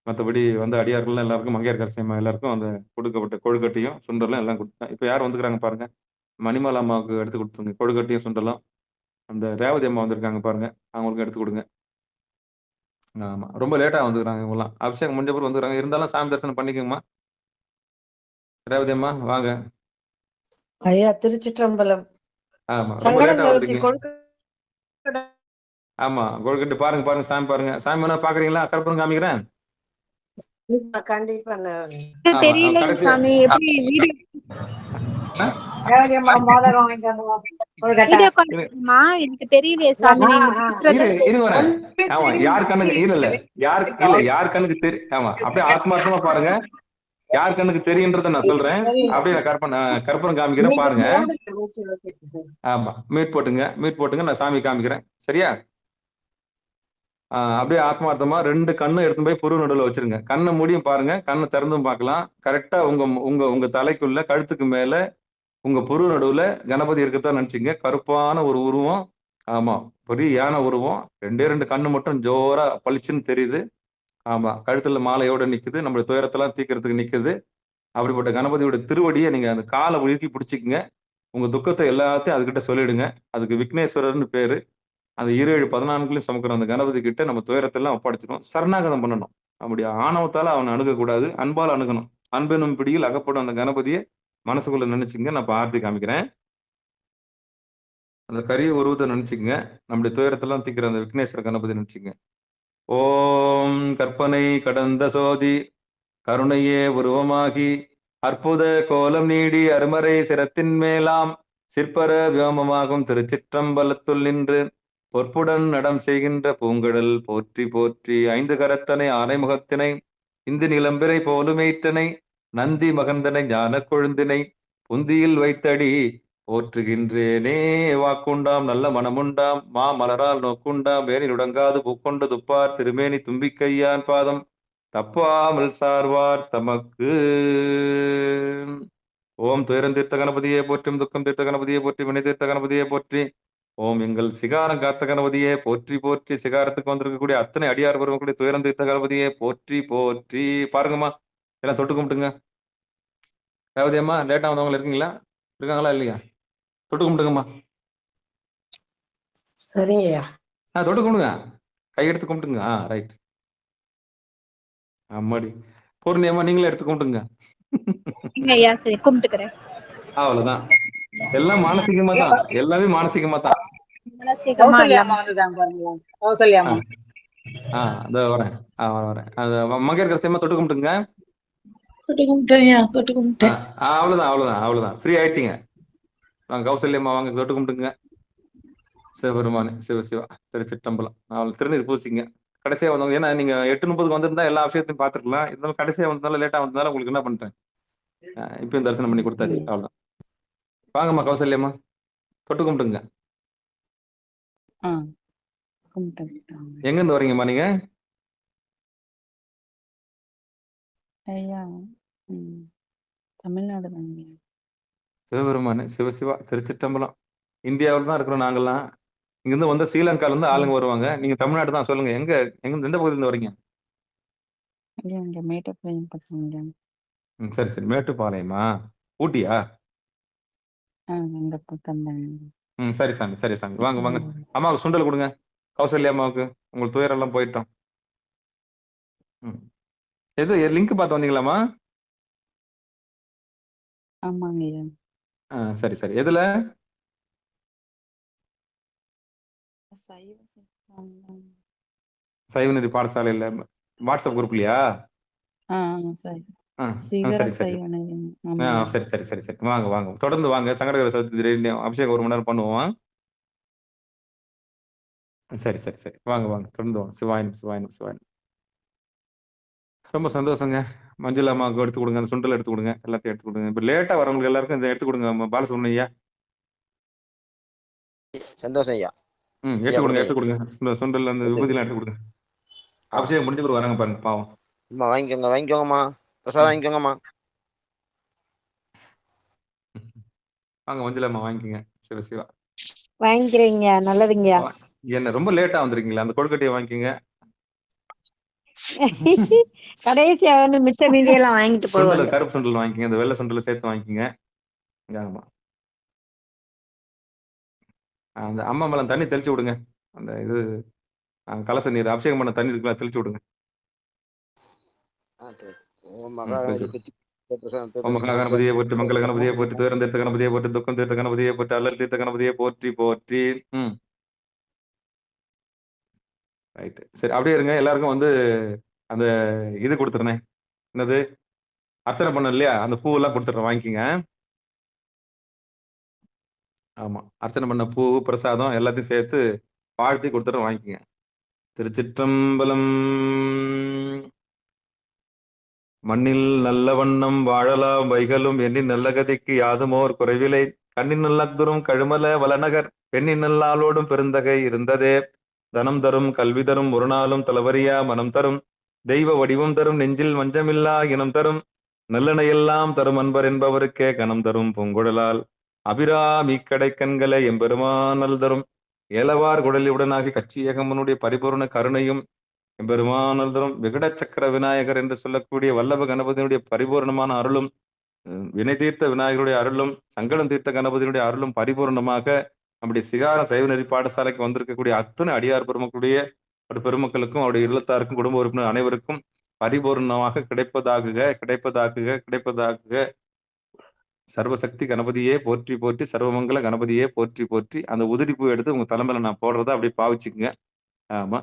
மற்றபடி அடியார்கள்லாம் எல்லாருக்கும், மங்கையர் கரசியம்மா எல்லாருக்கும் அந்த கொடுக்கப்பட்ட கொழுக்கட்டையும் சுண்டலும் எல்லாம் கொடுத்தேன். இப்போ யார் வந்துக்கிறாங்க பாருங்க, மணிமாலா அம்மாவுக்கு எடுத்து கொடுத்துருங்க கொழுக்கட்டையும் சுண்டலும். அந்த ரேவதி அம்மா வந்திருக்காங்க பாருங்க, அவங்களுக்கு எடுத்து கொடுங்க. ஆமா, ரொம்ப லேட்டா வந்துக்கிறாங்க இவங்கலாம். அபிஷேகம் முடிஞ்ச பிறகு வந்துக்கிறாங்க. இருந்தாலும் சாமி தரிசனம் பண்ணிக்கோங்கம்மா. ரேவதி அம்மா வாங்க. ஐயா, திருச்சிற்றம்பலம். ஆமா, ரொம்ப லேட்டா வந்துருக்கீங்க. ஆமா, கொழுக்கட்டை பாருங்க பாருங்க, சாமி பாருங்க. சாமி வேணா பாக்குறீங்களா? கற்பூரம் காமிக்கிறேன். கண்டிப்பா தெரியல சாமி, எப்படி வீடியோ எனக்கு தெரியலையே சாமி. ஆமா, யார் கண்ணுக்கு இல்ல யார் கண்ணுக்கு தெரியும். ஆமா, அப்படியே ஆத்மார்த்தமா பாருங்க. யார் கண்ணுக்கு தெரியுன்றத நான் சொல்றேன். அப்படியே நான் கற்பூரம் காமிக்கிறேன் பாருங்க. ஆமா, மீட் போட்டுங்க நான் சாமி காமிக்கிறேன். சரியா? அப்படியே ஆத்மார்த்தமா 2 கண்ணும் எடுத்து போய் புருவ நடுவுல வச்சிருங்க. கண்ண மூடியும் பாருங்க, கண்ண திறந்தும் பார்க்கலாம். கரெக்ட்டா உங்க உங்க உங்க தலைக்குள்ள கழுத்துக்கு மேல உங்க புருவ நடுவுல கணபதி இருக்கத்தான் நினைச்சுங்க. கருப்பான ஒரு உருவம். ஆமா. பெரிய யானை உருவம். 2 கண்ணு மட்டும் ஜோரா பளிச்சுன்னு தெரியுது. ஆமா. கழுத்துல மாலையோட நிக்குது. நம்முடைய துயரத்தெல்லாம் தீர்க்கறதுக்கு நிக்குது. அப்படிப்பட்ட கணபதியோட திருவடிய நீங்க அந்த கால இறுக்கி பிடிச்சுக்குங்க. உங்க துக்கத்த எல்லாத்தையும் அதுகிட்ட சொல்லிடுங்க. அதுக்கு விக்னேஸ்வரர்ன்னு பேரு. அந்த 27 14 சுமக்கிற அந்த கணபதி கிட்ட நம்ம துயரத்தெல்லாம் ஒப்படைச்சிடணும். சரணாகதம் பண்ணணும். நம்முடைய ஆணவத்தால அவனை அணுகக்கூடாது. அன்பால அணுகணும். அன்பெனும் பிடியில் அகப்படும் அந்த கணபதிய மனசுக்குள்ள நினைச்சுங்க. நான் இப்ப ஆர்த்தி காமிக்கிறேன். அந்த கரிய உருவத்தை நினைச்சுக்கங்க. நம்முடைய துயரத்தெல்லாம் தீர்க்கிற அந்த விக்னேஸ்வர கணபதி நினைச்சுங்க. ஓம் கற்பனை கடந்த சோதி கருணையே உருவமாகி அற்புத கோலம் நீடி அருமறை சிரத்தின் மேலாம் சிற்பர வியோமமாகும் திருச்சிற்றம்பலத்துள் நின்று பொற்புடன் நடம் செய்கின்ற பூங்கடல் போற்றி போற்றி 5 கரத்தனை ஆனைமுகத்தினை இந்து நிலம்பிரை போலுமேற்றனை நந்தி மகந்தனை ஞான கொழுந்தினை புந்தியில் வைத்தடி போற்றுகின்றேனே. வாக்குண்டாம் நல்ல மனமுண்டாம் மா மலரால் நோக்குண்டாம் வேனில் உடங்காது பூக்கொண்டு துப்பார் திருமேனி தும்பிக்கையான் பாதம் தப்பாமல் சார்வார் தமக்கு. ஓம் துயரம் தீர்த்த கணபதியே போற்றும் துக்கம் தீர்த்த கணபதியே போற்றி வினை தீர்த்த கணபதியே போற்றி. ஓம் எங்கள் சிகாரம் காத்த கணபதியே போற்றி போற்றி. சிகாரத்துக்கு வந்திருக்கக்கூடிய அத்தனை அடியார் வரக்கூடிய துயரம் தீர்த்த கணபதியே போற்றி போற்றி. பாருங்கம்மா, எல்லாம் தொட்டு கும்பிட்டுங்க. ரேவதி அம்மா, லேட்டா வந்தவங்க இருக்கீங்களா? இருக்காங்களா இல்லையா? தொட்டு கும்பிட்டுங்கம்மா. சரிங்கய்யா. தொட்டு கும்பிடுங்க. கையெடுத்து கும்பிட்டுங்க. ரைட். அம்மாடி பூர்ணியம்மா, நீங்களே எடுத்து கும்பிட்டுங்க. ஐயா சரி கும்பிட்டுக்கிறேன். அவ்வளவுதான். எல்லாம் மானசீகமா தான். எல்லாமே மானசீகமா தான். கௌசல்யாம்மா வந்துட்டாங்க பாருங்க. கௌசல்யாம்மா. அதோ வரேன். வரேன். அது மங்கையர் கரசியம்மா தொட்டு கும்பிட்டுங்க. தொட்டு கும்பிட்டேன்யா, தொட்டு கும்பிட்டேன். அவ்வளவுதான் அவ்வளவுதான் அவ்வளவுதான். ஃப்ரீ ஆயிட்டீங்க. வாங்க கௌசல்யம்மா, வாங்க தொட்டு கும்பிட்டுங்க. சிவபெருமானே சிவ சிவா திருச்சிற்றம்பலம். அவள் திருநீர் பூசிங்க. கடைசியா வந்தவங்க, ஏன்னா நீங்க 8:30 வந்திருந்தா எல்லா விஷயத்தையும் பார்த்துருக்கலாம். இருந்தாலும் கடைசியா வந்ததால லேட்டா வந்ததால உங்களுக்கு என்ன பண்றேன், இப்பயும் தரிசனம் பண்ணி கொடுத்தாச்சு. அவ்வளவுதான். வாங்கம்மா கௌசல்யம்மா, தொட்டு கும்பிட்டுங்க. எங்க இருந்து வரீங்கம்மா நீங்க? ஐயா தமிழ்நாடு தாங்க. சிவபெருமானே சிவசிவா திருச்சிற்றம்பலம். இந்தியாவில் தான் இருக்கிறோம் நாங்கெல்லாம். இங்கிருந்து வந்த ஸ்ரீலங்கால இருந்து ஆளுங்க வருவாங்க. நீங்க தமிழ்நாடு தான். சொல்லுங்க, எங்க எங்க எந்த பகுதியில இருந்து வரீங்க? ஐயா இங்க மேட்டுப்பாளையம் பக்கங்க. சரி சரி. மேட்டுப்பாளையமா? ஊட்டியா? அங்க பக்கம் தாங்க. சரி சாமி, சரி சாமி. வாங்க வாங்க. அம்மாவுக்கு சுண்டல் கொடுங்க. கௌசல்யா அம்மாவுக்கு. உங்களுக்கு துயரம் எல்லாம் போயிட்டோம். எது லிங்க் பார்த்து வந்தீங்களாம்மா? ஆமாங்க ஐயா. சரி சரி. எதுல? சைவநெறி பாடசாலையில வாட்ஸ்அப் குரூப்லயா? சரி சரி சரி. சரி சரி சரி சரி. வாங்க வாங்க, தொடர்ந்து வாங்க. சங்கடகர சதுர்த்தி அபிஷேகம் 1 மணி நேரம் பண்ணுவோம். சரி சரி சரி. வாங்க வாங்க, தொடர்ந்து வாங்க. சிவாயனம் சிவாயனம் சிவாயனம். ரொம்ப சந்தோஷங்க. மஞ்சுளா அம்மாவுக்கு எடுத்து கொடுங்க. அந்த சுண்டல் எடுத்து கொடுங்க. எல்லாத்தையும் எடுத்து கொடுங்க. இப்ப லேட்டா வரவங்களுக்கு எல்லாருக்கும் இதை எடுத்து கொடுங்க. பாலசுப்ரமணியம் ஐயா, சந்தோஷம் ஐயா. எடுத்து கொடுங்க எடுத்து கொடுங்க. சுண்டல் அந்த விபூதியெல்லாம் எடுத்து கொடுங்க. அபிஷேகம் முடிஞ்சு பிறகு வராங்க பாருங்க, பாவம். வாங்கிக்கோங்க வாங்கிக்கோங்கம்மா. பிரசாதம் வாங்கிக்கோங்கம்மா. வாங்க மஞ்சுளாம்மா, வாங்கிக்கோங்க. சிவ சிவா. வாங்கிக்கிறீங்க, நல்லதுங்க. என்ன ரொம்ப லேட்டா வந்திருக்கீங்களா? அந்த கொழுக்கட்டையை வாங்கிக்கோங்க. கடைசியா வந்து மிச்ச மீதியெல்லாம் வாங்கிட்டு போவாங்க. கருப்பு சுண்டல் வாங்கிக்கங்க. இந்த வெள்ளை சுண்டலை சேர்த்து வாங்கிக்கங்க. அந்த அம்மா மேல தண்ணி தெளிச்சு விடுங்க. அந்த இது கலச நீர் அபிஷேகம் பண்ண தண்ணி இருக்குல்ல, தெளிச்சு விடுங்க. கணபதியை போற்றி, மங்கள கணபதியை போற்றி, துயரம் தீர்த்த கணபதியை போற்றி, துக்கம் தீர்த்த கணபதியை போற்றி, அல்லல் தீர்த்த கணபதியை போற்றி போற்றி. ரைட். சரி, அப்படியே இருங்க. எல்லாருக்கும் வந்து அந்த இது கொடுத்துருந்தேன். என்னது அர்ச்சனை பண்ண இல்லையா, அந்த பூவெல்லாம் கொடுத்துட்றேன், வாங்கிக்கோங்க. ஆமா, அர்ச்சனை பண்ண பூ பிரசாதம் எல்லாத்தையும் சேர்த்து வாழ்த்தி கொடுத்துட்றேன், வாங்கிக்கோங்க. திருச்சிற்றம்பலம். மண்ணில் நல்ல வண்ணம் வாழலாம் வைகளும் எண்ணின் நல்ல கதைக்கு யாதுமோர் குறைவிலை கண்ணின் நல்லதுரும் கழுமல வளநகர் பெண்ணின் நல்லாளோடும் பெருந்தகை இருந்ததே தனம் தரும் கல்வி தரும் ஒரு நாளும் தளவரியா மனம் தரும் தெய்வ வடிவம் தரும் நெஞ்சில் வஞ்சமில்லா இனம் தரும் நல்லெண்ணெயெல்லாம் தரும் அன்பர் என்பவருக்கே கணம் தரும் பூங்குழலால் அபிராமி கடை கண்களை எம்பெருமானல் தரும் ஏலவார் குடலியுடனாகி கட்சி ஏகம்பனுடைய பரிபூர்ண கருணையும் எம்பெருமானல் தரும் விகட சக்கர விநாயகர் என்று சொல்லக்கூடிய வல்லப கணபதியினுடைய பரிபூர்ணமான அருளும் வினை தீர்த்த விநாயகருடைய அருளும் சங்கடம் தீர்த்த கணபதியினுடைய அருளும் பரிபூர்ணமாக நம்முடைய சிகார சைவ நெறி பாடசாலைக்கு வந்திருக்கக்கூடிய அத்தனை அடியார் பெருமக்களுடைய ஒரு பெருமக்களுக்கும் அவருடைய இல்லத்தாருக்கும் குடும்ப உறுப்பினர் அனைவருக்கும் பரிபூர்ணமாக கிடைப்பதாக சர்வசக்தி கணபதியே போற்றி போற்றி சர்வமங்கல கணபதியே போற்றி போற்றி அந்த உதிரி பூ எடுத்து உங்க தலைமையில நான் போடுறதா அப்படியே பாவிச்சுக்குங்க. ஆமா,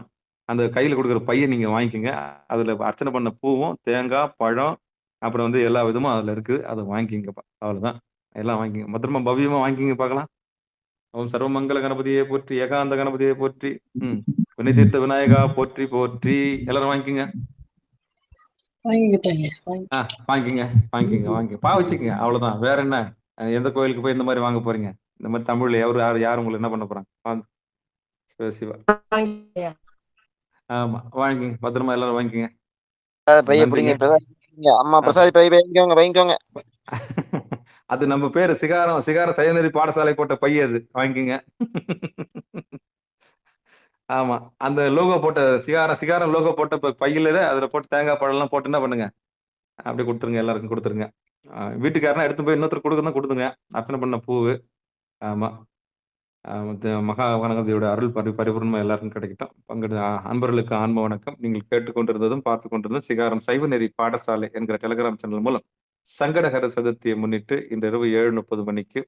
அந்த கையில கொடுக்குற பையன் நீங்க வாங்கிக்கோங்க. அதுல அர்ச்சனை பண்ண பூவும் தேங்காய் பழம் அப்புறம் வந்து எல்லா விதமும் அதுல இருக்குது. அதை வாங்கிக்கிங்கப்பா, அவ்வளவுதான். எல்லாம் வாங்கிங்க, பத்திரமா பவ்யமா வாங்கிக்கிங்க பார்க்கலாம். ஓம் சர்வமங்கல கணபதியே போற்றி, ஏகாந்த கணபதியே போற்றி, வினை தீர்த்த விநாயகா போற்றி போற்றி. எல்லாரும் வாங்கிக்கோங்க. வாங்கிக்கிட்டேங்க. வாங்கிக்கோங்க பாவிச்சுக்கங்க, அவ்வளவுதான். வேற என்ன, எந்த கோயிலுக்கு போய் இந்த மாதிரி வாங்க போறீங்க? இந்த மாதிரி தமிழ்ல யார் உங்களுக்கு என்ன பண்ண போறாங்க? சிவா. ஆமா, வாங்கிக்கங்க, பத்திரமா எல்லாரும் வாங்கிக்கங்க. அம்மா பிரசாதி பை வாங்கிக்கோங்க. அது நம்ம பேரு சிகார சைவநெறி பாடசாலை போட்ட பைய, அது வாங்கிக்கங்க. ஆமா, அந்த லோகோ போட்ட சிகாரம் லோகோ போட்ட பையில அதுல போட்டு தேங்காய் பழம் எல்லாம் போட்டு என்ன பண்ணுங்க, அப்படி கொடுத்துருங்க, எல்லாருக்கும் கொடுத்துருங்க. வீட்டுக்காரனா எடுத்து போய் இன்னொருத்தர் கொடுத்துருங்க, அர்ச்சனை பண்ண பூவு. ஆமா, மகா கணபதியோட அருள் பரிபூர்ணமா எல்லாருக்கும் கிடைக்கட்டும். பங்கெடு அன்பர்களுக்கு ஆன்ம வணக்கம். நீங்கள் கேட்டுக்கொண்டிருந்ததும் பார்த்து கொண்டிருந்ததும் சிகாரம் சைவ நெறி பாடசாலை என்கிற டெலிகிராம் சேனல் மூலம் சங்கடஹர சதுர்த்தியை முன்னிட்டு இந்த இரவு 7:30 மணிக்கு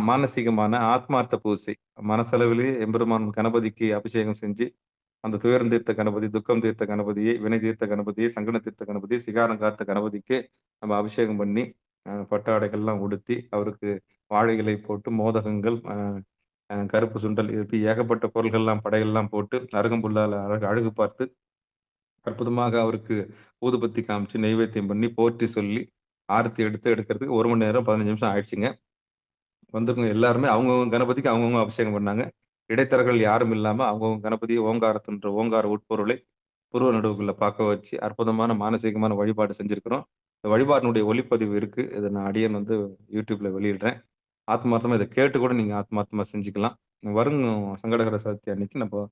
மானசீகமான ஆத்மார்த்த பூசை, மனசளவிலேயே எம்பெருமான் கணபதிக்கு அபிஷேகம் செஞ்சு அந்த துயரம் தீர்த்த கணபதி, துக்கம் தீர்த்த கணபதியை, வினை தீர்த்த கணபதியை, சங்கட தீர்த்த கணபதி, சிகாரம் காத்த கணபதிக்கு நம்ம அபிஷேகம் பண்ணி பட்டாடைகள்லாம் உடுத்தி அவருக்கு வாழை இலை போட்டு மோதகங்கள், கருப்பு சுண்டல், இப்படி ஏகப்பட்ட பொருள்கள்லாம் படையெல்லாம் போட்டு அருகம்புல்லால அழகு பார்த்து அற்புதமாக அவருக்கு ஊதுபத்தி காமிச்சு நைவேத்தியம் பண்ணி போற்றி சொல்லி ஆரத்தி எடுக்கிறதுக்கு 1 மணி நேரம் 15 நிமிஷம் ஆயிடுச்சுங்க. வந்துருங்க எல்லாருமே அவங்கவுங்க கணபதிக்கு அவங்கவுங்க அபிஷேகம் பண்ணாங்க. இடைத்தரகர்கள் யாரும் இல்லாம அவங்கவுங்க கணபதியை ஓங்காரத்தின்ற ஓங்கார உட்பொருளை புருவ நடுவுக்குள்ள பார்க்க வச்சு அற்புதமான மானசீகமான வழிபாடு செஞ்சிருக்கிறோம். இந்த வழிபாட்டினுடைய ஒளிப்பதிவு இருக்கு. இதை நான் அடியேன் வந்து யூடியூப்ல வெளியிடுறேன். ஆத்மார்த்தமா இதை கேட்டு கூட நீங்க ஆத்மார்த்தமா செஞ்சுக்கலாம். வரும் சங்கடகர சதுர்த்தி அன்னைக்கு நம்ம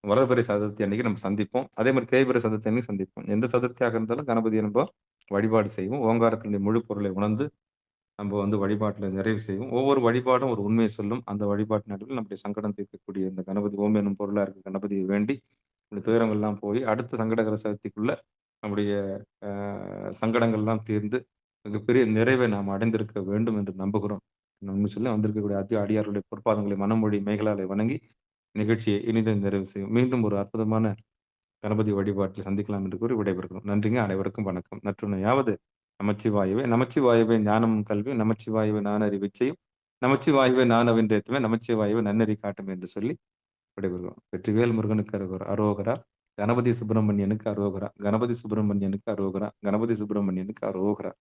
வளர்பிறை சதுர்த்தி அன்னைக்கு நம்ம சந்திப்போம். அதே மாதிரி தேய்பிறை சதுர்த்தி அன்னைக்கு சந்திப்போம். எந்த சதுர்த்தியாக இருந்தாலும் கணபதியை நம்ம வழிபாடு செய்வோம். ஓங்காரத்தினுடைய முழு பொருளை உணர்ந்து நம்ம வந்து வழிபாட்டில் நிறைவு செய்வோம். ஒவ்வொரு வழிபாடும் ஒரு உண்மையை சொல்லும். அந்த வழிபாட்டு நடுவில் நம்முடைய சங்கடம் தீர்க்கக்கூடிய இந்த கணபதி ஓம் எனும் பொருளா இருக்க கணபதியை வேண்டி இந்த துயரங்கள்லாம் போய் அடுத்த சங்கடகர சதுர்த்திக்குள்ள நம்முடைய சங்கடங்கள்லாம் தீர்ந்து மிகப்பெரிய நிறைவை நாம் அடைந்திருக்க வேண்டும் என்று நம்புகிறோம். உண்மை சொல்ல வந்திருக்கக்கூடிய அடியார்களுடைய பொற்பாதங்களை மனமொழி மேகலாலை வணங்கி நிகழ்ச்சியை இனிதன் நிறைவு செய்யும். மீண்டும் ஒரு அற்புதமான கணபதி வழிபாட்டில் சந்திக்கலாம் என்று கூறி விடைபெறுகிறோம். நன்றிங்க, அனைவருக்கும் வணக்கம். நற்றுணையாவது நமச்சிவாயவே, நமச்சிவாயவே ஞானம் கல்வி, நமச்சிவாயவே நான் அறிவிச்சையும், நமச்சிவாயவே நான் அவின்றேத்துவேன், நமச்சிவாயவே நன்னறி காட்டும் என்று சொல்லி விடைபெறுகிறோம். வெற்றிவேல் முருகனுக்கு அரோகரா, கணபதி சுப்பிரமணியனுக்கு அரோகரா, கணபதி சுப்பிரமணியனுக்கு அரோகரா, கணபதி சுப்பிரமணியனுக்கு அரோகரா.